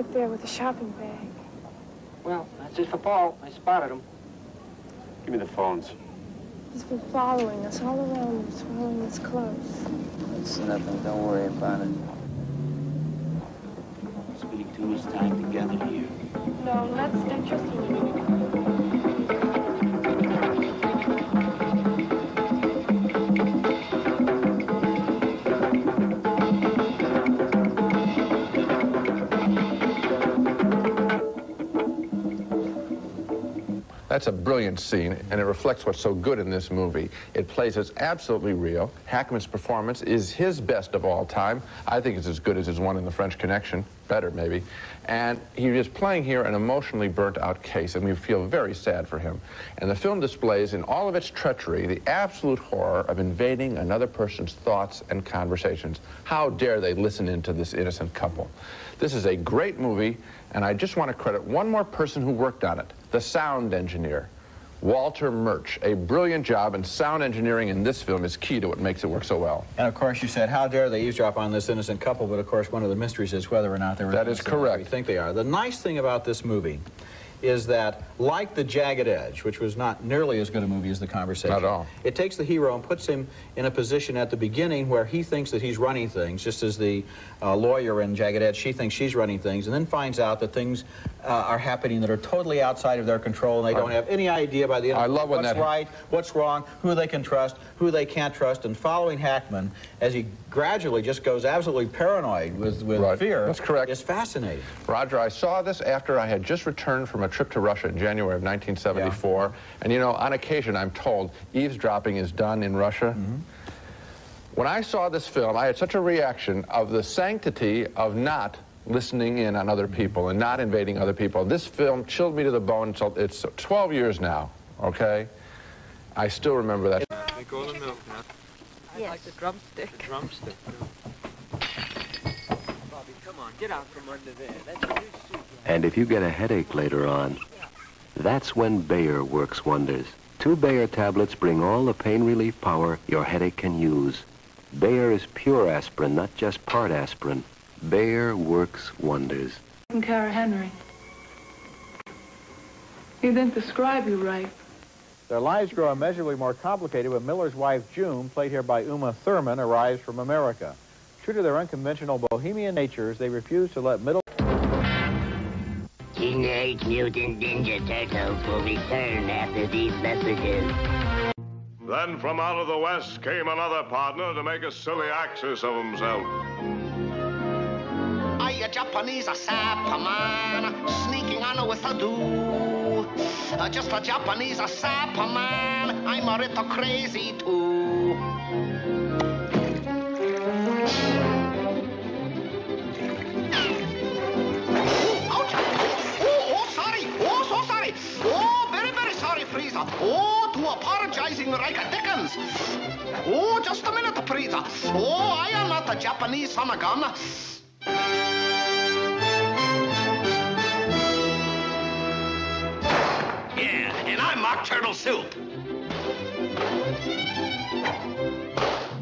right there with a shopping bag. Well, that's it for Paul. I spotted him. Give me the phones. He's been following us all around us, following us close. It's nothing. Don't worry about it. Spending too much time together here. No, let's stay tricky. That's a brilliant scene, and it reflects what's so good in this movie. It plays as absolutely real. Hackman's performance is his best of all time. I think it's as good as his one in The French Connection. Better, maybe. And he is playing here an emotionally burnt-out case, and we feel very sad for him. And the film displays in all of its treachery the absolute horror of invading another person's thoughts and conversations. How dare they listen into this innocent couple? This is a great movie, and I just want to credit one more person who worked on it, the sound engineer, Walter Murch. A brilliant job, and sound engineering in this film is key to what makes it work so well. And of course, you said, how dare they eavesdrop on this innocent couple, but of course, one of the mysteries is whether or not they were That is correct. We think they are. The nice thing about this movie is that, like The Jagged Edge, which was not nearly as good a movie as The Conversation. Not at all. It takes the hero and puts him in a position at the beginning where he thinks that he's running things, just as the lawyer in Jagged Edge, she thinks she's running things, and then finds out that things are happening that are totally outside of their control, and they don't have any idea by the end of what's right, what's wrong, who they can trust, who they can't trust. And following Hackman, as he gradually just goes absolutely paranoid with fear, That's correct. is fascinating. Roger, I saw this after I had just returned from a trip to Russia in January of 1974. Yeah. And, you know, on occasion, I'm told eavesdropping is done in Russia. Mm-hmm. When I saw this film, I had such a reaction of the sanctity of not listening in on other people and not invading other people. This film chilled me to the bone. It's 12 years now, okay? I still remember that. They call it milk now. Yes. I like the drumstick. The drumstick, Bobby, come on, get out from under there. That's a new suit. And if you get a headache later on, that's when Bayer works wonders. 2 Bayer tablets bring all the pain relief power your headache can use. Bayer is pure aspirin, not just part aspirin. Bayer works wonders. And Cara Henry. He didn't describe you right. Their lives grow immeasurably more complicated when Miller's wife, June, played here by Uma Thurman, arrives from America. True to their unconventional bohemian natures, they refuse to let middle... Teenage Mutant Ninja Turtles will return after these messages. Then from out of the West came another partner to make a silly axis of himself. A Japanese sapperman, sneaking on with a do. Just a Japanese sapperman, I'm a little crazy too. Ouch! Oh, sorry! Oh, so sorry! Oh, very, very sorry, Frieza. Oh, to apologizing like a Dickens. Oh, just a minute, Frieza. Oh, I am not a Japanese son of gun. Yeah, and I'm Mock Turtle Soup.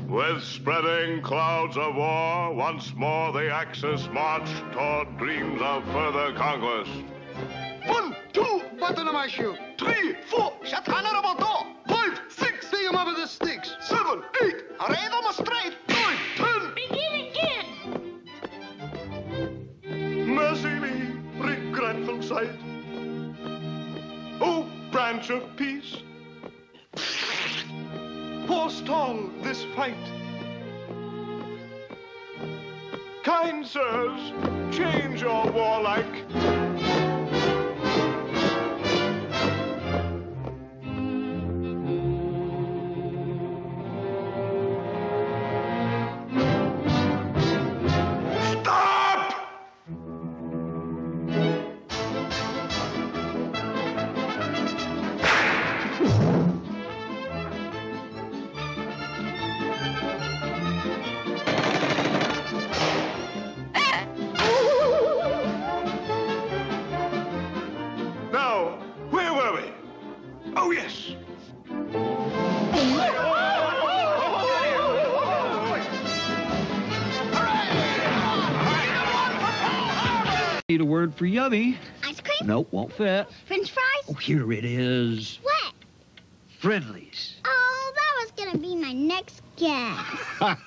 With spreading clouds of war, once more the Axis marched toward dreams of further conquest. 1, 2, button of my shoe. 3, 4, shut honorable door. 5, 6, see him over the sticks. 7, 8, array them straight. 9, 10. Begin again. Mercy me, regretful sight. O branch of peace, forestall this fight. Kind sirs, change your warlike. Oh, yes. Need a word for yummy. Ice cream? Nope, won't fit. French fries? Oh, here it is. What? Friendlies. Oh, that was gonna be my next guess.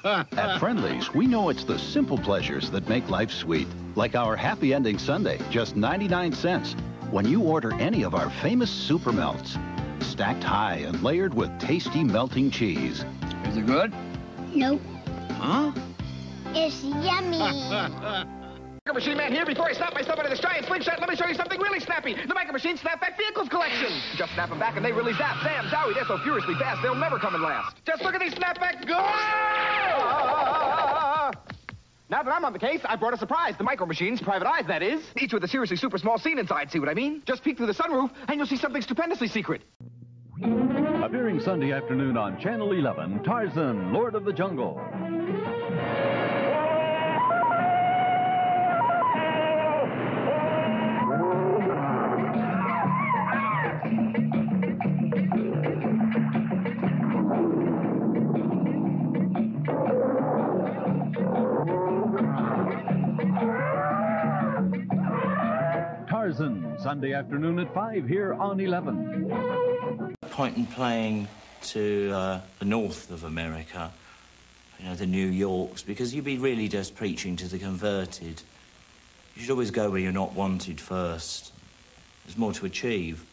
At Friendly's, we know it's the simple pleasures that make life sweet. Like our Happy Ending Sundae, just 99 cents. When you order any of our famous super melts, stacked high and layered with tasty melting cheese. Is it good? Nope. Huh? It's yummy. Micro Machine Man here. Before I stop myself into this giant slingshot, let me show you something really snappy. The Micro Machine Snapback Vehicles Collection. Just snap them back and they really zap. Zam, zowie, they're so furiously fast, they'll never come and last. Just look at these snapbacks go! Now that I'm on the case, I brought a surprise. The Micro Machines, private eyes, that is. Each with a seriously super small scene inside, see what I mean? Just peek through the sunroof and you'll see something stupendously secret. Appearing Sunday afternoon on Channel 11, Tarzan, Lord of the Jungle. Tarzan, Sunday afternoon at 5 here on 11. Point in playing to the north of America, you know, the New Yorks, because you'd be really just preaching to the converted. You should always go where you're not wanted first. There's more to achieve.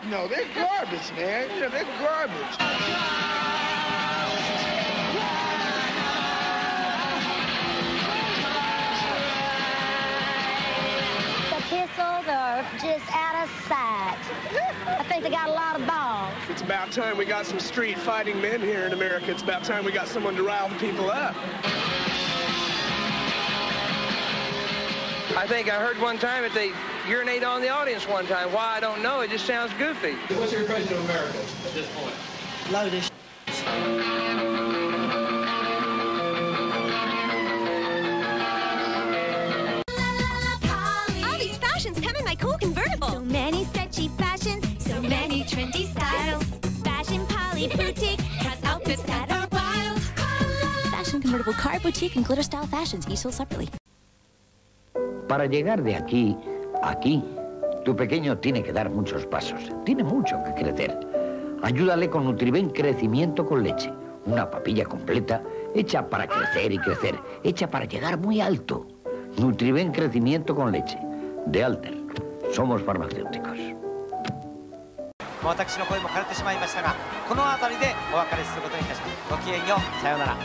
No, they're garbage, man. You know, they're garbage. The pistols are just out of sight. I think they got a lot of balls. It's about time we got some street fighting men here in America. It's about time we got someone to rile the people up. I think I heard one time that they urinate on the audience one time. Why, I don't know. It just sounds goofy. What's your impression of America at this point? Load of All these fashions come in my cool convertible. So many stretchy fashions, so many trendy styles. Fashion Polly Boutique has outfits that are wild. Fashion Convertible Car Boutique and Glitter Style Fashions, each sold separately. Para llegar de aquí a aquí, tu pequeño tiene que dar muchos pasos. Tiene mucho que crecer. Ayúdale con Nutriben Crecimiento con Leche. Una papilla completa hecha para crecer y crecer. Hecha para llegar muy alto. Nutriben Crecimiento con Leche. De Alter. Somos farmacéuticos. 私の声も枯れてしまいましたが、この辺りでお別れすることにいたします。ごきげんよう。さようなら。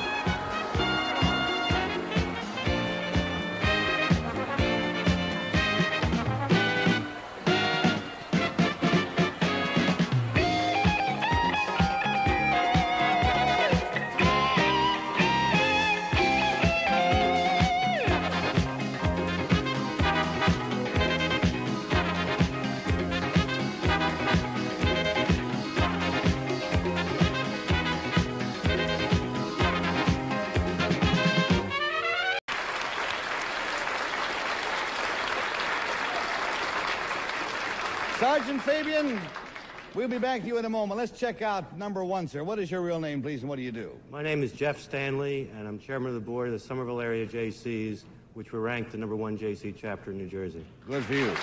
Sergeant Fabian, we'll be back to you in a moment. Let's check out number one, sir. What is your real name, please, and what do you do? My name is Jeff Stanley, and I'm chairman of the board of the Somerville area JCs, which were ranked the #1 JC chapter in New Jersey. Good for you.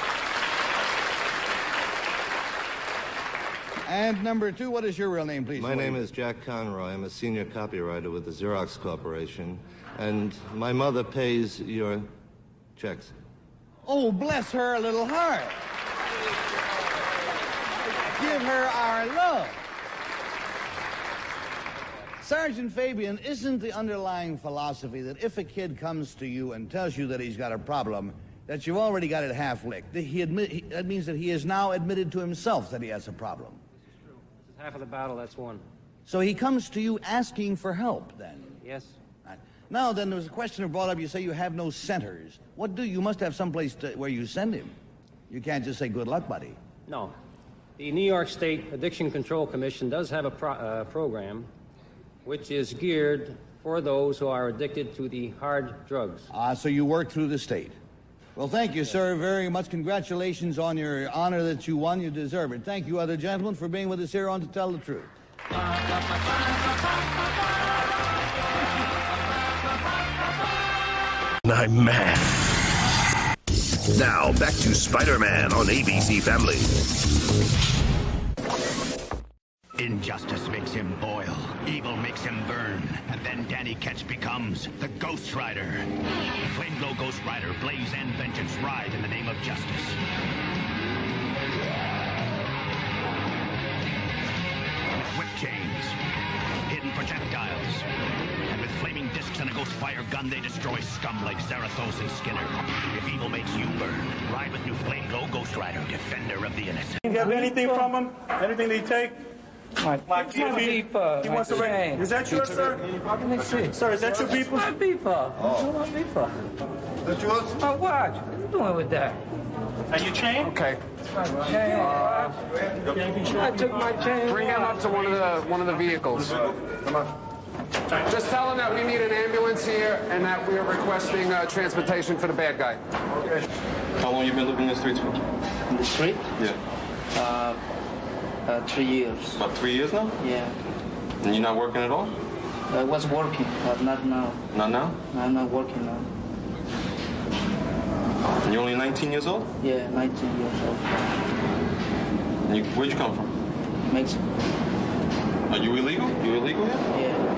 And number two, what is your real name, please? My name is Jack Conroy. I'm a senior copywriter with the Xerox Corporation, and my mother pays your checks. Oh, bless her little heart. Give her our love. Sergeant Fabian, isn't the underlying philosophy that if a kid comes to you and tells you that he's got a problem, that you've already got it half-licked? That means that he has now admitted to himself that he has a problem. This is true. This is half of the battle, that's one. So he comes to you asking for help, then? Yes. Right. Now, then, there was a question brought up. You say you have no centers. What do you must have someplace where you send him. You can't just say, good luck, buddy. No. The New York State Addiction Control Commission does have a program which is geared for those who are addicted to the hard drugs. So you work through the state. Well, thank you, sir, very much. Congratulations on your honor that you won. You deserve it. Thank you, other gentlemen, for being with us here on To Tell the Truth. I'm mad. Now, back to Spider-Man on ABC Family. Injustice makes him boil, evil makes him burn, and then Danny Ketch becomes the Ghost Rider. The Flame Glow Ghost Rider, blaze and vengeance ride in the name of justice. With whip chains, hidden projectiles, and with flaming discs and a ghost fire gun, they destroy scum like Zarathos and Skinner. If evil makes you burn, ride with new Flame Glow Ghost Rider, defender of the innocent. You have anything from him? Anything they take? Like he wants to ring. Is that yours, sir? Sir, is that your beeper? My beeper. Oh. My beeper. That's yours? My watch. What are you doing with that? And your chain? Okay. I took my chain. Bring him up to one of the vehicles. Come on. Just tell him that we need an ambulance here and that we are requesting transportation for the bad guy. Okay. How long you been living in the streets for? In the street? Yeah. 3 years. About 3 years now? Yeah. And you're not working at all? I was working, but not now. Not now? I'm not working now. And you're only 19 years old? Yeah, 19 years old. And where'd you come from? Mexico. Are you illegal? You illegal here? Yeah.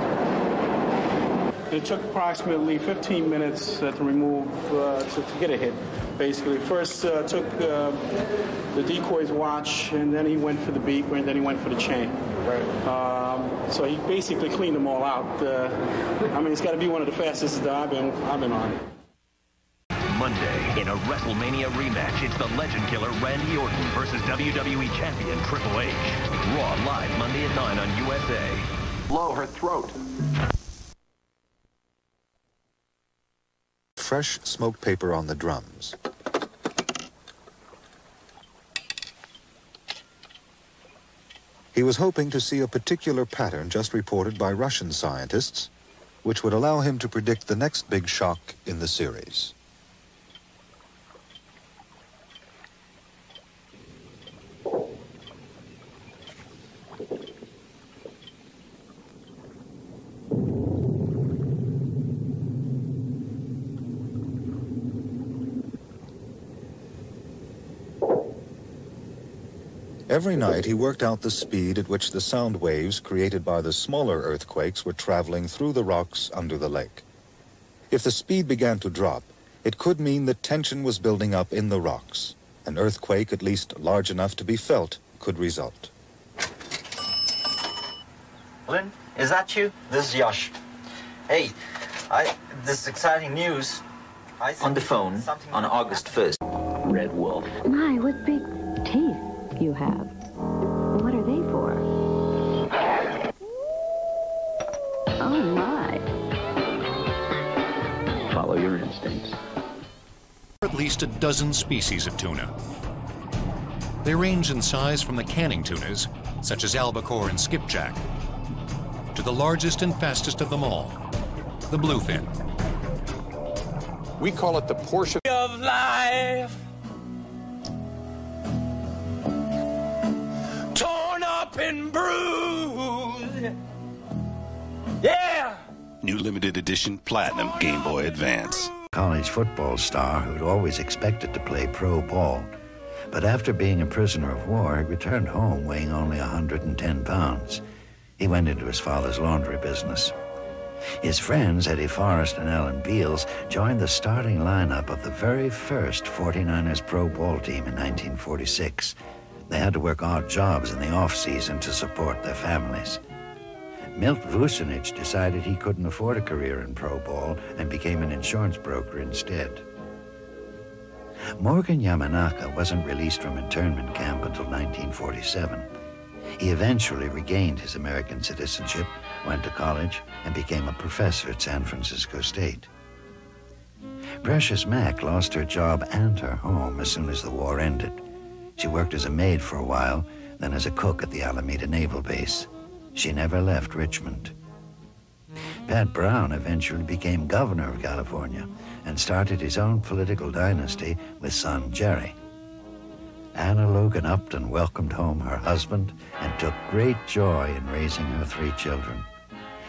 It took approximately 15 minutes to remove, to get a hit, basically. First took the decoy's watch, and then he went for the beeper, and then he went for the chain. Right. So he basically cleaned them all out. I mean, it's got to be one of the fastest that I've been on. Monday, in a WrestleMania rematch, it's the Legend Killer Randy Orton versus WWE Champion Triple H. Raw live Monday at 9 on USA. Blow her throat. Fresh smoked paper on the drums. He was hoping to see a particular pattern just reported by Russian scientists, which would allow him to predict the next big shock in the series. Every night he worked out the speed at which the sound waves created by the smaller earthquakes were traveling through the rocks under the lake. If the speed began to drop, it could mean that tension was building up in the rocks. An earthquake, at least large enough to be felt, could result. Lynn, is that you? This is Yash. Hey, this is exciting news. On the phone on August 1st. Red Wolf. My, what big teeth you have. What are they for? Oh, my. Follow your instincts. At least a dozen species of tuna. They range in size from the canning tunas, such as albacore and skipjack, to the largest and fastest of them all, the bluefin. We call it the Porsche of life. Torn up and bruised. Yeah! New limited edition Platinum Game Boy Advance. College football star who'd always expected to play pro ball. But after being a prisoner of war, he returned home weighing only 110 pounds. He went into his father's laundry business. His friends, Eddie Forrest and Alan Beals, joined the starting lineup of the very first 49ers pro ball team in 1946. They had to work odd jobs in the off-season to support their families. Milt Vucinich decided he couldn't afford a career in pro ball and became an insurance broker instead. Morgan Yamanaka wasn't released from internment camp until 1947. He eventually regained his American citizenship, went to college, and became a professor at San Francisco State. Precious Mack lost her job and her home as soon as the war ended. She worked as a maid for a while, then as a cook at the Alameda Naval Base. She never left Richmond. Pat Brown eventually became governor of California and started his own political dynasty with son Jerry. Anna Logan Upton welcomed home her husband and took great joy in raising her 3 children.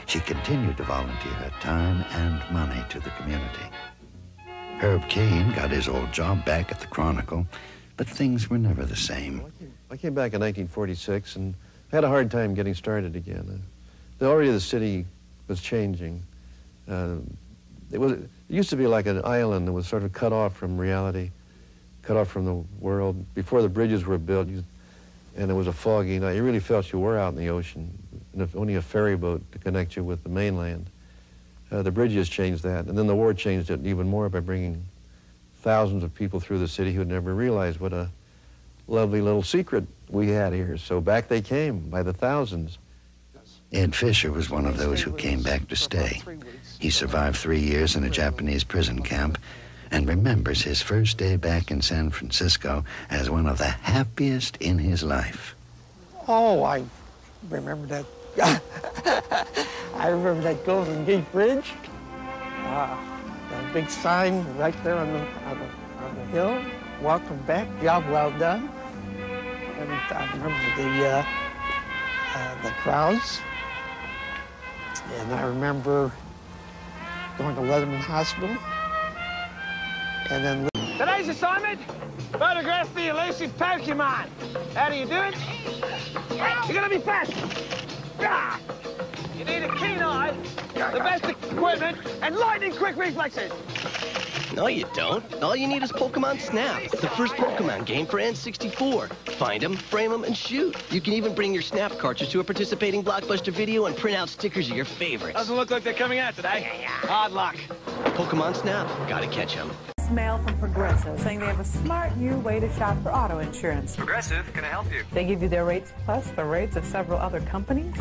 She continued to volunteer her time and money to the community. Herb Cain got his old job back at the Chronicle, but things were never the same. I came back in 1946 and had a hard time getting started again. The already the city was changing. It used to be like an island that was sort of cut off from reality, cut off from the world. Before the bridges were built, and it was a foggy night, you really felt you were out in the ocean, and if only a ferry boat to connect you with the mainland. The bridges changed that, and then the war changed it even more by bringing thousands of people through the city who had never realized what a lovely little secret we had here. So back they came by the thousands. Ed Fisher was one of those who came back to stay. He survived 3 years in a Japanese prison camp and remembers his first day back in San Francisco as one of the happiest in his life. Oh, I remember that. I remember that Golden Gate Bridge. The big sign right there on the hill. Welcome back, job well done. And I remember the crowds. And I remember going to Leatherman Hospital. And then today's assignment, photograph the elusive Pokemon. How do you do it? You're gonna be fast. You need a keen eye, the best equipment, and lightning-quick reflexes. No, you don't. All you need is Pokemon Snap, the first Pokemon game for N64. Find them, frame them, and shoot. You can even bring your Snap cartridge to a participating Blockbuster Video and print out stickers of your favorites. Doesn't look like they're coming out today. Hard luck. Pokemon Snap. Gotta catch them. Mail from Progressive saying they have a smart new way to shop for auto insurance. Progressive, can I help you? They give you their rates plus the rates of several other companies.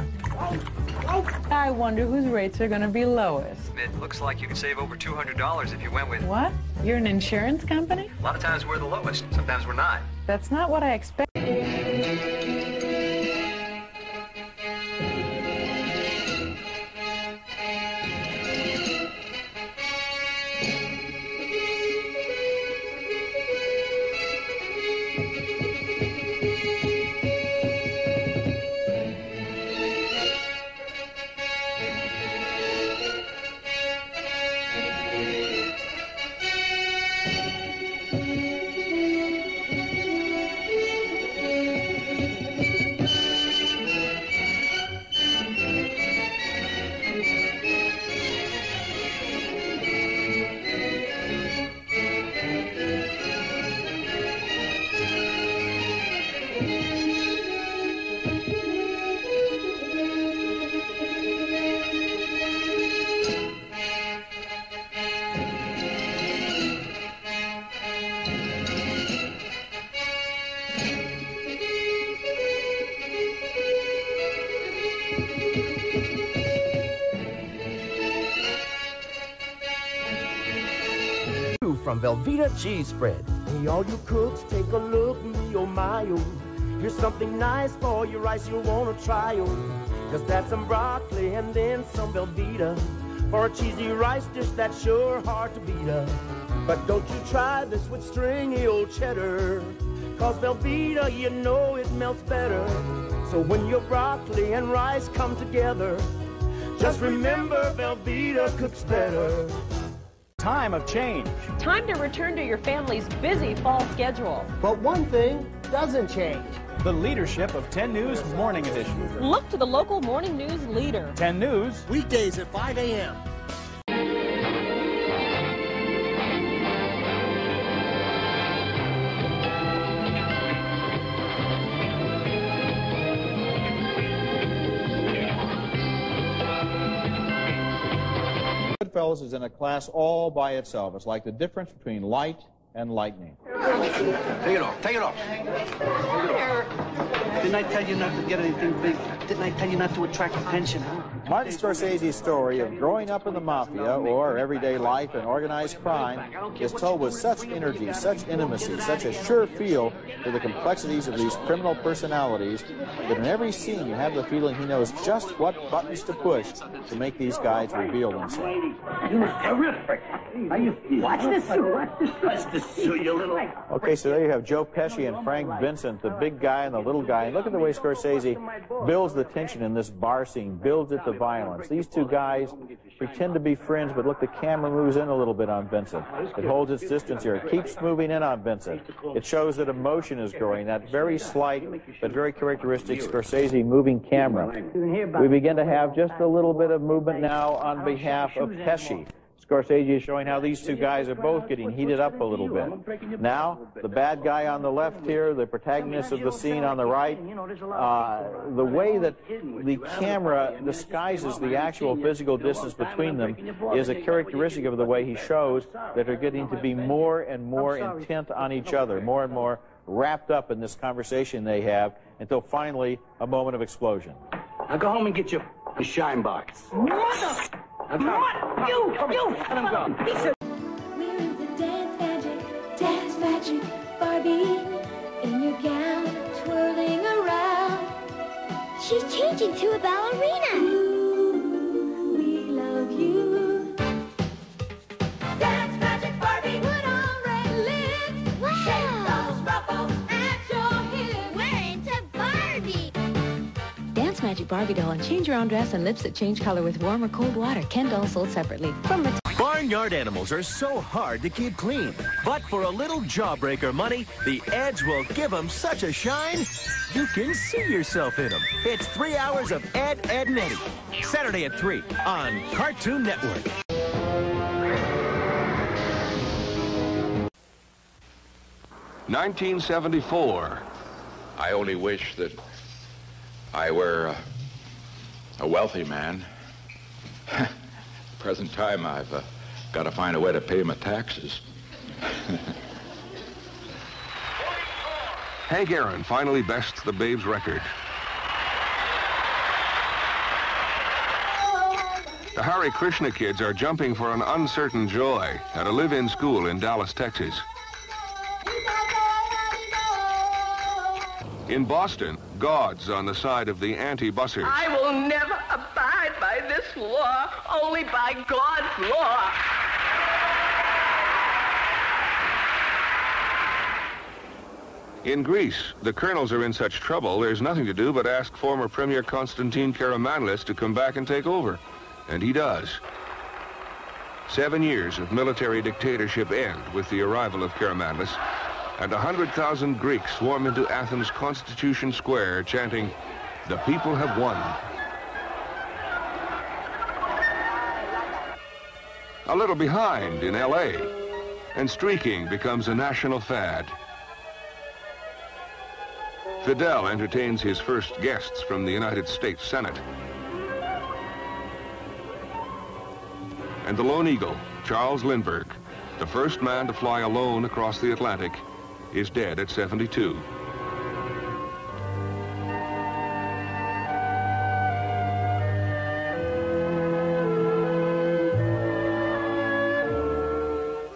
I wonder whose rates are going to be lowest. It looks like you could save over $200 if you went with... What? You're an insurance company? A lot of times we're the lowest, sometimes we're not. That's not what I expected. From Velveeta Cheese Spread. Hey, all you cooks, take a look, me oh my oh. Here's something nice for your rice you'll wanna try oh. Just add some broccoli and then some Velveeta for a cheesy rice dish that's sure hard to beat up. But don't you try this with stringy old cheddar, cause Velveeta, you know it melts better. So when your broccoli and rice come together, just remember Velveeta cooks better. Time of change. Time to return to your family's busy fall schedule. But one thing doesn't change. The leadership of 10 News Morning Edition. Look to the local morning news leader. 10 News. Weekdays at 5 a.m. Goodfellas is in a class all by itself. It's like the difference between light and lightning. Take it off. Take it off. Didn't I tell you not to get anything big? Didn't I tell you not to attract attention, huh? Martin Scorsese's story of growing up in the mafia or everyday life and organized crime is told with such energy, such intimacy, such a sure feel for the complexities of these criminal personalities that in every scene you have the feeling he knows just what buttons to push to make these guys reveal themselves. You look terrific. How you feel? Watch this suit. Watch this suit, you little... Okay, so there you have Joe Pesci and Frank Vincent, the big guy and the little guy. And look at the way Scorsese builds the tension in this bar scene, builds it to violence. These two guys pretend to be friends, but look, the camera moves in a little bit on Vincent. It holds its distance here. It keeps moving in on Vincent. It shows that emotion is growing, that very slight but very characteristic Scorsese moving camera. We begin to have just a little bit of movement now on behalf of Pesci. Scorsese is showing how these two guys are both getting heated up a little bit. Now, the bad guy on the left here, the protagonist of the scene on the right, the way that the camera disguises the actual physical distance between them is a characteristic of the way he shows that they're getting to be more and more intent on each other, more and more wrapped up in this conversation they have, until finally a moment of explosion. Now go home and get your shine box. What? You! Let him go. We're into dance magic, Barbie, in your gown, twirling around. She's changing to a ballerina. Ooh, we love you. Dance magic, Barbie, put on red lips. Wow. Shake those ruffles at your hips. We're into Barbie. Dance Magic Barbie doll and change your own dress and lips that change color with warm or cold water. Ken doll sold separately. From the Barnyard animals are so hard to keep clean. But for a little jawbreaker money, the Eds will give them such a shine, you can see yourself in them. It's 3 hours of Ed, Ed, and Eddie. Saturday at 3 on Cartoon Network. $1974. I only wish that I were a wealthy man. At the present time, I've got to find a way to pay my taxes. Hank Aaron finally bests the Babes record. The Hare Krishna kids are jumping for an uncertain joy at a live-in school in Dallas, Texas. In Boston, God's on the side of the anti-bussers. I will never abide by this law, only by God's law. In Greece, the colonels are in such trouble, there's nothing to do but ask former Premier Konstantin Karamanlis to come back and take over. And he does. 7 years of military dictatorship end with the arrival of Karamanlis, and 100,000 Greeks swarm into Athens' Constitution Square chanting, "The people have won." A little behind in LA, and streaking becomes a national fad. Fidel entertains his first guests from the United States Senate. And the Lone Eagle, Charles Lindbergh, the first man to fly alone across the Atlantic, is dead at 72.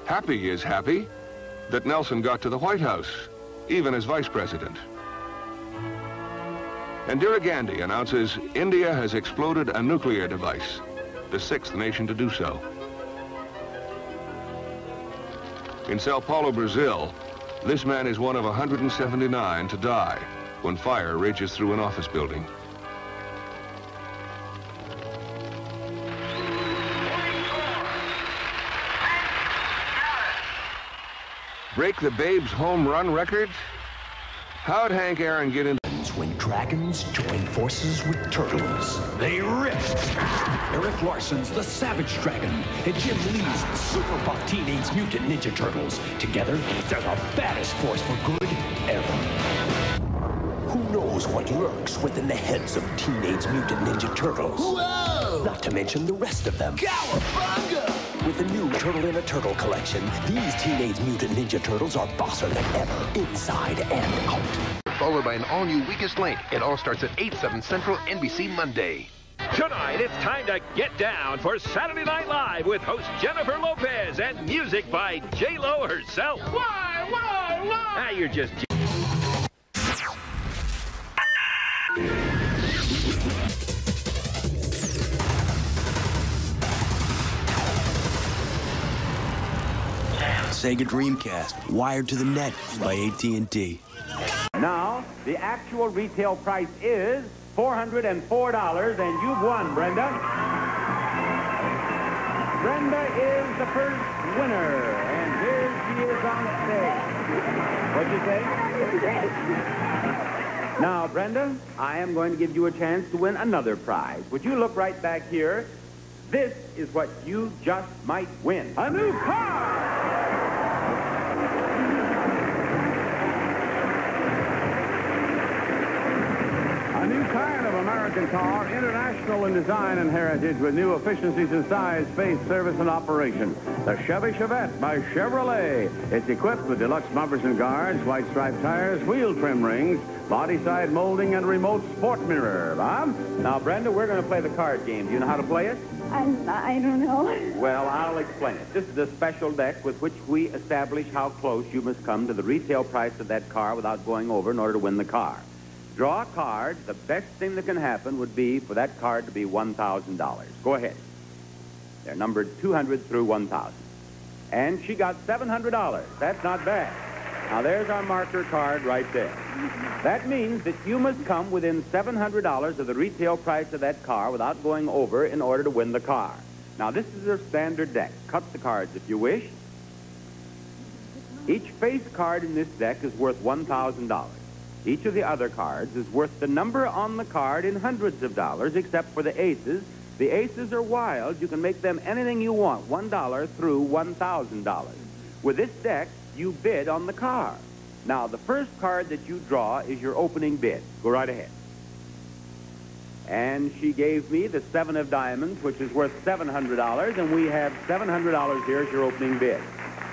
Happy is happy that Nelson got to the White House, even as vice president. Indira Gandhi announces India has exploded a nuclear device, the 6th nation to do so. In Sao Paulo, Brazil, this man is one of 179 to die when fire rages through an office building. Break the Babes home run record? How'd Hank Aaron get into... When dragons join forces with turtles, they rip. Eric Larson's The Savage Dragon and Jim Lee's Super Buff Teenage Mutant Ninja Turtles. Together, they're the baddest force for good ever. Who knows what lurks within the heads of Teenage Mutant Ninja Turtles? Whoa! Not to mention the rest of them. Cowabunga! With the new Turtle in a Turtle collection, these Teenage Mutant Ninja Turtles are bosser than ever, inside and out. Followed by an all-new Weakest Link. It all starts at 8/7 Central, NBC Monday. Tonight, it's time to get down for Saturday Night Live with host Jennifer Lopez and music by J-Lo herself. Why? Ah, you're just... Sega Dreamcast, wired to the net by AT&T. Now, the actual retail price is $404, and you've won, Brenda. Brenda is the first winner, and here she is on stage. What'd you say? Now, Brenda, I am going to give you a chance to win another prize. Would you look right back here? This is what you just might win. A new car! A new kind of American car, international in design and heritage, with new efficiencies in size, space, service, and operation. The Chevy Chevette by Chevrolet. It's equipped with deluxe bumpers and guards, white striped tires, wheel trim rings, body side molding, and remote sport mirror. Bob? Now, Brenda, we're going to play the card game. Do you know how to play it? I don't know. Well, I'll explain it. This is a special deck with which we establish how close you must come to the retail price of that car without going over in order to win the car. Draw a card. The best thing that can happen would be for that card to be $1,000. Go ahead. They're numbered 200 through 1,000. And she got $700. That's not bad. Now, there's our marker card right there. That means that you must come within $700 of the retail price of that car without going over in order to win the car. Now, this is a standard deck. Cut the cards if you wish. Each face card in this deck is worth $1,000. Each of the other cards is worth the number on the card in hundreds of dollars, except for the aces. The aces are wild. You can make them anything you want, $1 through $1,000. With this deck, you bid on the car. Now, the first card that you draw is your opening bid. Go right ahead. And she gave me the 7 of diamonds, which is worth $700, and we have $700 here as your opening bid.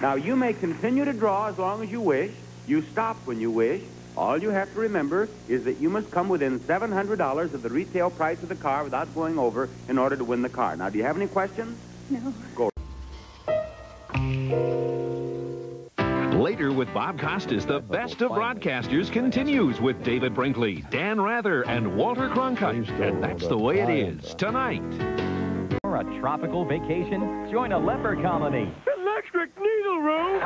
Now, you may continue to draw as long as you wish. You stop when you wish. All you have to remember is that you must come within $700 of the retail price of the car without going over in order to win the car. Now, do you have any questions? No. Go. Later with Bob Costas, the best of broadcasters continues with David Brinkley, Dan Rather, and Walter Cronkite. And that's the way it is tonight. For a tropical vacation, join a leper colony. Electric needle room.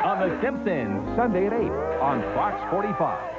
On The Simpsons, Sunday at 8 on Fox 45.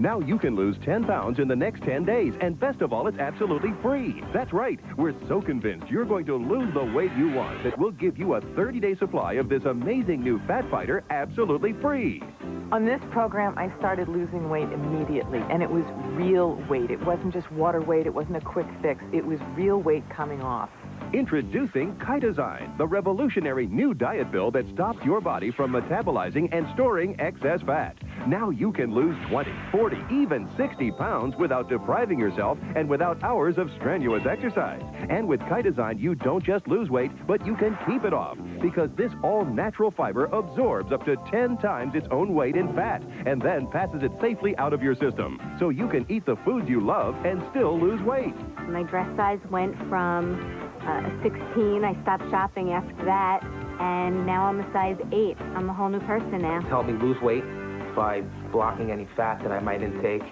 Now you can lose 10 pounds in the next 10 days, and best of all, it's absolutely free. That's right. We're so convinced you're going to lose the weight you want that we'll give you a 30-day supply of this amazing new Fat Fighter absolutely free. On this program, I started losing weight immediately, and it was real weight. It wasn't just water weight. It wasn't a quick fix. It was real weight coming off. Introducing Chitozyme, the revolutionary new diet pill that stops your body from metabolizing and storing excess fat. Now you can lose 20, 40, even 60 pounds without depriving yourself and without hours of strenuous exercise. And with Chitozyme, you don't just lose weight, but you can keep it off, because this all-natural fiber absorbs up to 10 times its own weight in fat and then passes it safely out of your system. So you can eat the foods you love and still lose weight. My dress size went from 16. I stopped shopping after that, and now I'm a size 8. I'm a whole new person now. Help me lose weight by blocking any fat that I might intake,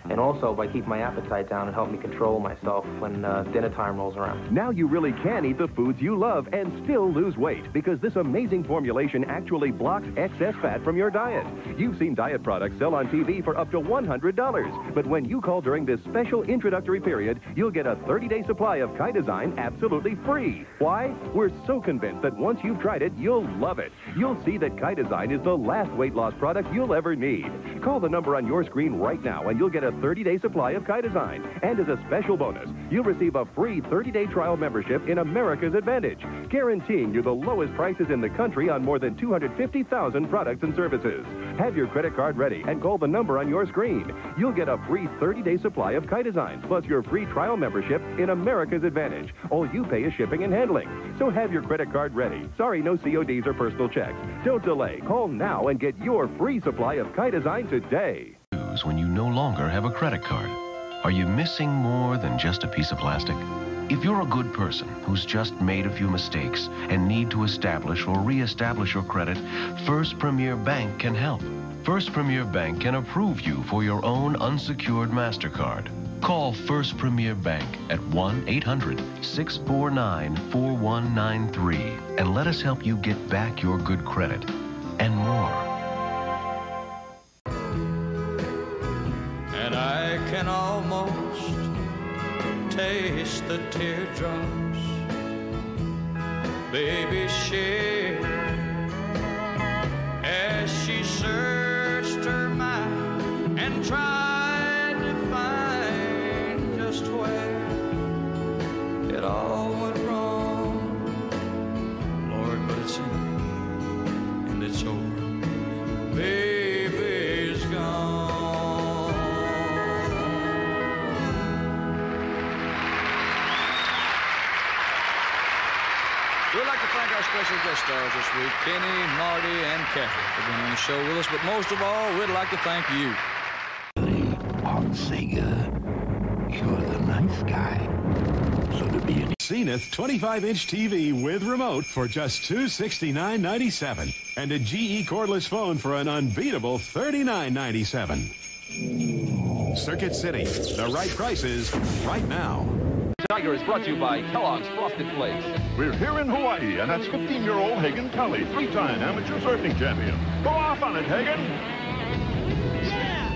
and also by keeping my appetite down and help me control myself when dinner time rolls around. Now you really can eat the foods you love and still lose weight, because this amazing formulation actually blocks excess fat from your diet. You've seen diet products sell on TV for up to $100, but when you call during this special introductory period, you'll get a 30-day supply of Chitozyme absolutely free. Why? We're so convinced that once you've tried it, you'll love it. You'll see that Chitozyme is the last weight loss product you'll ever need. Call the number on your screen right now, and you'll get a 30-day supply of Chitozyme. And as a special bonus, you'll receive a free 30-day trial membership in America's Advantage, guaranteeing you the lowest prices in the country on more than 250,000 products and services. Have your credit card ready and call the number on your screen. You'll get a free 30-day supply of Chitozyme, plus your free trial membership in America's Advantage. All you pay is shipping and handling. So have your credit card ready. Sorry, no CODs or personal checks. Don't delay. Call now and get your free supply of Chitozyme today. When you no longer have a credit card. Are you missing more than just a piece of plastic? If you're a good person who's just made a few mistakes and need to establish or re-establish your credit, First Premier Bank can help. First Premier Bank can approve you for your own unsecured MasterCard. Call First Premier Bank at 1-800-649-4193 and let us help you get back your good credit and more. And I can almost taste the teardrops baby shed as she searched her mind and tried to find just where it all went wrong. Lord, but it's in and it's over. Baby's gone. We'd like to thank our special guest stars this week, Kenny, Marty, and Kathy, for being on the show with us. But most of all, we'd like to thank you. On Sega, you're the nice guy. So to be an Zenith 25-inch TV with remote for just $269.97 and a GE cordless phone for an unbeatable $39.97. Circuit City, the right prices right now. Tiger is brought to you by Kellogg's Frosted Flakes. We're here in Hawaii, and that's 15-year-old Hagen Tully, three-time amateur surfing champion. Go off on it, Hagen! Yeah!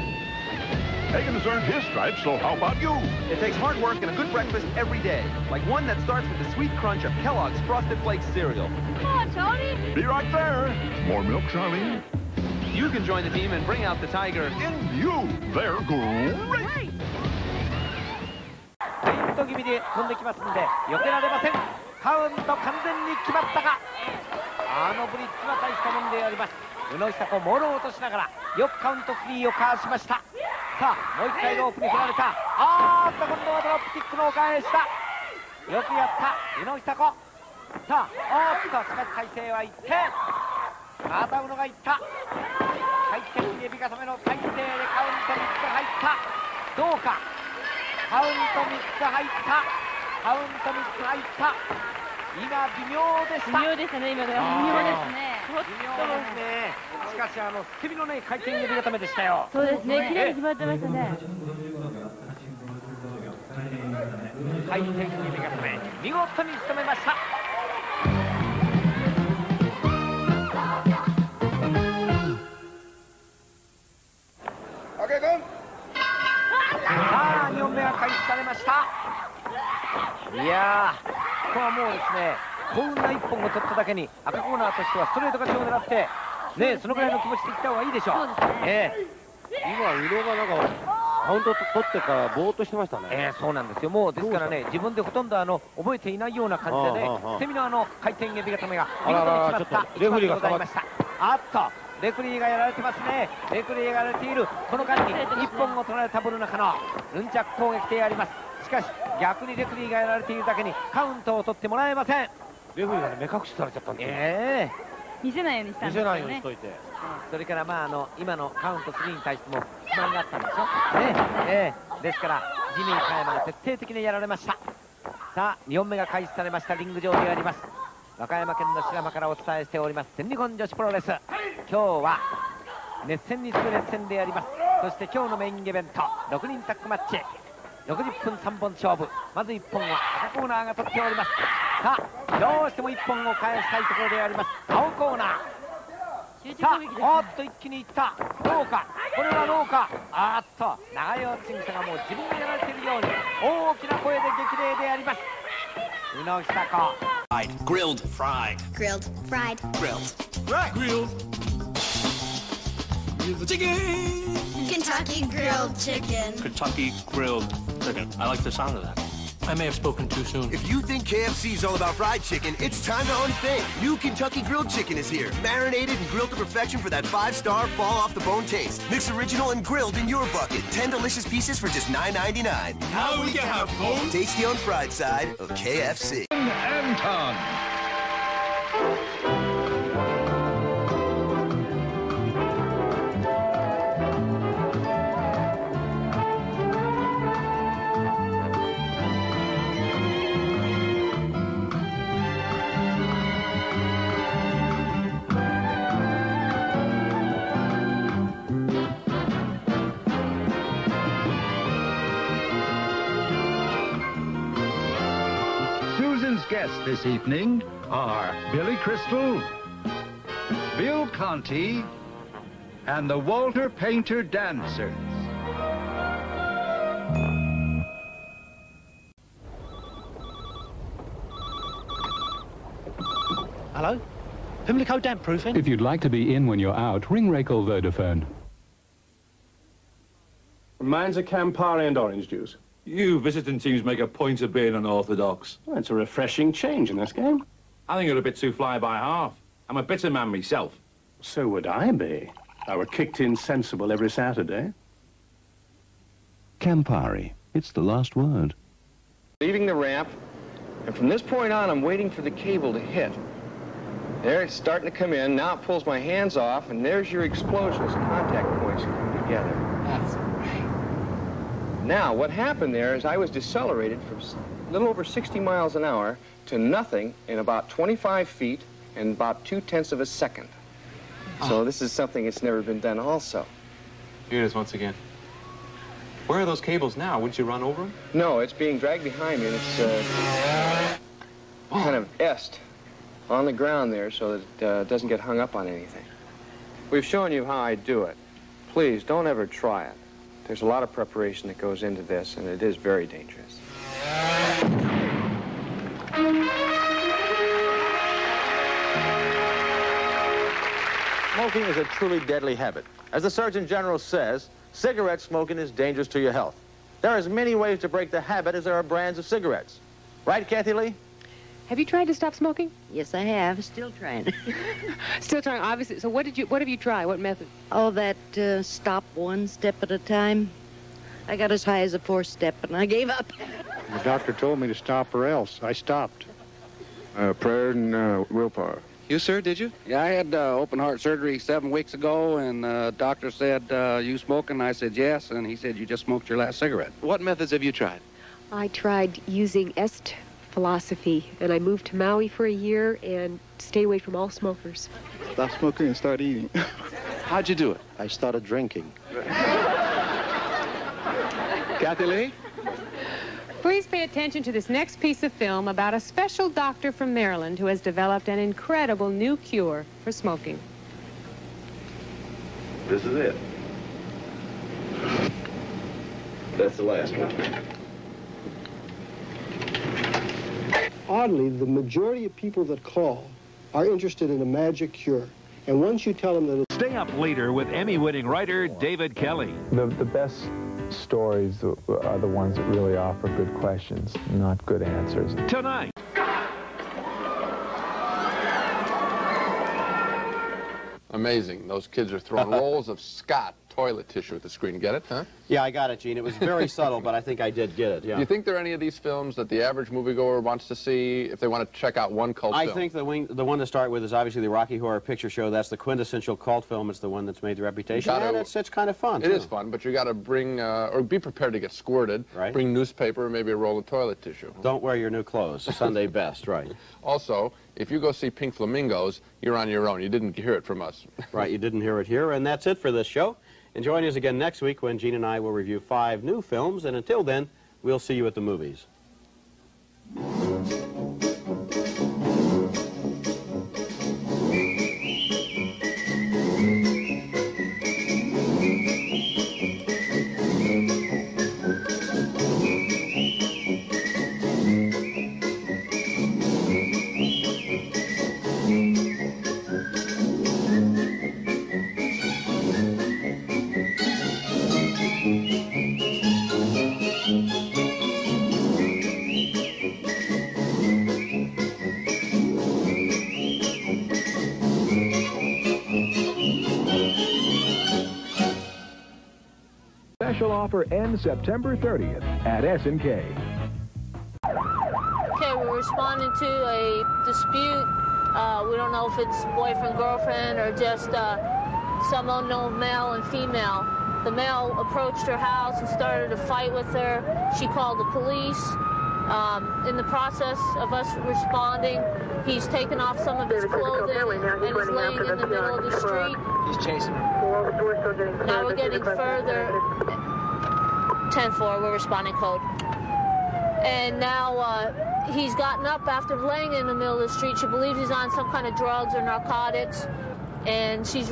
Hagen has earned his stripes, so how about you? It takes hard work and a good breakfast every day, like one that starts with the sweet crunch of Kellogg's Frosted Flakes cereal. Come on, Tony! Be right there. More milk, Charlie? You can join the team and bring out the Tiger. In you! They're great! フェイント気味で飛んできますんで避けられません。カウント完全に決まったか。あのブリッジは大したもんであります。宇野久子モールを落としながらよくカウントフリーをかわしました。さあもう一回ロープに振られた。今度はドロップキックのお返しだ。よくやった宇野久子。さあしかし体勢はいってまた宇野がいった。回転エビ固めの体勢でカウント3つ入った。どうか。カウント3つ入った。カウント3つ入った。今微妙でした。微妙でしたね、今のが。微妙ですね。微妙ですね。しかし捨て身のね回転指固めでしたよ。そうですね、綺麗に決まってましたね。回転指固め、見事に仕留めました。さあ2本目が開始されました。いやー、ここはもうですね、幸運な1本を取っただけに赤コーナーとしてはストレート勝ちを狙ってね、そのぐらいの気持ちでいった方がいいでしょう。そうですね。今宇野がなんかカウント取ってからぼーっとしてましたね。そうなんですよ。もうですからね、自分でほとんど覚えていないような感じでね、捨て身の回転エビ固めが見事に決まったレフェリーがございました。あっとレフェリーがやられてますね。レフェリーがやられている。この間に1本を取られたブル中のヌンチャク攻撃であります。しかし逆にレフェリーがやられているだけにカウントを取ってもらえません。レフェリーが、ね、目隠しされちゃったんですよ。見せないようにしたんですよね。見せないようにしといて。それから今のカウント3に対しても不満があったんでしょ。ですからジミー加山が徹底的にやられました。さあ2本目が開始されました。リング上であります。和歌山県の白浜からお伝えしております全日本女子プロレス。今日は熱戦に次ぐ熱戦であります。そして今日のメインイベント6人タッグマッチ60分3本勝負。まず1本は赤コーナーが取っております。さあどうしても1本を返したいところであります。青コーナー。さあ一気にいった。どうかこれはどうか。長与千草がもう自分がやられているように大きな声で激励であります。宇野久子。Grilled, fried. Grilled, fried. Grilled. Right. Grilled. Grilled chicken. Kentucky grilled chicken. Kentucky grilled chicken. I like the sound of that. I may have spoken too soon. If you think KFC is all about fried chicken, it's time to unthink. New Kentucky grilled chicken is here. Marinated and grilled to perfection for that 5-star fall-off-the-bone taste. Mix original and grilled in your bucket. 10 delicious pieces for just $9.99. Now we can have both. Tasty on fried side of KFC. Anton. guests this evening are Billy Crystal, Bill Conti, and the Walter Painter Dancers. Hello? Pimlico damp proofing? If you'd like to be in when you're out, ring Rakel Vodafone. Mine's a Campari and orange juice. You visiting teams make a point of being unorthodox. Well, it's a refreshing change in this game. I think you're a bit too fly-by-half. I'm a bitter man myself. So would I be. I were kicked in sensible every Saturday. Campari. It's the last word. Leaving the ramp, and from this point on, I'm waiting for the cable to hit. There, it's starting to come in. Now it pulls my hands off, and there's your explosion as contact points come together. That's right. Now, what happened there is I was decelerated from a little over 60 miles an hour to nothing in about 25 feet in about 0.2 of a second. So this is something that's never been done also. Here it is once again. Where are those cables now? Wouldn't you run over them? No, it's being dragged behind me, and it's kind of est on the ground there so that it doesn't get hung up on anything. We've shown you how I do it. Please, don't ever try it. There's a lot of preparation that goes into this, and it is very dangerous. Smoking is a truly deadly habit. As the Surgeon General says, cigarette smoking is dangerous to your health. There are as many ways to break the habit as there are brands of cigarettes. Right, Kathy Lee? Have you tried to stop smoking? Yes, I have. Still trying. Still trying, obviously. So what have you tried? What method? Oh, that stop one step at a time. I got as high as a 4th step, and I gave up. The doctor told me to stop or else. I stopped. Prayer and willpower. You, sir, did you? Yeah, I had open heart surgery 7 weeks ago, and the doctor said, you smoking? I said, yes, and he said, you just smoked your last cigarette. What methods have you tried? I tried using est philosophy, and I moved to Maui for a year and stay away from all smokers. Stop smoking and start eating. How'd you do it? I started drinking. Kathy Lee? Please pay attention to this next piece of film about a special doctor from Maryland who has developed an incredible new cure for smoking. This is it. That's the last one. Oddly, the majority of people that call are interested in a magic cure. And once you tell them that it's... Stay up later with Emmy-winning writer David Kelly. The best stories are the ones that really offer good questions, not good answers. Tonight. Amazing. Those kids are throwing rolls of Scott toilet tissue at the screen. Get it, huh? Yeah, I got it, Gene. It was very subtle, but I think I did get it, yeah. Do you think there are any of these films that the average moviegoer wants to see if they want to check out one cult film? I think the one to start with is obviously the Rocky Horror Picture Show. That's the quintessential cult film. It's the one that's made the reputation, and it's kind of fun, It is fun, but you got to bring, or be prepared to get squirted. Right. Bring newspaper, maybe a roll of toilet tissue. Don't wear your new clothes. Sunday best, right. Also, if you go see Pink Flamingos, you're on your own. You didn't hear it from us. Right, you didn't hear it here, and that's it for this show. And join us again next week when Gene and I will review 5 new films, and until then, we'll see you at the movies. Special offer ends September 30th at S&K. Okay, we're responding to a dispute. We don't know if it's boyfriend, girlfriend, or just some unknown male and female. The male approached her house and started a fight with her. She called the police. In the process of us responding, he's taken off some of his clothing and is laying in the middle of the street. He's chasing her. Now we're getting further. 10-4, we're responding code. And now he's gotten up after laying in the middle of the street. She believes he's on some kind of drugs or narcotics, and she's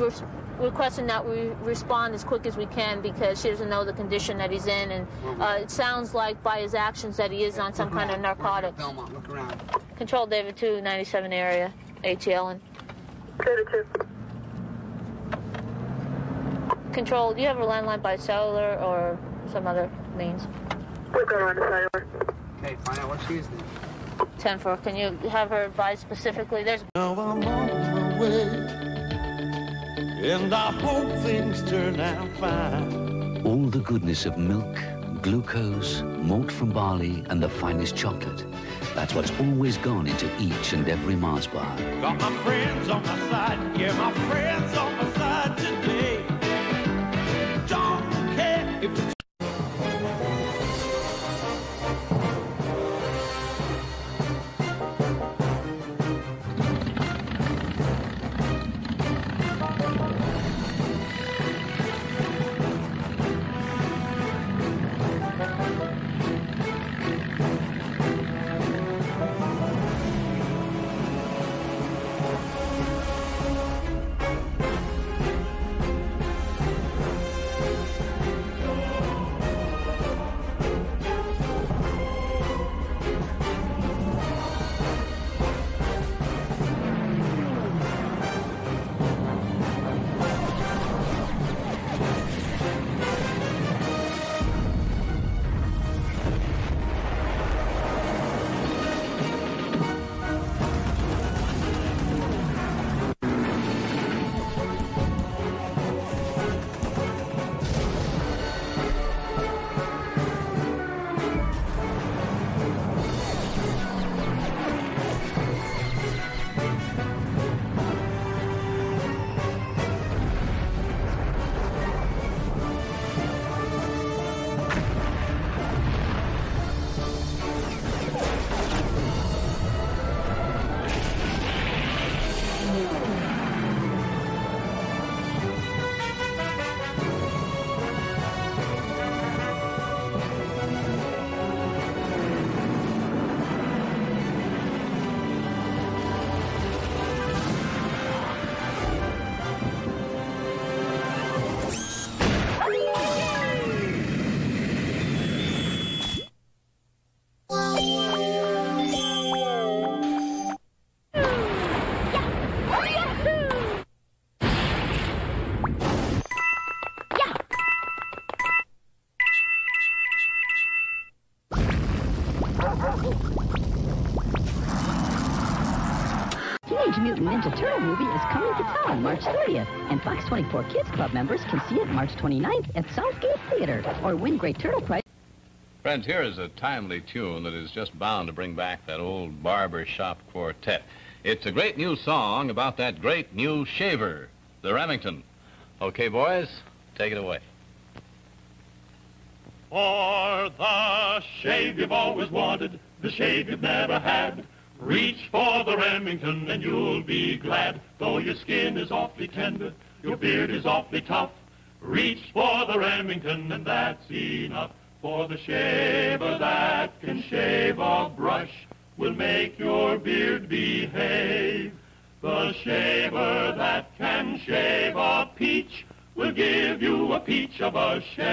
requesting that we respond as quick as we can because she doesn't know the condition that he's in, and it sounds like by his actions that he is on some kind of narcotics. Belmont, look around. Control David 2, 97 area, ATL. David 2. Control, do you have a landline by cellular or some other means? We'll go around the cellular. Okay, find out what she is then. 10-4, can you have her advise specifically? There's... Now I'm on my way, and I hope things turn out fine. All the goodness of milk, glucose, malt from barley, and the finest chocolate. That's what's always gone into each and every Mars bar. Got my friends on my side, yeah, my friends on my side today. Don't care if it's... Teenage Mutant Ninja Turtle movie is coming to town March 30th, and Fox 24 Kids Club members can see it March 29th at Southgate Theater, or win great turtle prize. Friends, here is a timely tune that is just bound to bring back that old barber shop quartet. It's a great new song about that great new shaver, the Remington. Okay, boys, take it away. For the shave you've always wanted, the shave you've never had, reach for the Remington and you'll be glad. Though your skin is awfully tender, your beard is awfully tough, reach for the Remington and that's enough. For the shaver that can shave a brush will make your beard behave. The shaver that can shave a peach will give you a peach of a shave.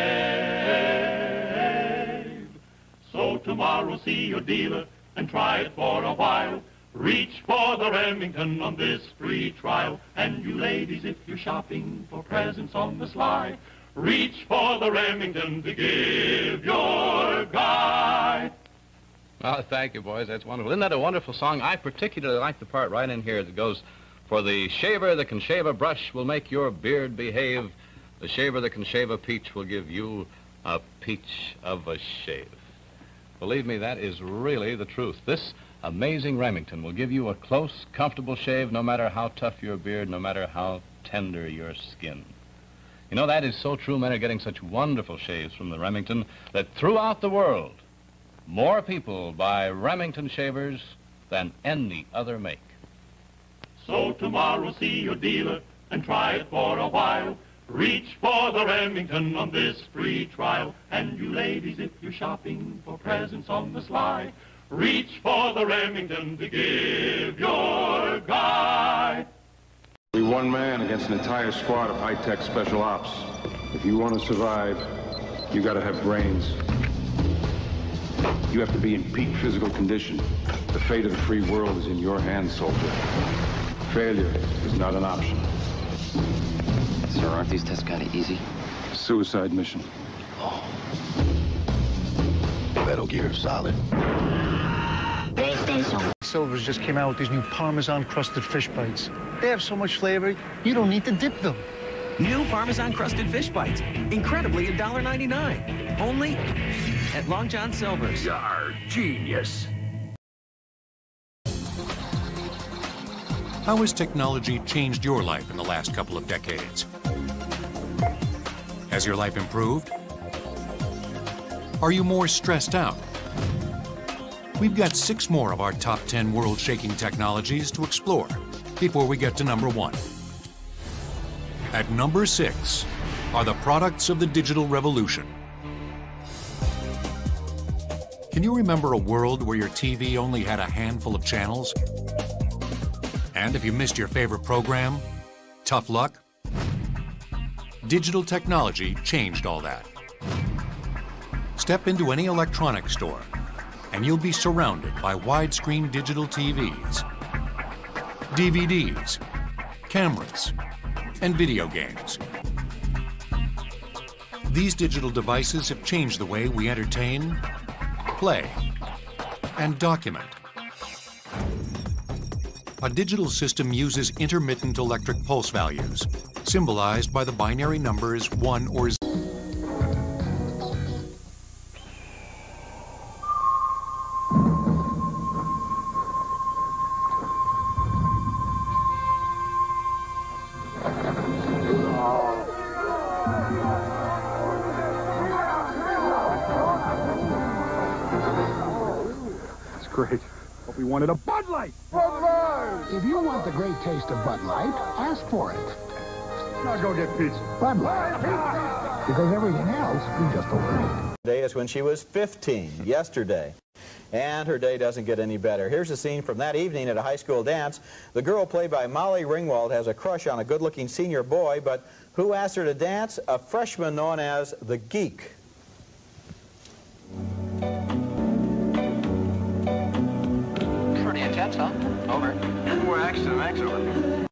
So tomorrow see your dealer and try it for a while. Reach for the Remington on this free trial. And you ladies, if you're shopping for presents on the sly, reach for the Remington to give your guy. Oh, thank you, boys. That's wonderful. Isn't that a wonderful song? I particularly like the part right in here that goes, for the shaver that can shave a brush will make your beard behave. The shaver that can shave a peach will give you a peach of a shave. Believe me, that is really the truth. This amazing Remington will give you a close, comfortable shave no matter how tough your beard, no matter how tender your skin. You know, that is so true. Men are getting such wonderful shaves from the Remington that throughout the world, more people buy Remington shavers than any other make. So tomorrow see your dealer and try it for a while. Reach for the Remington on this free trial. And you ladies, if you're shopping for presents on the sly, reach for the Remington to give your guy. Only one man against an entire squad of high-tech special ops. If you want to survive, you got to have brains. You have to be in peak physical condition. The fate of the free world is in your hands, soldier. Failure is not an option. Sir, aren't these tests kind of easy? Suicide mission. Oh. Metal Gear Solid. Silver's just came out with these new Parmesan-crusted fish bites. They have so much flavor, you don't need to dip them. New Parmesan-crusted fish bites. Incredibly, $1.99. Only at Long John Silver's. Yar, genius. How has technology changed your life in the last couple of decades? Has your life improved? Are you more stressed out? We've got 6 more of our top 10 world-shaking technologies to explore before we get to number 1. At number 6 are the products of the digital revolution. Can you remember a world where your TV only had a handful of channels? And if you missed your favorite program, tough luck? Digital technology changed all that. Step into any electronics store and you'll be surrounded by widescreen digital TVs, DVDs, cameras, and video games. These digital devices have changed the way we entertain, play, and document. A digital system uses intermittent electric pulse values, symbolized by the binary numbers 1 or 0. That's great. But we wanted a Bud Light. Bud Light! If you want the great taste of Bud Light, ask for it. Now go get pizza. Bud Light. Because everything else we just overlooked. Day is when she was 15, yesterday. And her day doesn't get any better. Here's a scene from that evening at a high school dance. The girl played by Molly Ringwald has a crush on a good-looking senior boy, but who asked her to dance? A freshman known as the Geek. Pretty intense, huh? Over. More action than Max over.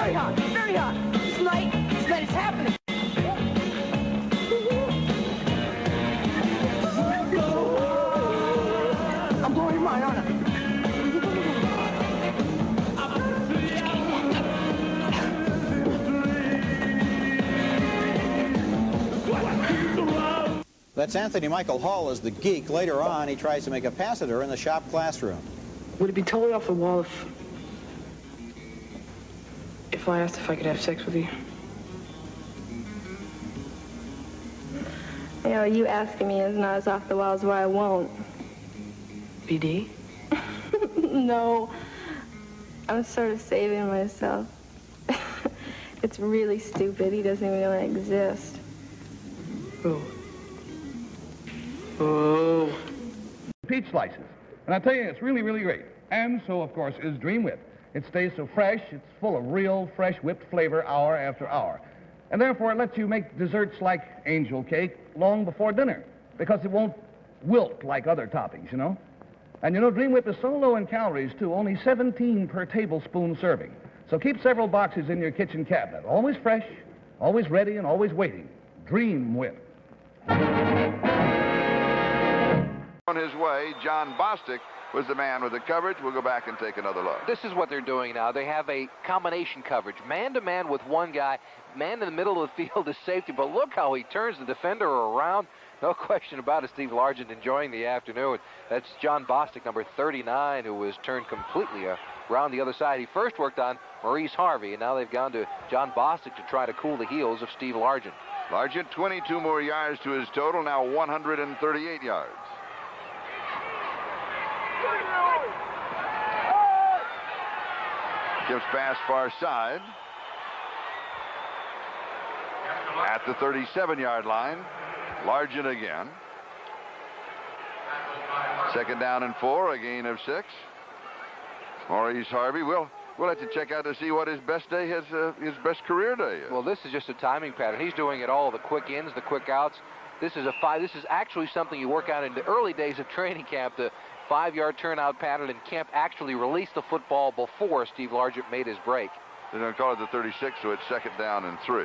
Very hot. Tonight is happening. I'm blowing your mind, aren't I? That's Anthony Michael Hall as the Geek. Later on, he tries to make a pass at her in the shop classroom. Would it be totally off the wall if I asked if I could have sex with you? You know, you asking me is not as off the wall as why I won't. BD? No. I'm sort of saving myself. It's really stupid. He doesn't even know I exist. Oh. Oh. Peach slices. And I tell you, it's really, really great. And so, of course, is Dream Whip. It stays so fresh, it's full of real, fresh whipped flavor hour after hour. And therefore, it lets you make desserts like angel cake long before dinner, because it won't wilt like other toppings, you know? And you know, Dream Whip is so low in calories, too, only 17 per tablespoon serving. So keep several boxes in your kitchen cabinet. Always fresh, always ready, and always waiting. Dream Whip. On his way, John Bostic was the man with the coverage. We'll go back and take another look. This is what they're doing now. They have a combination coverage, man-to-man with one guy. Man in the middle of the field is safety, but look how he turns the defender around. No question about it, Steve Largent enjoying the afternoon. That's John Bostic, number 39, who was turned completely around the other side. He first worked on Maurice Harvey, and now they've gone to John Bostic to try to cool the heels of Steve Largent. Largent, 22 more yards to his total, now 138 yards. Gives pass far side. At the 37-yard line, Largent again. Second down and 4, a gain of 6. Maurice Harvey, we'll have to check out to see what his best day is, his best career day is. Well, this is just a timing pattern. He's doing it all, the quick ins, the quick outs. This is actually something you work out in the early days of training camp. The 5-yard turnout pattern, and Kemp actually released the football before Steve Largent made his break. They're going to call it the 36, so it's second down and 3.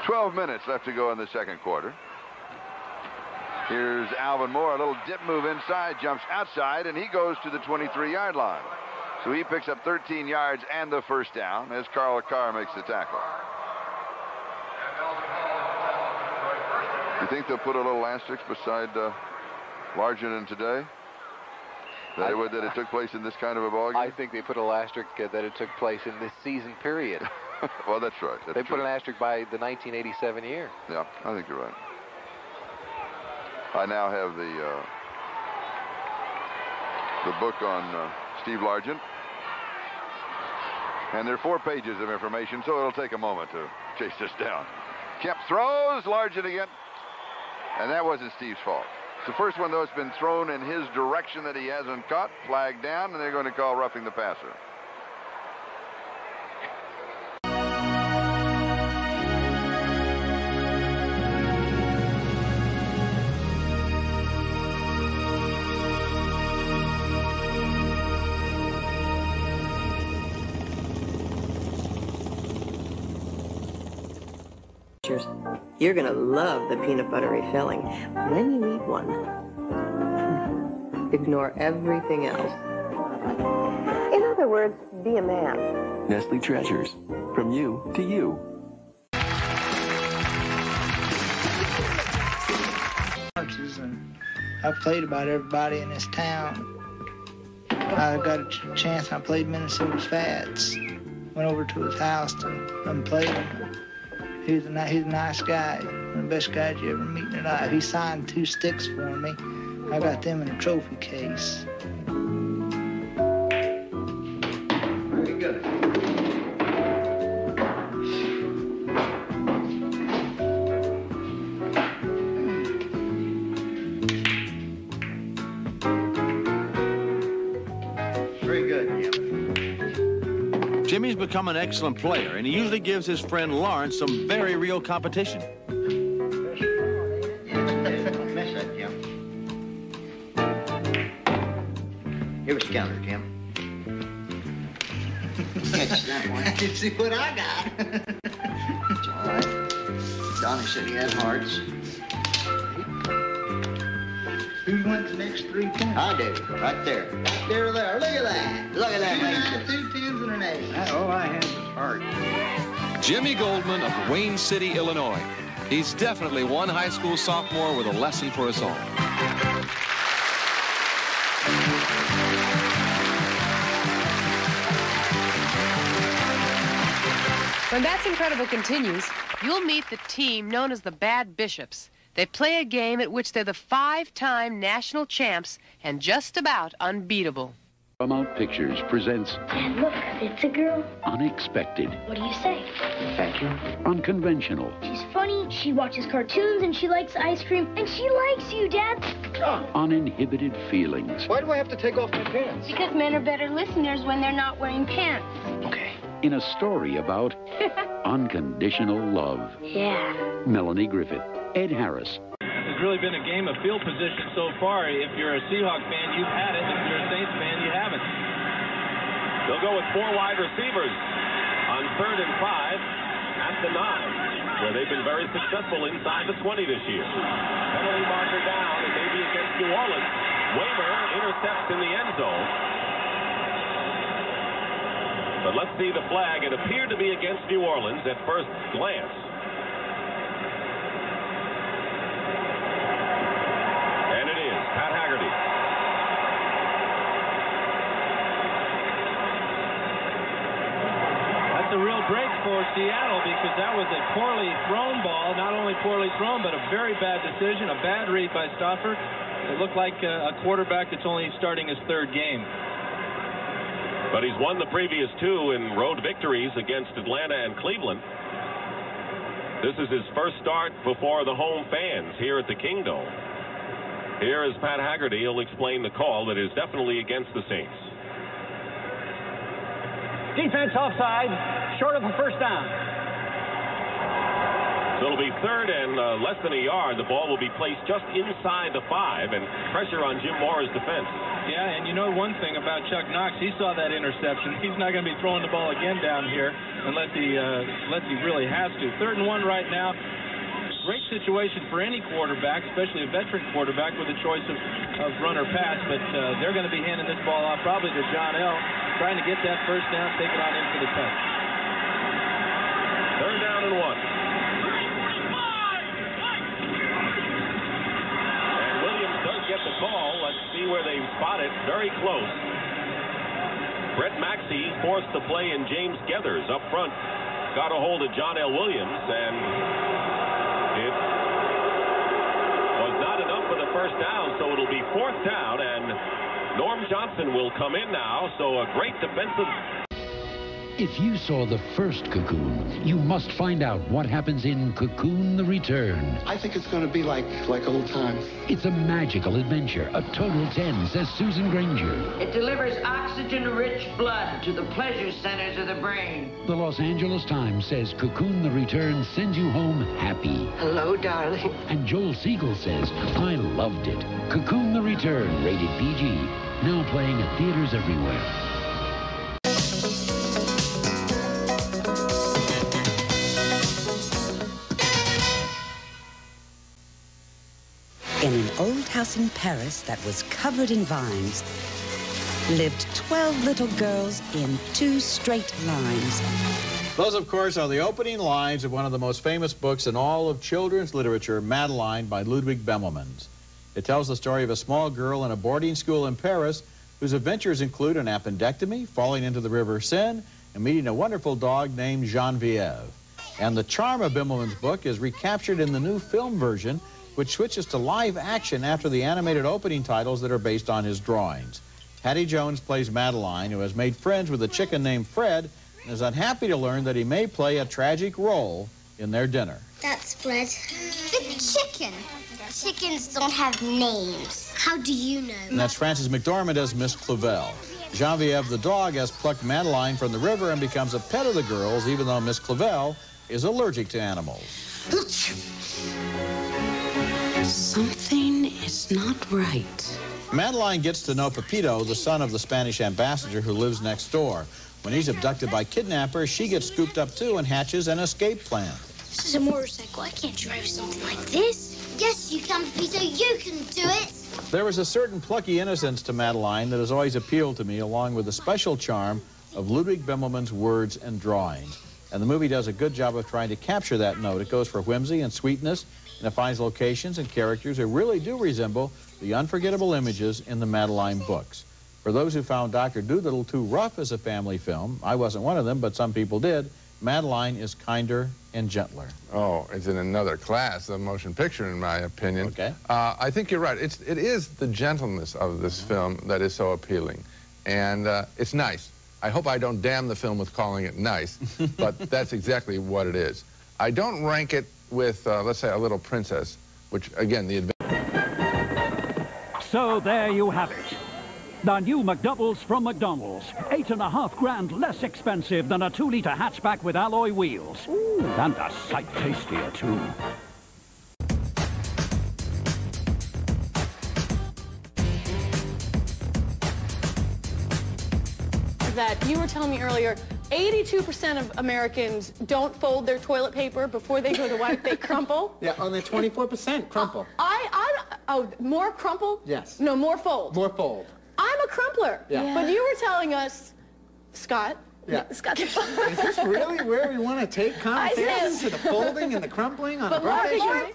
12 minutes left to go in the second quarter. Here's Alvin Moore, a little dip move inside, jumps outside, and he goes to the 23-yard line. So he picks up 13 yards and the first down as Carl Carr makes the tackle. You think they'll put a little asterisk beside Largent in today? That it took place in this kind of a ballgame? I think they put a little asterisk that it took place in this season period. Well, that's right. They put an asterisk by the 1987 year. Yeah, I think you're right. I now have the book on Steve Largent. And there are 4 pages of information, so it'll take a moment to chase this down. Kemp throws, Largent again. And that wasn't Steve's fault. It's the first one, though, it's been thrown in his direction that he hasn't caught, flagged down, and they're going to call roughing the passer. You're going to love the peanut buttery filling when you eat one. Ignore everything else. In other words, be a man. Nestle Treasures, from you to you. And I've played about everybody in this town. I got a chance. I played Minnesota's Fats. Went over to his house and played him. He's a nice guy, one of the best guys you ever meet in your life. He signed 2 sticks for me. I got them in a trophy case. Very good. Very good, Jim. Jimmy's become an excellent player, and he usually gives his friend Lawrence some very real competition. Here was counter, Jim. Catch that one. You see what I got? It's all right. Donnie said he had hearts. Who wants the next 3 points? I do. Right there. Right there. Look at that. Look at that. 2 10s and an 8. All I had was heart. Jimmy Goldman of Wayne City, Illinois. He's definitely one high school sophomore with a lesson for us all. When That's Incredible continues, you'll meet the team known as the Bad Bishops. They play a game at which they're the 5-time national champs and just about unbeatable. Paramount Pictures presents Dad, look, it's a girl. Unexpected, What do you say? thank you, unconventional, She's funny, she watches cartoons, and she likes ice cream, and she likes you, Dad. uninhibited feelings. Why do I have to take off my pants? Because men are better listeners when they're not wearing pants. In a story about unconditional love. Yeah. Melanie Griffith, Ed Harris. It's really been a game of field position so far. If you're a Seahawk fan, you've had it. If you're a Saints fan, you haven't. They'll go with 4 wide receivers on 3rd and 5 at the 9, where they've been very successful inside the 20 this year. Penalty marker down, and maybe against New Orleans. Waymer intercepts in the end zone. But let's see the flag. It appeared to be against New Orleans at first glance. And it is Pat Haggerty. That's a real break for Seattle because that was a poorly thrown ball. Not only poorly thrown, but a very bad decision, a bad read by Stauffer. It looked like a quarterback that's only starting his third game. But he's won the previous two in road victories against Atlanta and Cleveland. This is his first start before the home fans here at the Kingdome. Here is Pat Haggerty. He'll explain the call that is definitely against the Saints. Defense offside, short of a first down. So it'll be third and less than a yard. The ball will be placed just inside the 5 and pressure on Jim Mora's defense. Yeah, and you know one thing about Chuck Knox, he saw that interception. He's not going to be throwing the ball again down here unless he really has to. 3rd and 1 right now. Great situation for any quarterback, especially a veteran quarterback with a choice of run or pass, but they're going to be handing this ball off probably to John L., trying to get that first down, take it on in for the touch. 3rd down and 1. Get the call. Let's see where they spot it. Very close. Brett Maxey forced the play, and James Gethers up front got a hold of John L. Williams, and it was not enough for the first down, so it'll be 4th down, and Norm Johnson will come in now. So a great defensive. If you saw the first Cocoon, you must find out what happens in Cocoon the Return. I think it's going to be like old times. It's a magical adventure, a total 10, says Susan Granger. It delivers oxygen-rich blood to the pleasure centers of the brain. The Los Angeles Times says Cocoon the Return sends you home happy. Hello, darling. And Joel Siegel says, I loved it. Cocoon the Return, rated PG. Now playing at theaters everywhere. In an old house in Paris that was covered in vines lived 12 little girls in 2 straight lines. Those, of course, are the opening lines of one of the most famous books in all of children's literature, Madeline, by Ludwig Bemelmans. It tells the story of a small girl in a boarding school in Paris whose adventures include an appendectomy, falling into the River Seine, and meeting a wonderful dog named Geneviève. And the charm of Bemelmans' book is recaptured in the new film version, which switches to live action after the animated opening titles that are based on his drawings. Hattie Jones plays Madeline, who has made friends with a chicken named Fred and is unhappy to learn that he may play a tragic role in their dinner. That's Fred. The chicken. Chickens don't have names. How do you know? And that's Frances McDormand as Miss Clavell. Geneviève the dog has plucked Madeline from the river and becomes a pet of the girls, even though Miss Clavell is allergic to animals. Something is not right. Madeline gets to know Pepito, the son of the Spanish ambassador who lives next door. When he's abducted by kidnappers, she gets scooped up too and hatches an escape plan. This is a motorcycle. I can't drive something like this. Yes, you can, Pepito. You can do it. There is a certain plucky innocence to Madeline that has always appealed to me, along with the special charm of Ludwig Bemelmans' words and drawings. And the movie does a good job of trying to capture that note. It goes for whimsy and sweetness, and it finds locations and characters that really do resemble the unforgettable images in the Madeline books. For those who found Dr. Dolittle too rough as a family film, I wasn't one of them, but some people did, Madeline is kinder and gentler. Oh, it's in another class of motion picture, in my opinion. Okay. I think you're right. It is the gentleness of this film that is so appealing. And it's nice. I hope I don't damn the film with calling it nice, but that's exactly what it is. I don't rank it with, let's say, A Little Princess, which, again, the adventure. So there you have it. The new McDoubles from McDonald's. $8.5 grand less expensive than a 2-liter hatchback with alloy wheels. Ooh, and a sight tastier, too. That you were telling me earlier, 82% of Americans don't fold their toilet paper before they go to wipe. They crumple. Yeah, only 24% crumple. Oh, more crumple? Yes. No, more fold. More fold. I'm a crumpler. Yeah. But you were telling us, Scott. Yeah. Scott. Is this really where we want to take conversations? To the folding and the crumpling on a birthday show?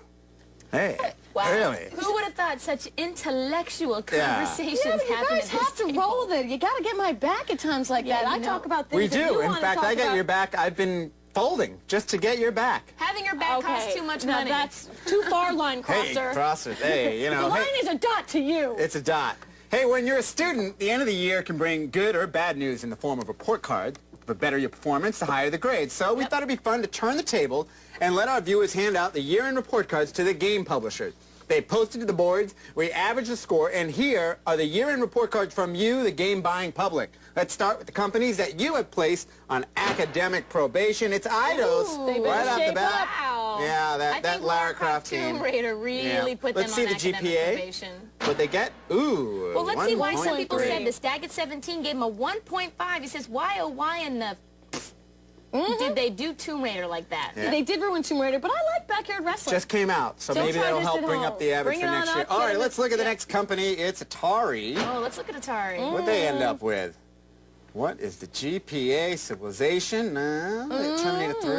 Hey, wow. Really? Who would have thought such intellectual conversations you happen guys have to roll with it. You got to get my back at times like that. I talk about things We that do. you In wanna fact, talk I get about. your back. I've been folding just to get your back. Having your back costs too much money. That's too far, line crosser. Hey, crosser. Hey, you know. The line is a dot to you. It's a dot. Hey, when you're a student, the end of the year can bring good or bad news in the form of report card. The better your performance, the higher the grade. So we thought it'd be fun to turn the table and let our viewers hand out the year-end report cards to the game publishers. They posted to the boards, we averaged the score, and here are the year-end report cards from you, the game-buying public. Let's start with the companies that you have placed on academic probation. It's Eidos, right off the bat. Wow. Yeah, that Lara Croft game. Tomb Raider really put them Let's see on the academic GPA. probation. What they get? Ooh, Well, let's see why some people 1.3. said the Stag at 17 gave him a 1.5. He says, why, oh, why in the... Did they do Tomb Raider like that? Yeah. They did ruin Tomb Raider, but I like backyard wrestling. Just came out, so Don't maybe try that'll this help at bring home. up the average Bring for it on next up, year. get All right, it. let's look at the next company. It's Atari. Oh, let's look at Atari. What'd they end up with? What is the GPA? Civilization? No. Terminator 3?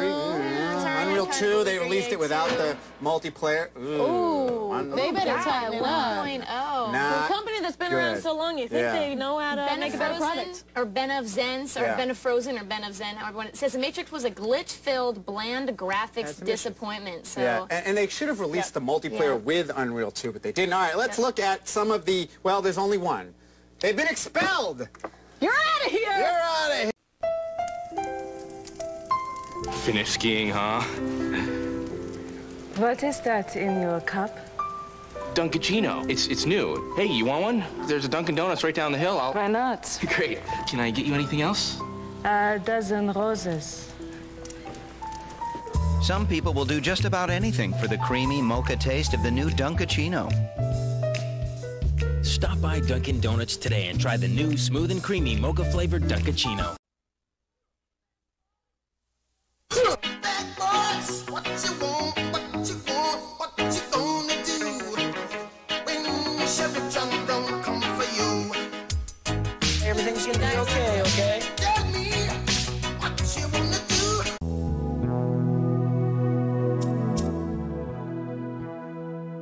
Unreal 2, they released it without the multiplayer. Ooh, they better tighten up. 1.0. For Not a company that's been around good. so long, you think Yeah. they know how to make a better product. Or Ben of Zen, or Yeah. Ben of Frozen, or Ben of Zen, however one. It says the Matrix was a glitch-filled, bland graphics disappointment. So Yeah, and they should have released the multiplayer with Unreal 2, but they didn't. All right, let's look at some of the, well, there's only one. They've been expelled. You're out of here. You're out of here. Finished skiing, huh? What is that in your cup? Dunkaccino. It's new. Hey, you want one? There's a Dunkin' Donuts right down the hill. Why not? Great. Can I get you anything else? A dozen roses. Some people will do just about anything for the creamy mocha taste of the new Dunkaccino. Stop by Dunkin' Donuts today and try the new smooth and creamy mocha-flavored Dunkaccino. Everything's gonna be okay, okay?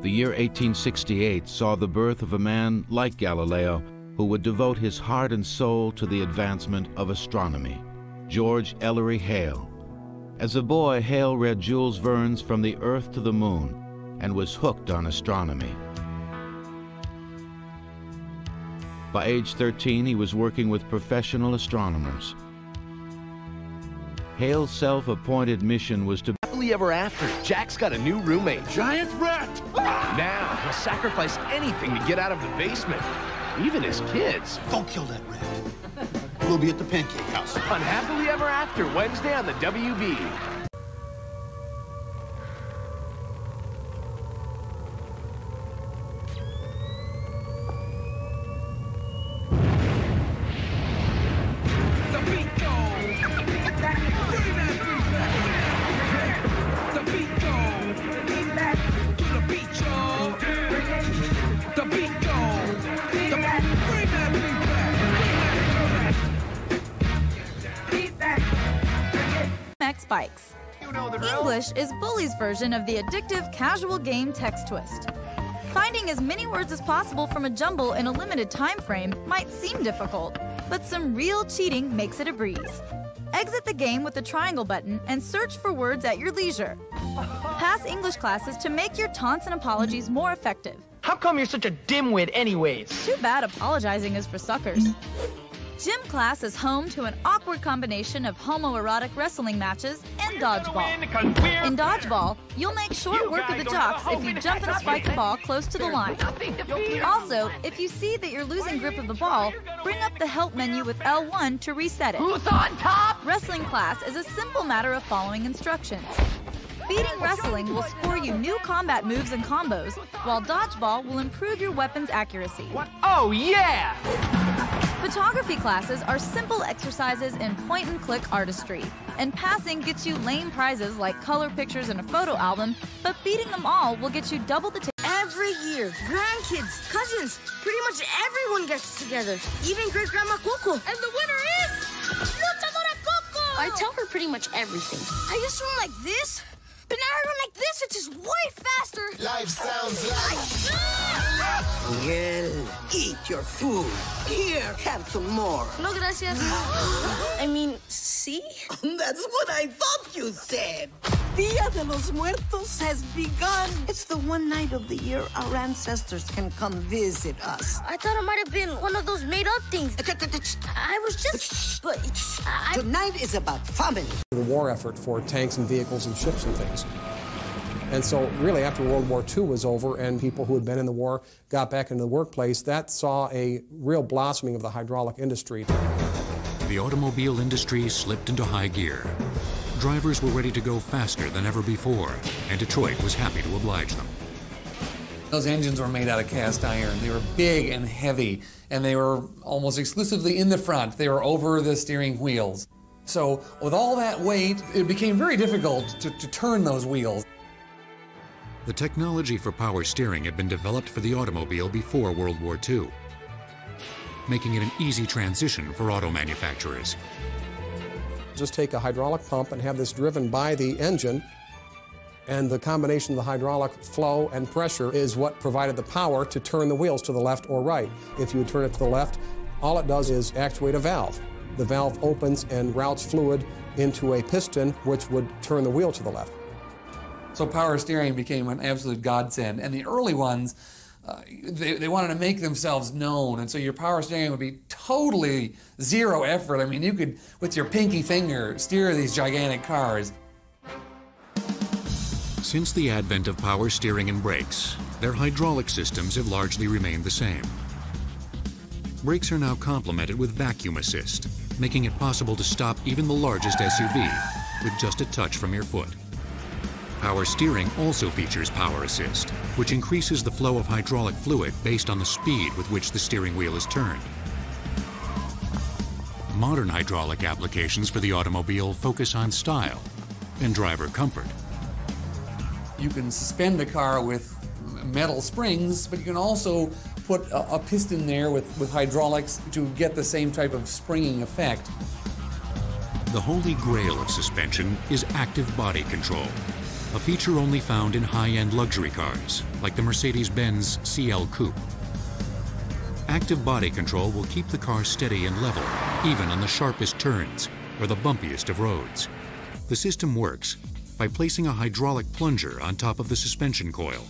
The year 1868 saw the birth of a man like Galileo who would devote his heart and soul to the advancement of astronomy, George Ellery Hale. As a boy, Hale read Jules Verne's From the Earth to the Moon and was hooked on astronomy. By age 13, he was working with professional astronomers. Hale's self-appointed mission was to Happily ever after, Jack's got a new roommate. Giant rat! Now, he'll sacrifice anything to get out of the basement. Even his kids. Don't kill that rat. We'll be at the pancake house. On Happily Ever After, Wednesday on the WB. Spikes. English is Bully's version of the addictive casual game text twist. Finding as many words as possible from a jumble in a limited time frame might seem difficult, but some real cheating makes it a breeze. Exit the game with the triangle button and search for words at your leisure. Pass English classes to make your taunts and apologies more effective. How come you're such a dimwit anyways? Too bad apologizing is for suckers. Gym class is home to an awkward combination of homoerotic wrestling matches and dodgeball. In dodgeball, you'll make short work of the jocks if you jump and spike the ball close to the line. Also, if you see that you're losing grip of the ball, bring up the help menu with L1 to reset it. Who's on top? Wrestling class is a simple matter of following instructions. Beating wrestling will score you new combat moves and combos, while dodgeball will improve your weapon's accuracy. Oh, yeah! Photography classes are simple exercises in point-and-click artistry, and passing gets you lame prizes like color pictures in a photo album, but beating them all will get you double the Every year, grandkids, cousins, pretty much everyone gets together. Even great-grandma Coco. And the winner is... Luchadora Coco! I tell her pretty much everything. I used to run like this, but now I run like this. It's just way faster. Life sounds like... Miguel, eat your food. Here, have some more. No, gracias. I mean, see? That's what I thought you said. Dia de los Muertos has begun. It's the one night of the year our ancestors can come visit us. I thought it might have been one of those made-up things. I was just... But Tonight is about family. The war effort for tanks and vehicles and ships and things. And so really after World War II was over and people who had been in the war got back into the workplace, that saw a real blossoming of the hydraulic industry. The automobile industry slipped into high gear. Drivers were ready to go faster than ever before, and Detroit was happy to oblige them. Those engines were made out of cast iron. They were big and heavy, and they were almost exclusively in the front. They were over the steering wheels. So with all that weight, it became very difficult to turn those wheels. The technology for power steering had been developed for the automobile before World War II, making it an easy transition for auto manufacturers. Just take a hydraulic pump and have this driven by the engine, and the combination of the hydraulic flow and pressure is what provided the power to turn the wheels to the left or right. If you turn it to the left, all it does is actuate a valve. The valve opens and routes fluid into a piston, which would turn the wheel to the left. So power steering became an absolute godsend. And the early ones, they wanted to make themselves known. And so your power steering would be totally zero effort. I mean, you could, with your pinky finger, steer these gigantic cars. Since the advent of power steering and brakes, their hydraulic systems have largely remained the same. Brakes are now complemented with vacuum assist, making it possible to stop even the largest SUV with just a touch from your foot. Power steering also features power assist, which increases the flow of hydraulic fluid based on the speed with which the steering wheel is turned. Modern hydraulic applications for the automobile focus on style and driver comfort. You can suspend a car with metal springs, but you can also put a piston there with hydraulics to get the same type of springing effect. The holy grail of suspension is active body control, a feature only found in high-end luxury cars, like the Mercedes-Benz CL Coupe. Active body control will keep the car steady and level, even on the sharpest turns or the bumpiest of roads. The system works by placing a hydraulic plunger on top of the suspension coil.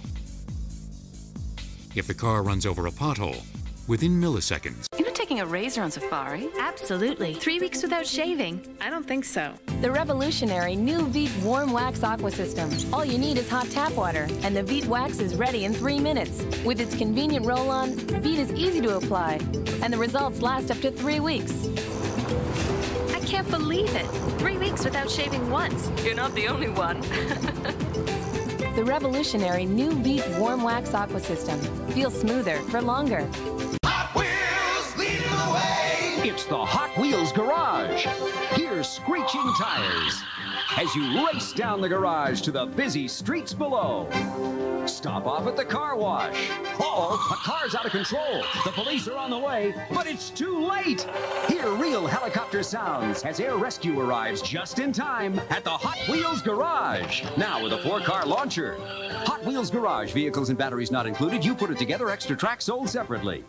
If the car runs over a pothole, within milliseconds, You're not taking a razor on safari? Absolutely. 3 weeks without shaving? I don't think so. The revolutionary new Veet Warm Wax Aqua System. All you need is hot tap water, and the Veet Wax is ready in 3 minutes. With its convenient roll-on, Veet is easy to apply, and the results last up to 3 weeks. I can't believe it. 3 weeks without shaving once. You're not the only one. The revolutionary new Veet Warm Wax Aqua System. Feels smoother for longer. It's the Hot Wheels Garage. Here's screeching tires as you race down the garage to the busy streets below. Stop off at the car wash. Uh-oh, a car's out of control. The police are on the way, but it's too late. Hear real helicopter sounds as air rescue arrives just in time at the Hot Wheels Garage. Now with a 4-car launcher. Hot Wheels Garage, vehicles and batteries not included. You put it together, extra tracks sold separately.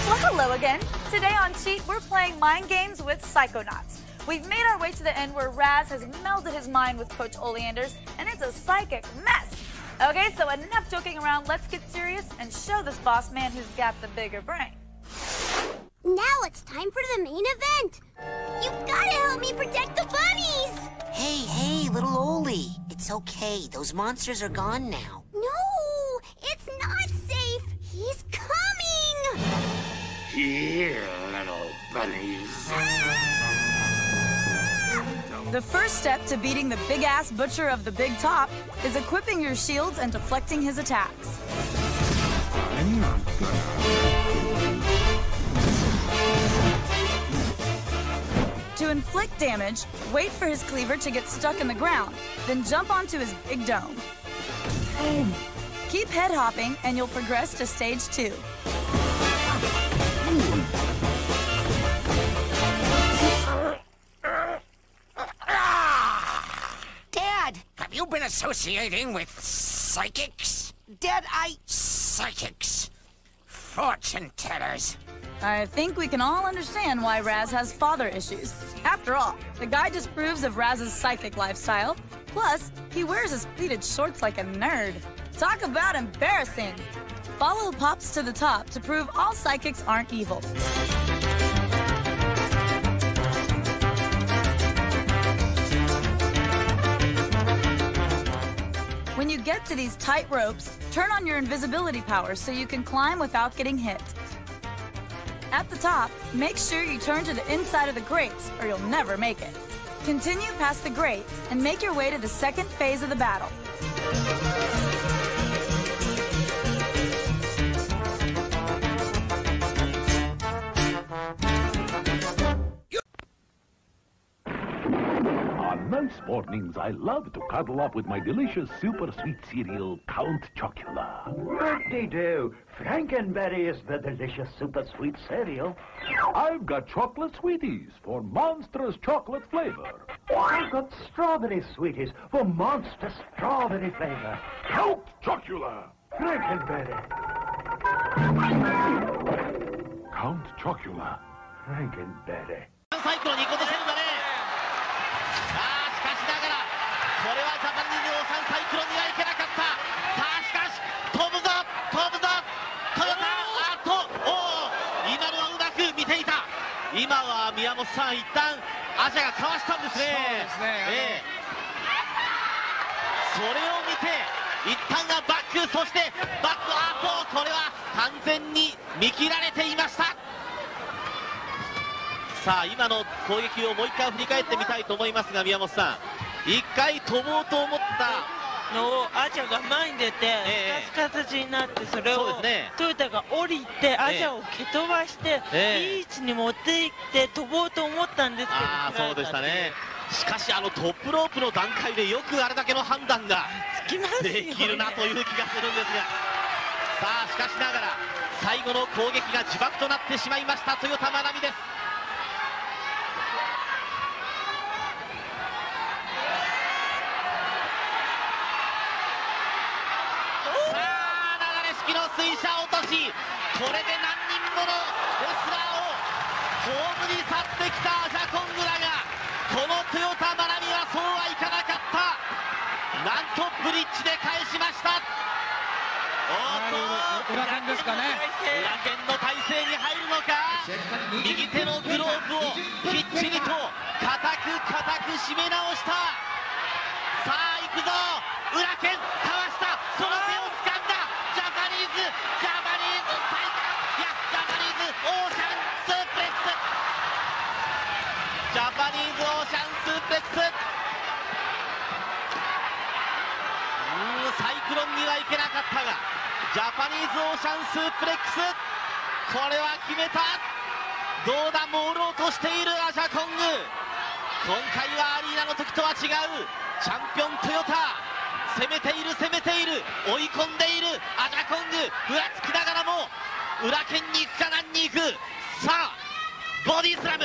Well, hello again. Today on Cheat, we're playing mind games with Psychonauts. We've made our way to the end where Raz has melded his mind with Coach Oleanders, and it's a psychic mess. Okay, so enough joking around. Let's get serious and show this boss man who's got the bigger brain. Now it's time for the main event. You gotta help me protect the bunnies. Hey, little Oli. It's okay. Those monsters are gone now. No, it's not safe. He's coming. Here, little bunnies. The first step to beating the big-ass butcher of the big top is equipping your shields and deflecting his attacks. To inflict damage, wait for his cleaver to get stuck in the ground, then jump onto his big dome. Keep head hopping and you'll progress to stage 2. Dad, have you been associating with psychics? Dad, Psychics. Fortune tellers. I think we can all understand why Raz has father issues. After all, the guy disapproves of Raz's psychic lifestyle. Plus, he wears his pleated shorts like a nerd. Talk about embarrassing. Follow Pops to the top to prove all psychics aren't evil. When you get to these tight ropes, turn on your invisibility powers so you can climb without getting hit. At the top, make sure you turn to the inside of the grates or you'll never make it. Continue past the grates and make your way to the second phase of the battle. On most mornings, I love to cuddle up with my delicious super sweet cereal, Count Chocula. Bertie-do, Frankenberry is the delicious super sweet cereal. I've got chocolate sweeties for monstrous chocolate flavor. I've got strawberry sweeties for monster strawberry flavor. Count Chocula. Frankenberry. Count Chocula. Frankenberry. これはジャパニーズオーシャンサイクロンにはいけなかった。さあしかし飛ぶぞ飛ぶぞトヨタ。今のはうまく見ていた。今は宮本さん一旦アジャがかわしたんですね。そうですね。それを見て一旦がバック、そしてバックこれは完全に見切られていました。さあ今の攻撃をもう一回振り返ってみたいと思いますが、宮本さん一回飛ぼうと思ったのをアジャが前に出てスカスカ形になって、それをトヨタが降りてアジャを蹴飛ばしていい位置に持っていって飛ぼうと思ったんですけど、そうでしたね。しかしトップロープの段階でよくあれだけの判断ができるなという気がするんですが、さあしかしながら最後の攻撃が自爆となってしまいました豊田真奈美です。の水車落とし、これで何人ものレスラーをホームに去ってきたアジャコングだが、この豊田真奈美はそうはいかなかった。なんとブリッジで返しました。裏剣ですかね。裏剣の体勢に入るのか。右手のグローブをきっちりと固く締め直した。さあ行くぞ、裏剣かわした。その手を掴んだ。ジャパニーズ最短、いやジャパニーズオーシャンスープレックス、ジャパニーズオーシャンスープレックス。サイクロンにはいけなかったが、ジャパニーズオーシャンスープレックス、これは決めた。どうだ、モールを落としているアジャコング。今回はアリーナの時とは違うチャンピオントヨタ。攻めている追い込んでいるアジャコング、ふらつきながらも裏剣に行くか何に行く。さあボディスラム。